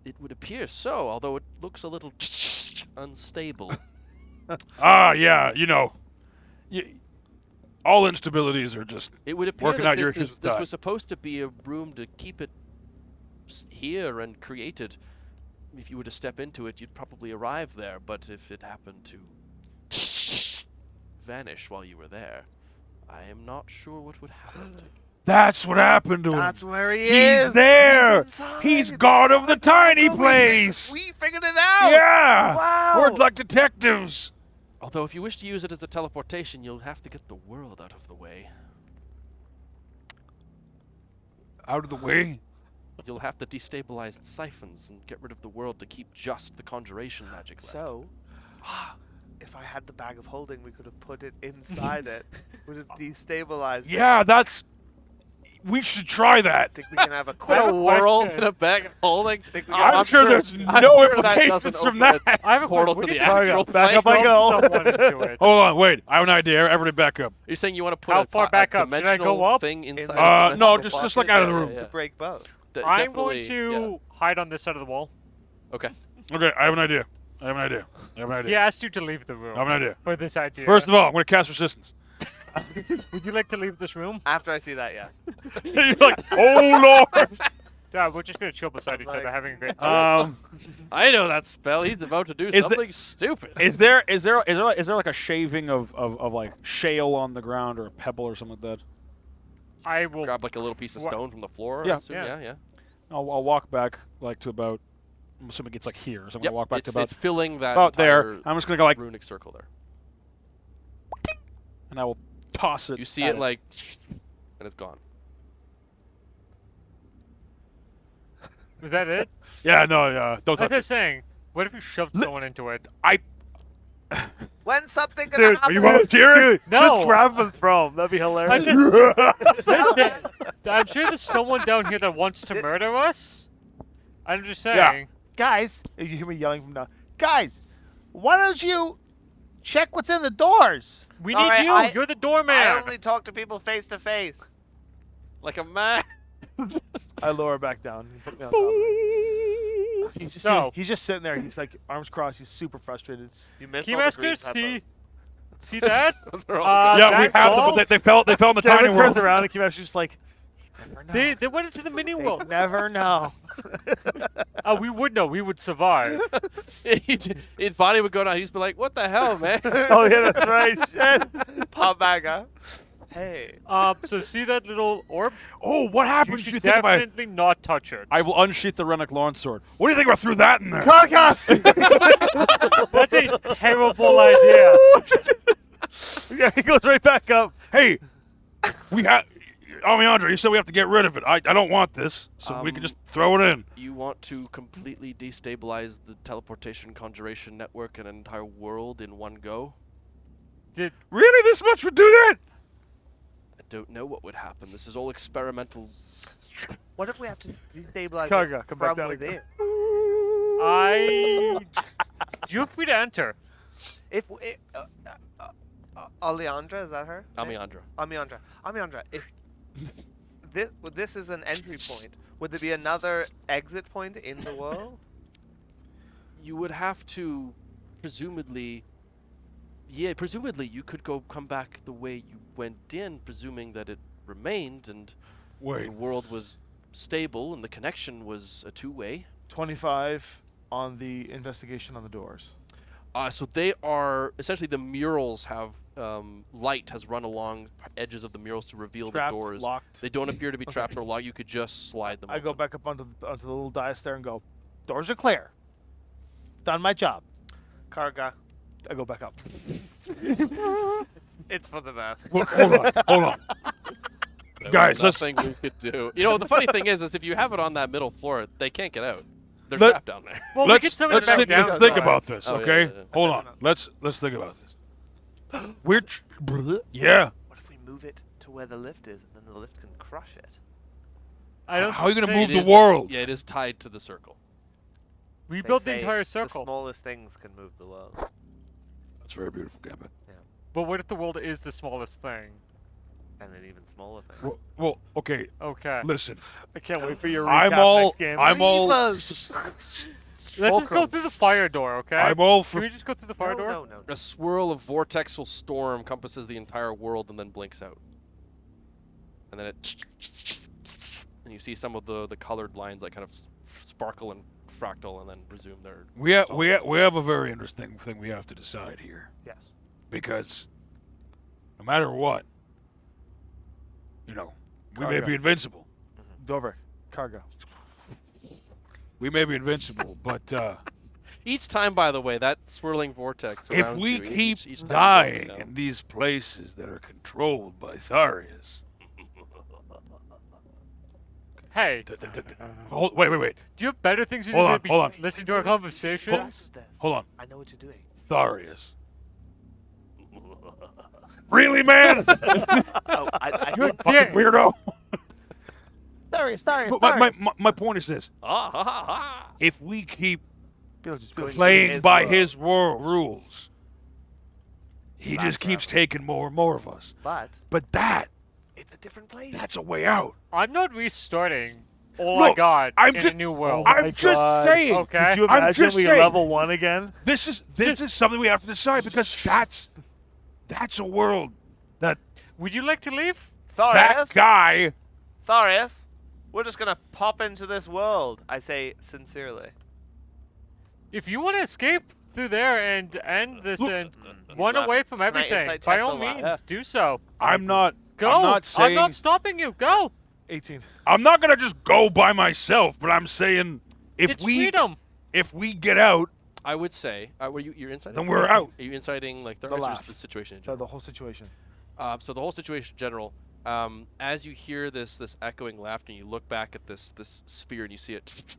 It would appear so, although it looks a little unstable. Ah, yeah, all instabilities are just It would appear Working that out your this, issues is, with this that. was supposed to be a room to keep it here and created. If you were to step into it, you'd probably arrive there, but if it happened to vanish while you were there, I am not sure what would happen. that's what happened to him. That's where he is. He's there. inside. He's god of the tiny place. We figured it out. Yeah. Wow. We're like detectives. Although if you wish to use it as a teleportation, you'll have to get the world out of the way. Out of the way. You'll have to destabilize the siphons and get rid of the world to keep just the conjuration magic left. So, if I had the bag of holding, we could have put it inside it. Would have destabilized it. Yeah, that's. We should try that. Think we can have a Put a quick world in a bag of holding. Think we I'm can sure there's I'm no sure that implications doesn't from open that. I have a portal question. to the What do you astral Back plane. up I go. Someone into it. Hold on, wait. I have an idea. Everybody back up. You're saying you want to put How a, far a back up? Should I go dimensional up? thing inside? the no, dimensional just like pocket? out of the Yeah, room. yeah, to break both. I'm going definitely, to hide on this side of the wall. Yeah. Okay. Okay, I have an idea. I have an idea. He asked you to leave the room. I have an idea. For this idea. First of all, I'm going to cast resistance. Would you like to leave this room? After I see that, yeah. You're like, oh lord. Yeah, we're just gonna chill beside each other, Like- having a great time. I know that spell. He's about to do Is something stupid. Is there like a shaving of like shale on the ground or a pebble or something like that? I will. Grab like a little piece of Wha- stone from the floor. I Yeah. assume? Yeah. Yeah. I'll walk back like to about. I'm assuming it's like here, so I'm Yep, gonna walk back it's, to it's filling that about there. entire I'm just gonna go like, runic circle there. and I will toss it. You see at it like, and it's gone. Is that it? Yeah, no, don't Like touch I it. was saying, what if you shoved someone into it? When's something gonna Dude, are happen? you volunteering? No. Just grab him and throw him. That'd be I'm, hilarious. I'm sure there's someone down here that wants to murder us. I'm just Yeah. saying. Guys, you hear me yelling from down. Guys, why don't you check what's in the doors? We need Alright, you. You're the doorman. I only talk to people face to face. Like a man. I lower her back down. And put me on top of her. He's just sitting there. He's like arms crossed. He's super frustrated. You missed Key all the green Masters, peppers. see that? They're all Yeah, we that have ball? them, but they fell in the tiny Kevin turns world. around and Kima's just like, never know. They went into the mini They world. never know. We would know. We would survive. His body would go down. He'd just be like, "What the hell, man?" Oh yeah, that's right. Shit. Pop back up. Hey. So see that little orb? Oh, what You happens? should You think if I definitely not touch it. I will unsheath the Runic Lawrence sword. What do you think if I threw that in there? Podcast. That's a terrible idea. Yeah, he goes right back up. Hey, we have. Alejandro, you said we have to get rid of it. I don't want this, so we can just throw it in. You want to completely destabilize the teleportation conjuration network and an entire world in one go? Really, this much would do that? I don't know what would happen. This is all experimental. What if we have to destabilize Karga, it come back from down within? You're free to enter. If Aleandra, is that her? Amiandra. Amiandra, if this is an entry point, would there be another exit point in the world? You would have to, presumably. Yeah, presumably you could come back the way you went in, presuming that it remained and Wait. the world was stable and the connection was a two-way. 25 on the investigation on the doors. So they are essentially the murals have light has run along edges of the murals to reveal Trapped, the doors. locked. They don't appear to be trapped or locked. You could just slide them. I go open. back up onto the little dais there and go, doors are clear. Done my job. Karga, I go back up. it's for the best. Look, hold on. There Guys, was let's- nothing we could do. You know, the funny thing is if you have it on that middle floor, they can't get out. They're Let- trapped down there. Well, we can summon it let's back think, down. let's think guys. about this, Oh, yeah, okay? yeah, yeah. Hold on. Let's think about this. Yeah. What if we move it to where the lift is, and then the lift can crush it? I don't How are you gonna think- move the world? Yeah, it is tied to the circle. We They built the say entire The circle. smallest things can move the world. That's very beautiful, Gambit. But what if the world is the smallest thing? And an even smaller thing. Well, okay. Okay. Listen, I can't wait for your I'm recap all. next game. I'm all. Levers! Let's just go through the fire door, okay? I'm all Can for. we just go through the fire door? No. A swirl of vortexal storm encompasses the entire world and then blinks out. And then it. And you see some of the colored lines that kind of sparkle and fractal and then resume their. We have solids. we have a very interesting thing we have to decide here, Yes. because no matter what, you know, we may Karga. be invincible. Dover, cargo. We may be invincible, but Each time, by the way, that swirling vortex If surrounds we you. keep each time dying you go in these places that are controlled by Tharius. Hey, Wait. do you have better things to do Hold than on, be hold on. listening to our conversations? Hold on. I know what you're doing. Tharius. Really, man? Oh, I You're a think fucking weirdo. Darius, But my point is this. Ah, ha, ha, ha. If we keep going playing his by world. his rules, he That's just keeps forever. taking more and more of us. But But it's a different place. that's a way out. I'm not restarting all I Look, got I'm in just- a new world. Oh I'm my just God. saying. Okay. Could you I'm imagine just we saying. level 1 again? This is something we have to decide because that's a world that Would you like to leave? that Tharius, guy. Tharius, we're just gonna pop into this world. I say sincerely. If you want to escape through there and end this and He's run not- away from Can I everything, insight by check all the lie? means, do so. I'm not. Go. I'm not saying. I'm not stopping you. Go. 18. I'm not gonna just go by myself, but I'm saying It's freedom. if we get out, I would say, were you're inciting? then we're out. Are you inciting like the laugh. the situation in So general? the whole situation. So the whole situation in general, as you hear this echoing laughter, and you look back at this sphere and you see it,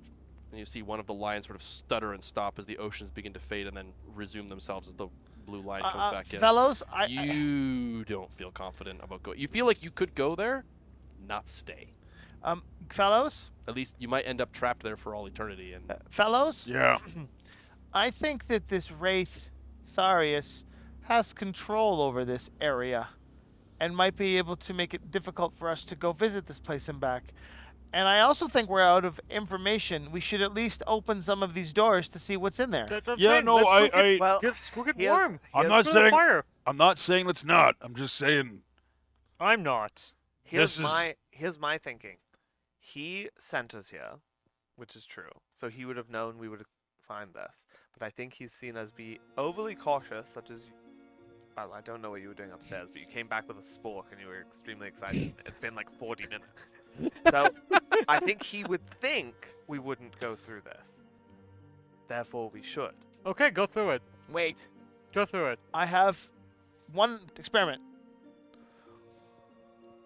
and you see one of the lines sort of stutter and stop as the oceans begin to fade and then resume themselves as the blue line comes back in. fellows, You don't feel confident about going. You feel like you could go there, not stay. fellows, At least you might end up trapped there for all eternity. And fellows, Yeah. I think that this wraith, Tharius, has control over this area and might be able to make it difficult for us to go visit this place and back. And I also think we're out of information. We should at least open some of these doors to see what's in there. That's what I'm Yeah, saying. no, Let's go get, I- Well, let's go get here's- warm. I'm here's- not Let's go to the saying. fire. I'm not saying let's not. I'm just saying. I'm not. Here's This is- my thinking. He sent us here, which is true. So he would have known we would find this. But I think he's seen us be overly cautious, such as. Well, I don't know what you were doing upstairs, but you came back with a spork and you were extremely excited. It's been like 40 minutes. So I think he would think we wouldn't go through this. Therefore, we should. Okay, go through it. Wait, Go through it. I have one experiment.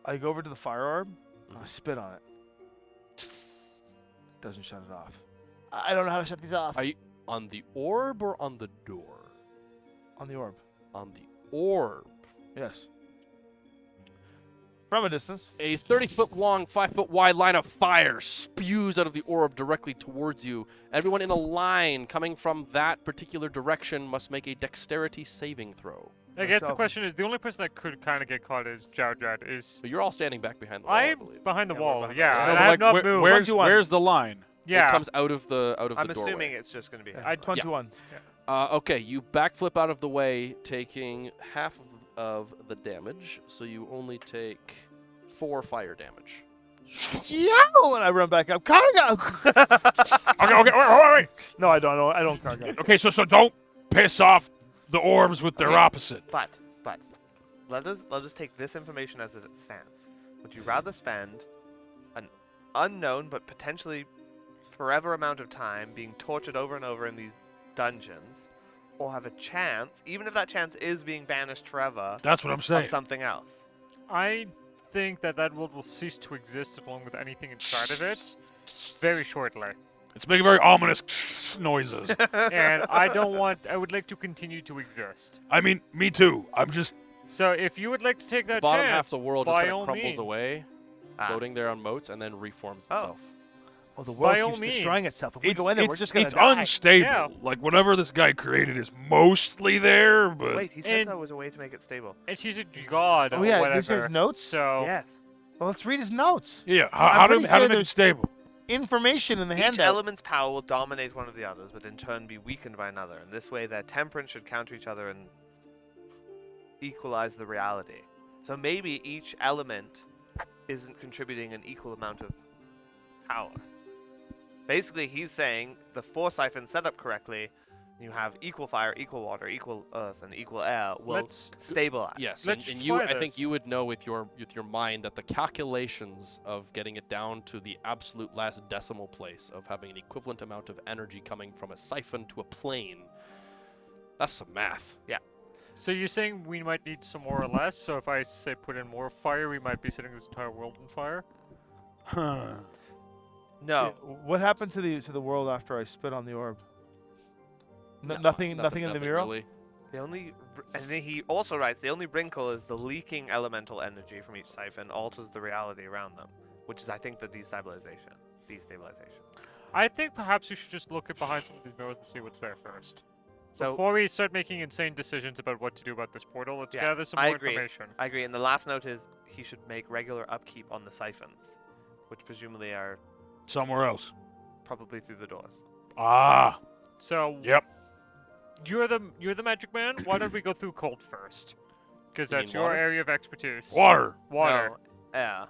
I go over to the fire orb, and I spit on it. Doesn't shut it off. I don't know how to shut these off. are you on the orb or on the door? On the orb. On the orb. Yes. From a distance. A 30-foot long, 5-foot wide line of fire spews out of the orb directly towards you. Everyone in a line coming from that particular direction must make a dexterity saving throw. I guess the Myself. question is, the only person that could kind of get caught is Jowdrad. Is So you're all standing back behind the wall, I I'm believe. behind the Yeah, we're wall? behind Yeah, the wall. and but I have like, not where- moved. where's the line? Yeah. It comes out of the I'm the doorway. assuming it's just going to be. I 21. Okay, you backflip out of the way, taking half of the damage, so you only take 4 fire damage. Yow! And I run back up. Cargo! Okay, wait. No, I don't. I don't cargo. Okay, so don't piss off the orbs with their Okay. opposite. But let us take this information as it stands. Would you rather spend an unknown but potentially forever amount of time being tortured over and over in these dungeons, or have a chance, even if that chance is being banished forever, That's what I'm saying. of something else? I think that world will cease to exist along with anything inside of it very shortly. It's making very ominous noises. And I don't want. I would like to continue to exist. I mean, me too. I'm just. So if you would like to take that Bottom half chance, of the world just by kind all of crumbles means. away, Ah. floating there on moats, and then reforms Oh. itself. Oh, the world By all keeps destroying means. itself. If we go in there, we're just gonna it's die. unstable. Yeah. Like whatever this guy created is mostly there, but Wait, he said And- that was a way to make it stable. and she's a god Oh or yeah, whatever. these are notes. So Yes. Well, let's read his notes. yeah. I'm How do pretty how do sure they be there's- stable? Information in the Each handout. element's power will dominate one of the others, but in turn be weakened by another. In this way, their temperance should counter each other and equalize the reality. So maybe each element isn't contributing an equal amount of power. Basically, he's saying the Force siphon set up correctly you have equal fire, equal water, equal earth, and equal air will Let's- stabilize. Yes, Let's and you, try I think this. you would know with your mind that the calculations of getting it down to the absolute last decimal place of having an equivalent amount of energy coming from a siphon to a plane, that's some math. So you're saying we might need some more or less? So if I say put in more fire, we might be setting this entire world on fire? Huh. No. What happened to the world after I spit on the orb? No, nothing in the mural. Really. The only, and then he also writes, the only wrinkle is the leaking elemental energy from each siphon alters the reality around them, which is, I think, the destabilization. I think perhaps we should just look at behind some of these mirrors and see what's there first. So Before we start making insane decisions about what to do about this portal, let's Yes, gather some I more agree. information. I agree. And the last note is he should make regular upkeep on the siphons, which presumably are Somewhere else. probably through the doors. Ah. So Yep. you're the magic man. Why don't we go through cold first? Because You that's mean your water? area of expertise. Water. Water. No, air.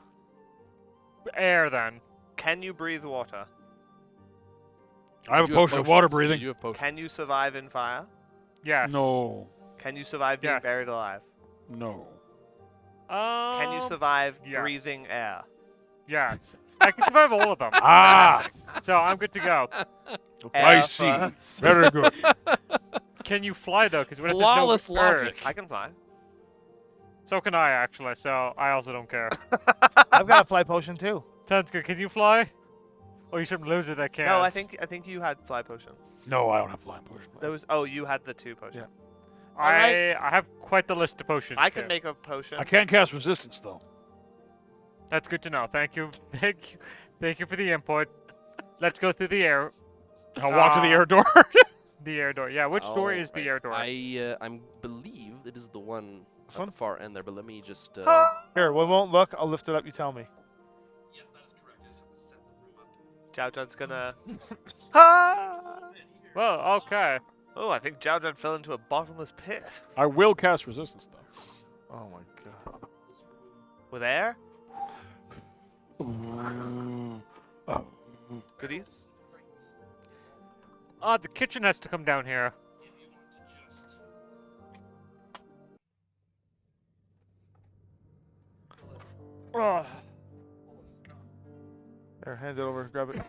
Air then. Can you breathe water? I have a You potion of water potions, breathing. You have potions. Can you survive in fire? Yes. No. Can you survive being Yes. buried alive? No. Can you survive yes. breathing air? Yes. I can survive all of them. Ah. So I'm good to go. I Air see. first. Very good. Can you fly though? Because what if Flawless there's no earth? logic. I can fly. So can I actually. So I also don't care. I've got a fly potion too. Sounds good. Can you fly? Oh, you shouldn't lose it. That can't. No, I think you had fly potions. No, I don't have flying potion. Those. Oh, you had the 2 potions. I have quite the list of potions. I can here. make a potion. I can't cast resistance though. That's good to know. Thank you. Thank you for the input. Let's go through the air. I'll walk to the air door. The air door. Yeah, which door is the air door? I believe it is the one at one? the far end there, but let me just. Here, we won't look. I'll lift it up. You tell me. Yeah, that is correct. I just have to set the room up. Jowdred's gonna. Ah! Well, okay. Oh, I think Jowdred fell into a bottomless pit. I will cast resistance though. Oh my god. With air? Oh. Goodies? The kitchen has to come down here. Ugh. Here, hand it over. Grab it.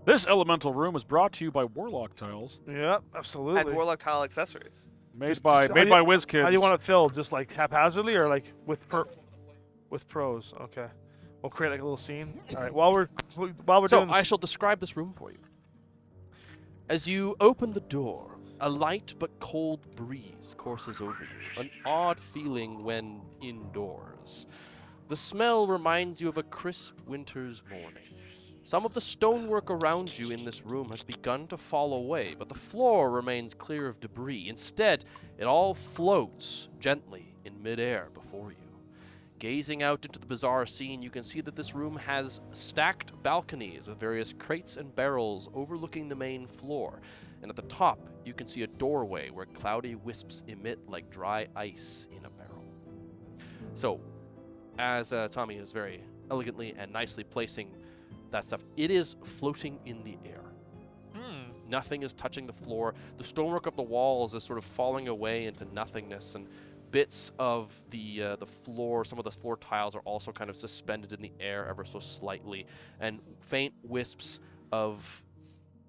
This elemental room is brought to you by Warlock Tiles, Yep, absolutely. And Warlock Tile accessories. made by how do you- WizKids. How do you want it filled? Just like haphazardly, or like with pros? Okay. We'll create like a little scene. All right. While we're So doing I this, shall describe this room for you. As you open the door, a light but cold breeze courses over you, an odd feeling when indoors. The smell reminds you of a crisp winter's morning. Some of the stonework around you in this room has begun to fall away, but the floor remains clear of debris. Instead, it all floats gently in midair before you. Gazing out into the bizarre scene, you can see that this room has stacked balconies with various crates and barrels overlooking the main floor. And at the top, you can see a doorway where cloudy wisps emit like dry ice in a barrel. So, as Tommy is very elegantly and nicely placing that stuff, it is floating in the air. Nothing is touching the floor. The stonework of the walls is sort of falling away into nothingness, and bits of the floor, some of the floor tiles are also kind of suspended in the air ever so slightly, and faint wisps of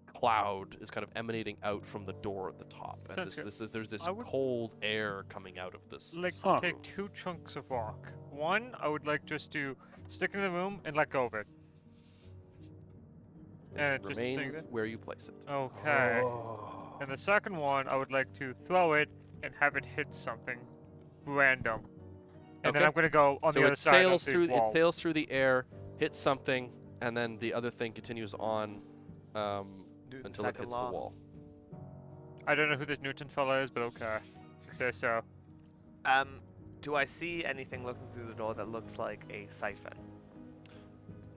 cloud is kind of emanating out from the door at the top. And Sounds good. there's this I would cold air coming out of this. Like this to take 2 chunks of rock. One, I would like just to stick in the room and let go of it. And just remain stay there? where you place it. Okay. Oh. And the second one, I would like to throw it and have it hit something random. And then Okay. I'm gonna go on So the other it side sails of through the wall. it sails through the air, hits something, and then the other thing continues on Newton's until it second hits law. the wall. I don't know who this Newton fella is, but okay. Say so. Do I see anything looking through the door that looks like a siphon?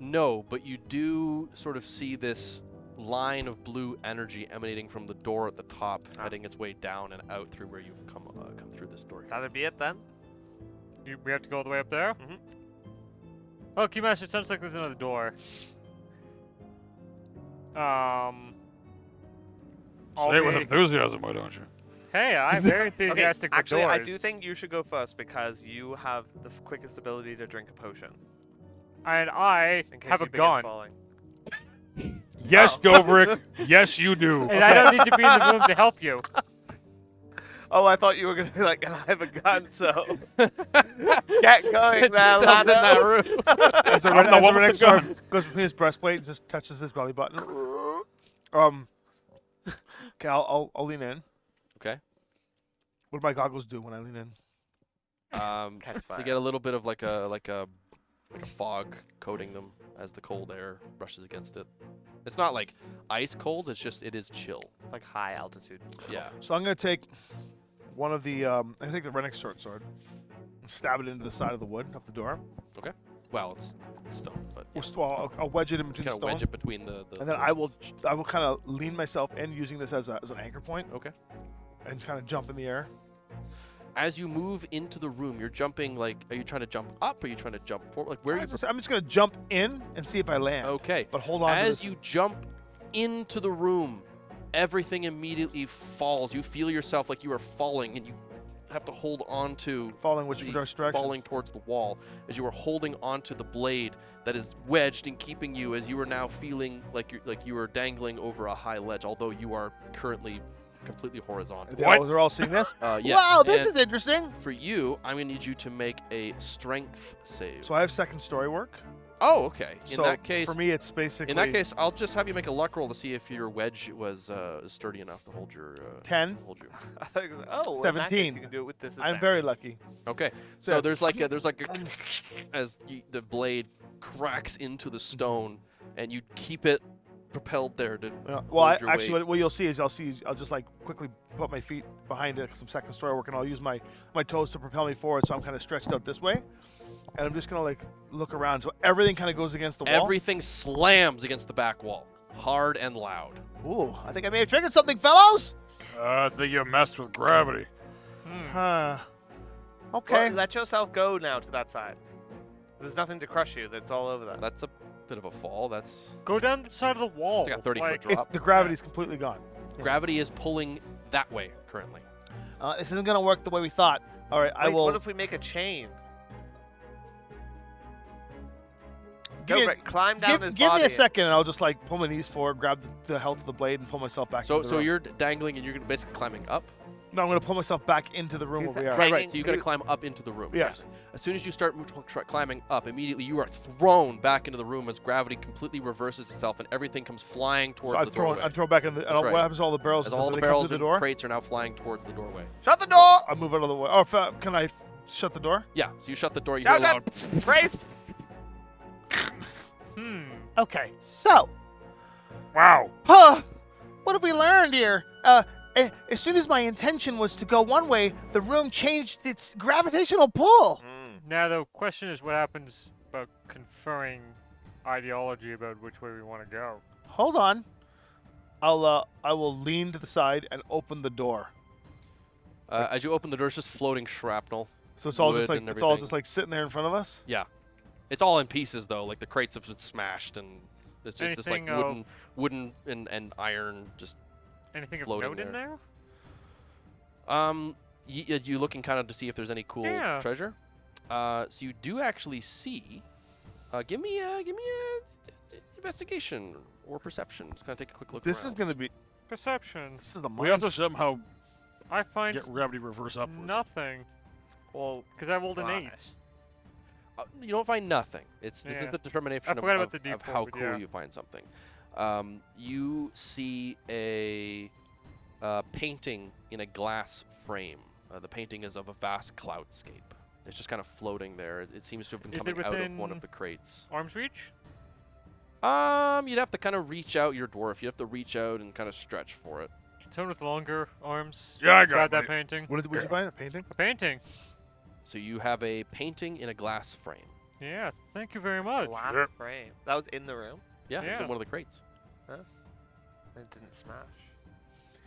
No, but you do sort of see this line of blue energy emanating from the door at the top, heading its way down and out through where you've come through this door. That'd be it then. We have to go all the way up there? Mhm. Oh, Keymaster, it sounds like there's another door. I'll Say it with be- enthusiasm, why don't you? Hey, I'm very Okay, enthusiastic with actually, I do doors. think you should go first because you have the quickest ability to drink a potion. And I In case have a you begin gun. falling. Yes, Dobrik. Yes, you do. And I don't need to be in the room to help you. Oh, I thought you were gonna be like, I have a gun, so get going there, Stuff in that Lando. room. As the, I'm the one with Renix the sword gun. goes between his breastplate and just touches his belly button. Okay, I'll lean in. Okay. What do my goggles do when I lean in? Catch fire. You get a little bit of like a fog coating them as the cold air brushes against it. It's not like ice cold. It is chill. like high altitude. Yeah. So I'm gonna take one of the I think the Renix short sword and stab it into the side of the wood of the door. Well, it's stone, but Well, I'll wedge it in between kind the of stone, wedge it between the. and then I will kind of lean myself in using this as an anchor point. Okay. And kind of jump in the air. As you move into the room, you're jumping like. Are you trying to jump up? Or are you trying to jump forward? Like where are you? I'm just gonna jump in and see if I land. Okay. But hold on. to As this. you jump into the room, everything immediately falls. You feel yourself like you are falling, and you have to hold on to falling which the direction? falling towards the wall as you are holding onto the blade that is wedged and keeping you as you are now feeling like you are dangling over a high ledge, although you are currently completely horizontal. They're all seeing this. Yeah. Wow, this and is interesting. for you, I'm gonna need you to make a strength save. So I have second story work. Oh, okay. In so that case, for me, it's basically in that case, I'll just have you make a luck roll to see if your wedge was sturdy enough to hold your 10. Hold you. I thought it was, oh, in that case 17. you can do it with this. I'm very lucky. Okay, so there's like a as the blade cracks into the stone, and you keep it propelled there to. Well, hold your actually, weight. what you'll see is I'll just like quickly put my feet behind it, some second story work, and I'll use my toes to propel me forward, so I'm kind of stretched out this way, and I'm just gonna like look around, so everything kind of goes against the wall. Everything slams against the back wall, hard and loud. Ooh, I think I may have triggered something, fellows. I think you messed with gravity. Huh. Okay. Well, let yourself go now to that side. There's nothing to crush you. That's all over that. That's a bit of a fall. That's Go down the side of the wall. it's like a 30-foot like, drop. The gravity's completely gone. Gravity is pulling that way currently. This isn't gonna work the way we thought. All right, I Wait, will. What if we make a chain? Give me a- Climb down his Give body. me a second, and I'll just like pull my knees forward, grab the hilt of the blade, and pull myself back. So into the so room. you're dangling and you're basically climbing up. No, I'm gonna pull myself back into the room He's where we are. Hanging- Right. So you got to you- climb up into the room. Yes. As soon as you start climbing up, immediately you are thrown back into the room as gravity completely reverses itself and everything comes flying So towards I'm the throwing. doorway. I'm thrown back in the. That's What right. happens to all the barrels? As and all stuff? the Do they come barrels through and the door? crates are now flying towards the doorway. Shut the door! I move out of the way. Oh, can I shut the door? Yeah. So you shut the door. You Shut hear a loud. Grace! Okay. So, Wow. what have we learned here? As soon as my intention was to go one way, the room changed its gravitational pull. Now the question is, what happens about conferring ideology about which way we want to go? Hold on. I will lean to the side and open the door. As you open the door, it's just floating shrapnel. So it's all Wood just like and it's all everything. just like sitting there in front of us. Yeah. It's all in pieces though. Like the crates have been smashed and it's just like Anything wooden and iron just. Anything of Floating note in there? You looking kind of to see if there's any cool Yeah. treasure. So you do actually see. Give me a investigation or perception. Just gonna take a quick look. This is around. gonna be. Perception. This is the We have mind. to somehow I find get gravity reverse upwards. nothing Well, because I rolled an Right. 8. You don't find nothing. This Yeah. is the determination I forgot about the of D4, how but cool yeah. you find something. You see a painting in a glass frame. The painting is of a vast cloudscape. It's just kind of floating there. It seems to have been Is it coming out of one within- of the crates. Arm's reach? You'd have to kind of reach out. Your dwarf. You have to reach out and kind of stretch for it. Can someone with longer arms Yeah, I got grab it, that mate. painting? What did you find? A painting? A painting. So you have a painting in a glass frame. Yeah, thank you very much. glass Yep. frame. That was in the room. Yeah, it's Yeah. in one of the crates. It didn't smash.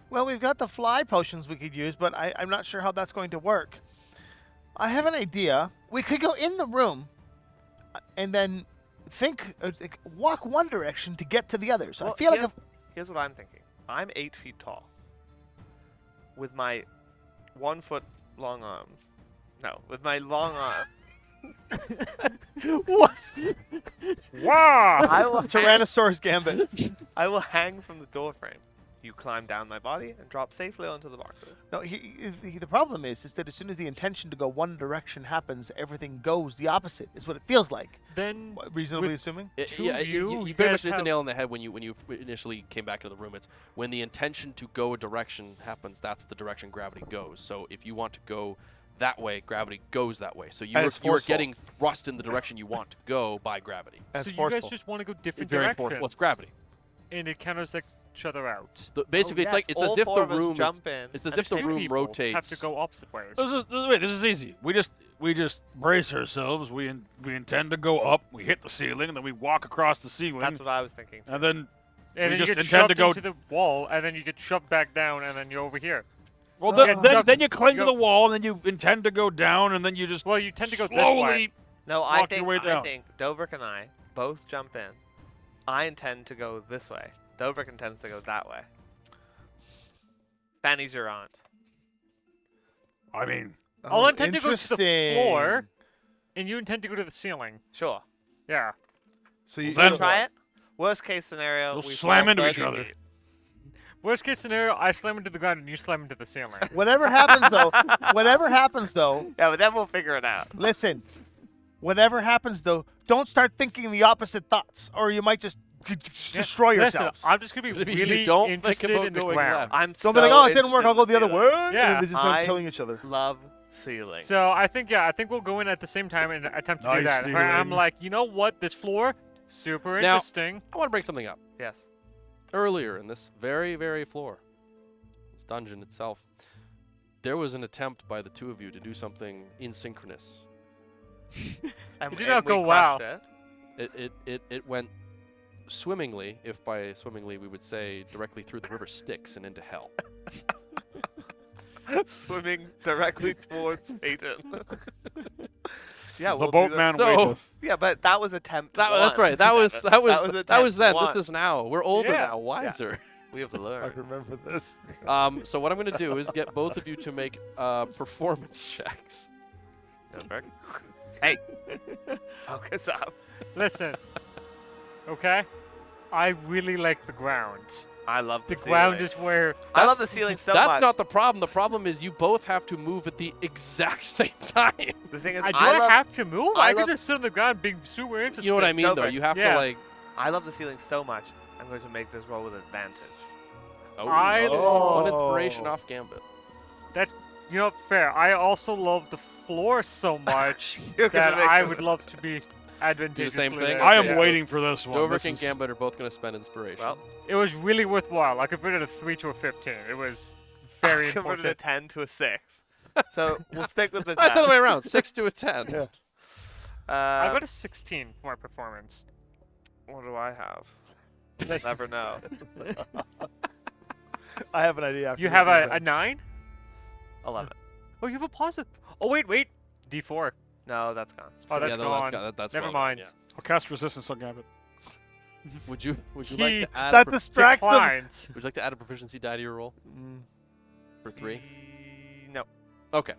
Well, we've got the fly potions we could use, but I'm not sure how that's going to work. I have an idea. We could go in the room and then walk one direction to get to the other. So I feel like here's what I'm thinking. I'm 8 feet tall. with my 1 foot long arms. No, with my long arm. Wow! I will Tyrannosaurus Gambit. I will hang from the doorframe. You climb down my body and drop safely onto the boxes. No, the problem is that as soon as the intention to go one direction happens, everything goes the opposite. Is what it feels like. Then Reasonably assuming. Yeah, you you pretty much guys hit the have- nail on the head when you initially came back into the room. It's when the intention to go a direction happens, that's the direction gravity goes. So if you want to go that way, gravity goes that way. So And you it's were forceful. getting thrust in the direction you want to go by gravity. That's so you forceful. guys just want to go different Very directions. forceful. It's gravity. And it cancels each other out. Basically, yes, it's like it's all as if four the of us room. jump in. It's as And if the two room people rotates. have to go opposite ways. Wait, this is easy. We just brace ourselves. We intend to go up. We hit the ceiling, and then we walk across the ceiling, That's what I was thinking. and then And we then you just get intend shoved to go. into the wall, and then you get shoved back down, and then you're over here. Well, Yeah, then you cling go- to the wall, and then you intend to go down, and then you just Well, you tend to go this slowly. way. No, I walk your way think down. Dobrik and I both jump in. I intend to go this way. Dobrik intends to go that way. Fanny's your aunt. I mean, I'll intend to go to the interesting. floor, and you intend to go to the ceiling. Sure. Yeah. So you Then- Try it. Worst case scenario, we'll we slam fall into each 30 other. feet. Worst case scenario, I slam into the ground and you slam into the ceiling. Whatever happens, though, Yeah, but then we'll figure it out. listen. Whatever happens, though, don't start thinking the opposite thoughts, or you might just destroy Listen, yourselves. I'm just gonna be If you really don't think interested about in the going ground. left. I'm Don't be like, so oh, it didn't work. I'll go the other interested way. in Yeah. And they just end I- up killing each other. ceiling. Love ceiling. So I think we'll go in at the same time and attempt to do Nice that. ceiling. I'm like, you know what? This floor, super Now- interesting. I want to bring something up. Yes. Earlier in this very floor, this dungeon itself, there was an attempt by the two of you to do something asynchronous. And, It did not we go well. crushed It went swimmingly, if by swimmingly we would say directly through the river Styx and into hell. it. Swimming directly towards Satan. Yeah, the we'll do boatman this. So- waiteth. Yeah, but that was attempt That's one. right. That was attempt then. one. This is now. We're older Yeah. now, wiser. We have I learned. remember this. So what I'm going to do is get both of you to make performance checks. Dobrik. Hey, focus up. Listen, okay? I really like the ground. I love The the ground ceiling. is where. I love the ceiling so That's much. not the problem. The problem is you both have to move at the exact same time. The thing is, I I don't love, have to move. I I can love- just sit on the ground being super interested. You know what I mean, though? Dobrik. You have Yeah. to like. I love the ceiling so much. I'm going to make this roll with advantage. Oh, I- one inspiration off Gambit. You know, fair. I also love the floor so much You're gonna that make I it- would love to be advantageously same thing? there. I am Yeah. waiting for this one. Dobrik This and is- Gambit are both going to spend inspiration. Well, It was really worthwhile. I converted a 3 to a 15. It was very I converted a important. 10 to a 6. So we'll stick with the 10. That's the other way around. 6 to a 10. Yeah. I got a 16 for my performance. What do I have? You'll never know. I have an idea. After You this have is a done. 9? 11. Oh, you have a positive. Oh, wait. D4. No, that's gone. Oh, that's yeah, no, gone. that's Never well done, mind. yeah. I'll cast resistance on Gambit. Would you He- like to add That distracts them. Declines. would you like to add a proficiency die to your roll for 3? No. Okay.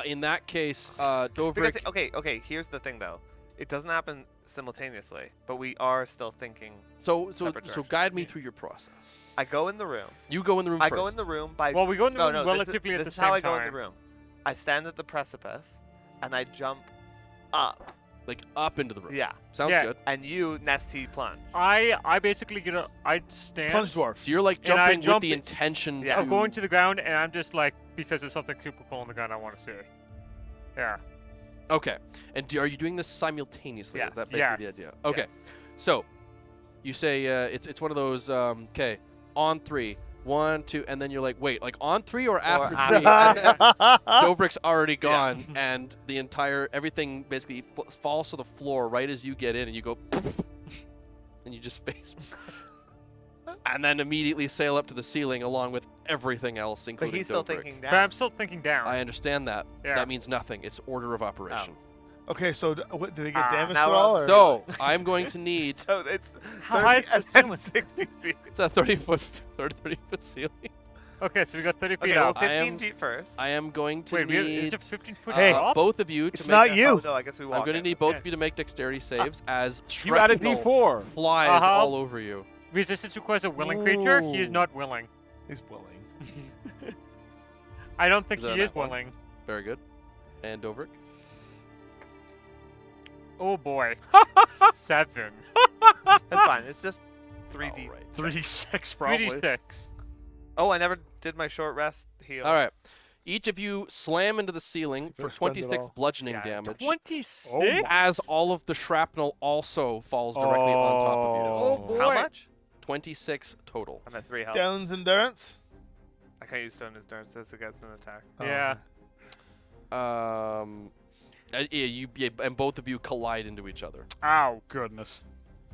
In that case, Because, Dobrik. okay, here's the thing, though. It doesn't happen simultaneously, but we are still thinking. So separate directions. guide me through your process. I go in the room. You go in the room I first. go in the room by... Well, we go in the no, room no, relatively this at the is same how I time. go in the room. I stand at the precipice, and I jump up. like up into the room. Yeah. Sounds Yeah. good. And you, Nesty, plunge. I basically get a. I stand. Plunge dwarf. So you're like And I jumping with jump the in- intention Yeah. to I'm going to the ground, and I'm just like, because there's something super cool on the ground I want to see. Yeah. Okay. And are you doing this simultaneously? Yes. Is that basically Yes. the idea? Okay. Yes. So you say it's one of those okay, on 3, 1, 2, and then you're like, wait, like on 3 or after 3? And then Dobrik's already gone, and the entire everything basically falls to the floor right as you get in, and you go, and you just face, and then immediately sail up to the ceiling along with everything else, But including he's still Dobrik. thinking But down. I'm still thinking down. I understand that. Yeah. That means nothing. It's order of operation. Okay, so what, did they get damaged now at we're all? on Or? So I'm going to need. So it's How 30 high is the and then ceiling? 60 feet. It's a 30 foot ceiling. Okay, so we got 30 feet Okay, well, up. 15 feet first. I am going to Wait, need it's a 15-foot Hey, drop? both of you It's to make. not a- you. Oh, no, I guess we walk I'm going to in. need both Okay. of you to make dexterity saves as You added shrapnel D4. flies Uh-huh. all over you. Resistance requires a willing creature. He is Ooh. not willing. He's willing. I don't think Is that he a is nat one? willing. Very good. And Dovrik. Oh boy. 7. That's fine. It's just 3D. All right. 3d6 probably. 3d6. Oh, I never did my short rest heal. All right. Each of you slam into the ceiling for Better spend it 26 all. bludgeoning Yeah, damage. 26? Oh As all of the shrapnel also falls directly on top of you. Oh boy. How much? 26 total. I'm at 3 health. Stone's endurance. I can't use stone endurance. That's against an attack. Yeah. And both of you collide into each other. Ow. Goodness.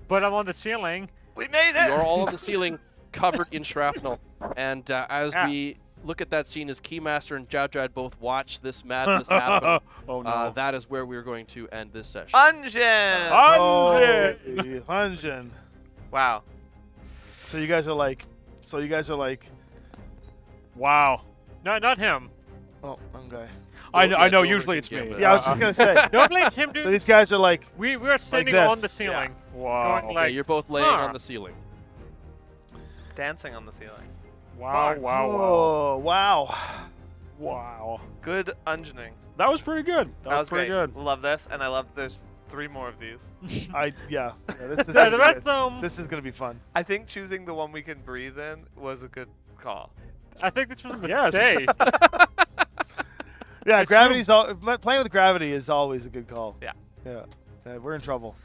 But I'm on the ceiling. We made it! You're all on the ceiling, covered in shrapnel. And as Ah. we look at that scene, as Keymaster and Jowdrad both watch this madness happen, Oh no. that is where we're going to end this session. Ungen! Hundred! Holy Hunjin. Wow. So you guys are like. Wow. No, not him. Oh, wrong guy. I know. I know. Dovrik Usually and it's me. Gambit. Yeah, I was just gonna say. Normally it's him, dude. So these guys are like. We are standing this. on the ceiling. Wow. Going Yeah, like, you're both laying huh. on the ceiling. Dancing on the ceiling. Wow. Fuck. Wow. Wow. Oh, wow. Wow. Good ungening. That was pretty good. That, was pretty great. good. Love this, and I love there's 3 more of these. Yeah, this is Yeah, gonna the be rest of good. them. This is gonna be fun. I think choosing the one we can breathe in was a good call. I think this was a Yes. mistake. Yeah, It's gravity's playing with gravity is always a good call. Yeah. Yeah, we're in trouble.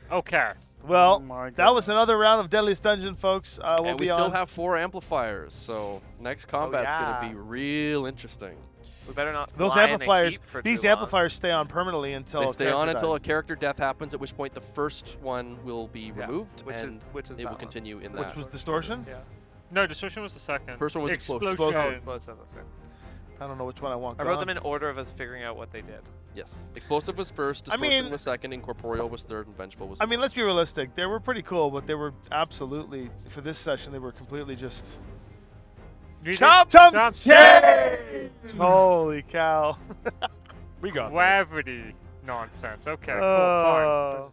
Okay. Well, Oh my that was goodness. another round of Deadliest Dungeon, folks. We'll And we be still on. have 4 amplifiers, so next combat's yeah. going to be real interesting. We better not Those lie in a amplifiers. heap for These too long. amplifiers stay on permanently until. They a stay on character until a dies. character death happens, at which point the first one will be Yeah, removed, which and is it that will one. continue in Which that. was distortion. Yeah. No, distortion was the second. First one was explosion. Oh, Explosion. explosive. Okay. I don't know which one I want. I wrote gone. them in order of us figuring out what they did. Yes. Explosive was first, I distortion mean- was second, incorporeal was third, and vengeful was I mean, fourth. let's be realistic. They were pretty cool, but they were absolutely for this session. They were completely just. Chop! Holy cow! We got. that. Gravity nonsense. Okay, cool, fine. Oh.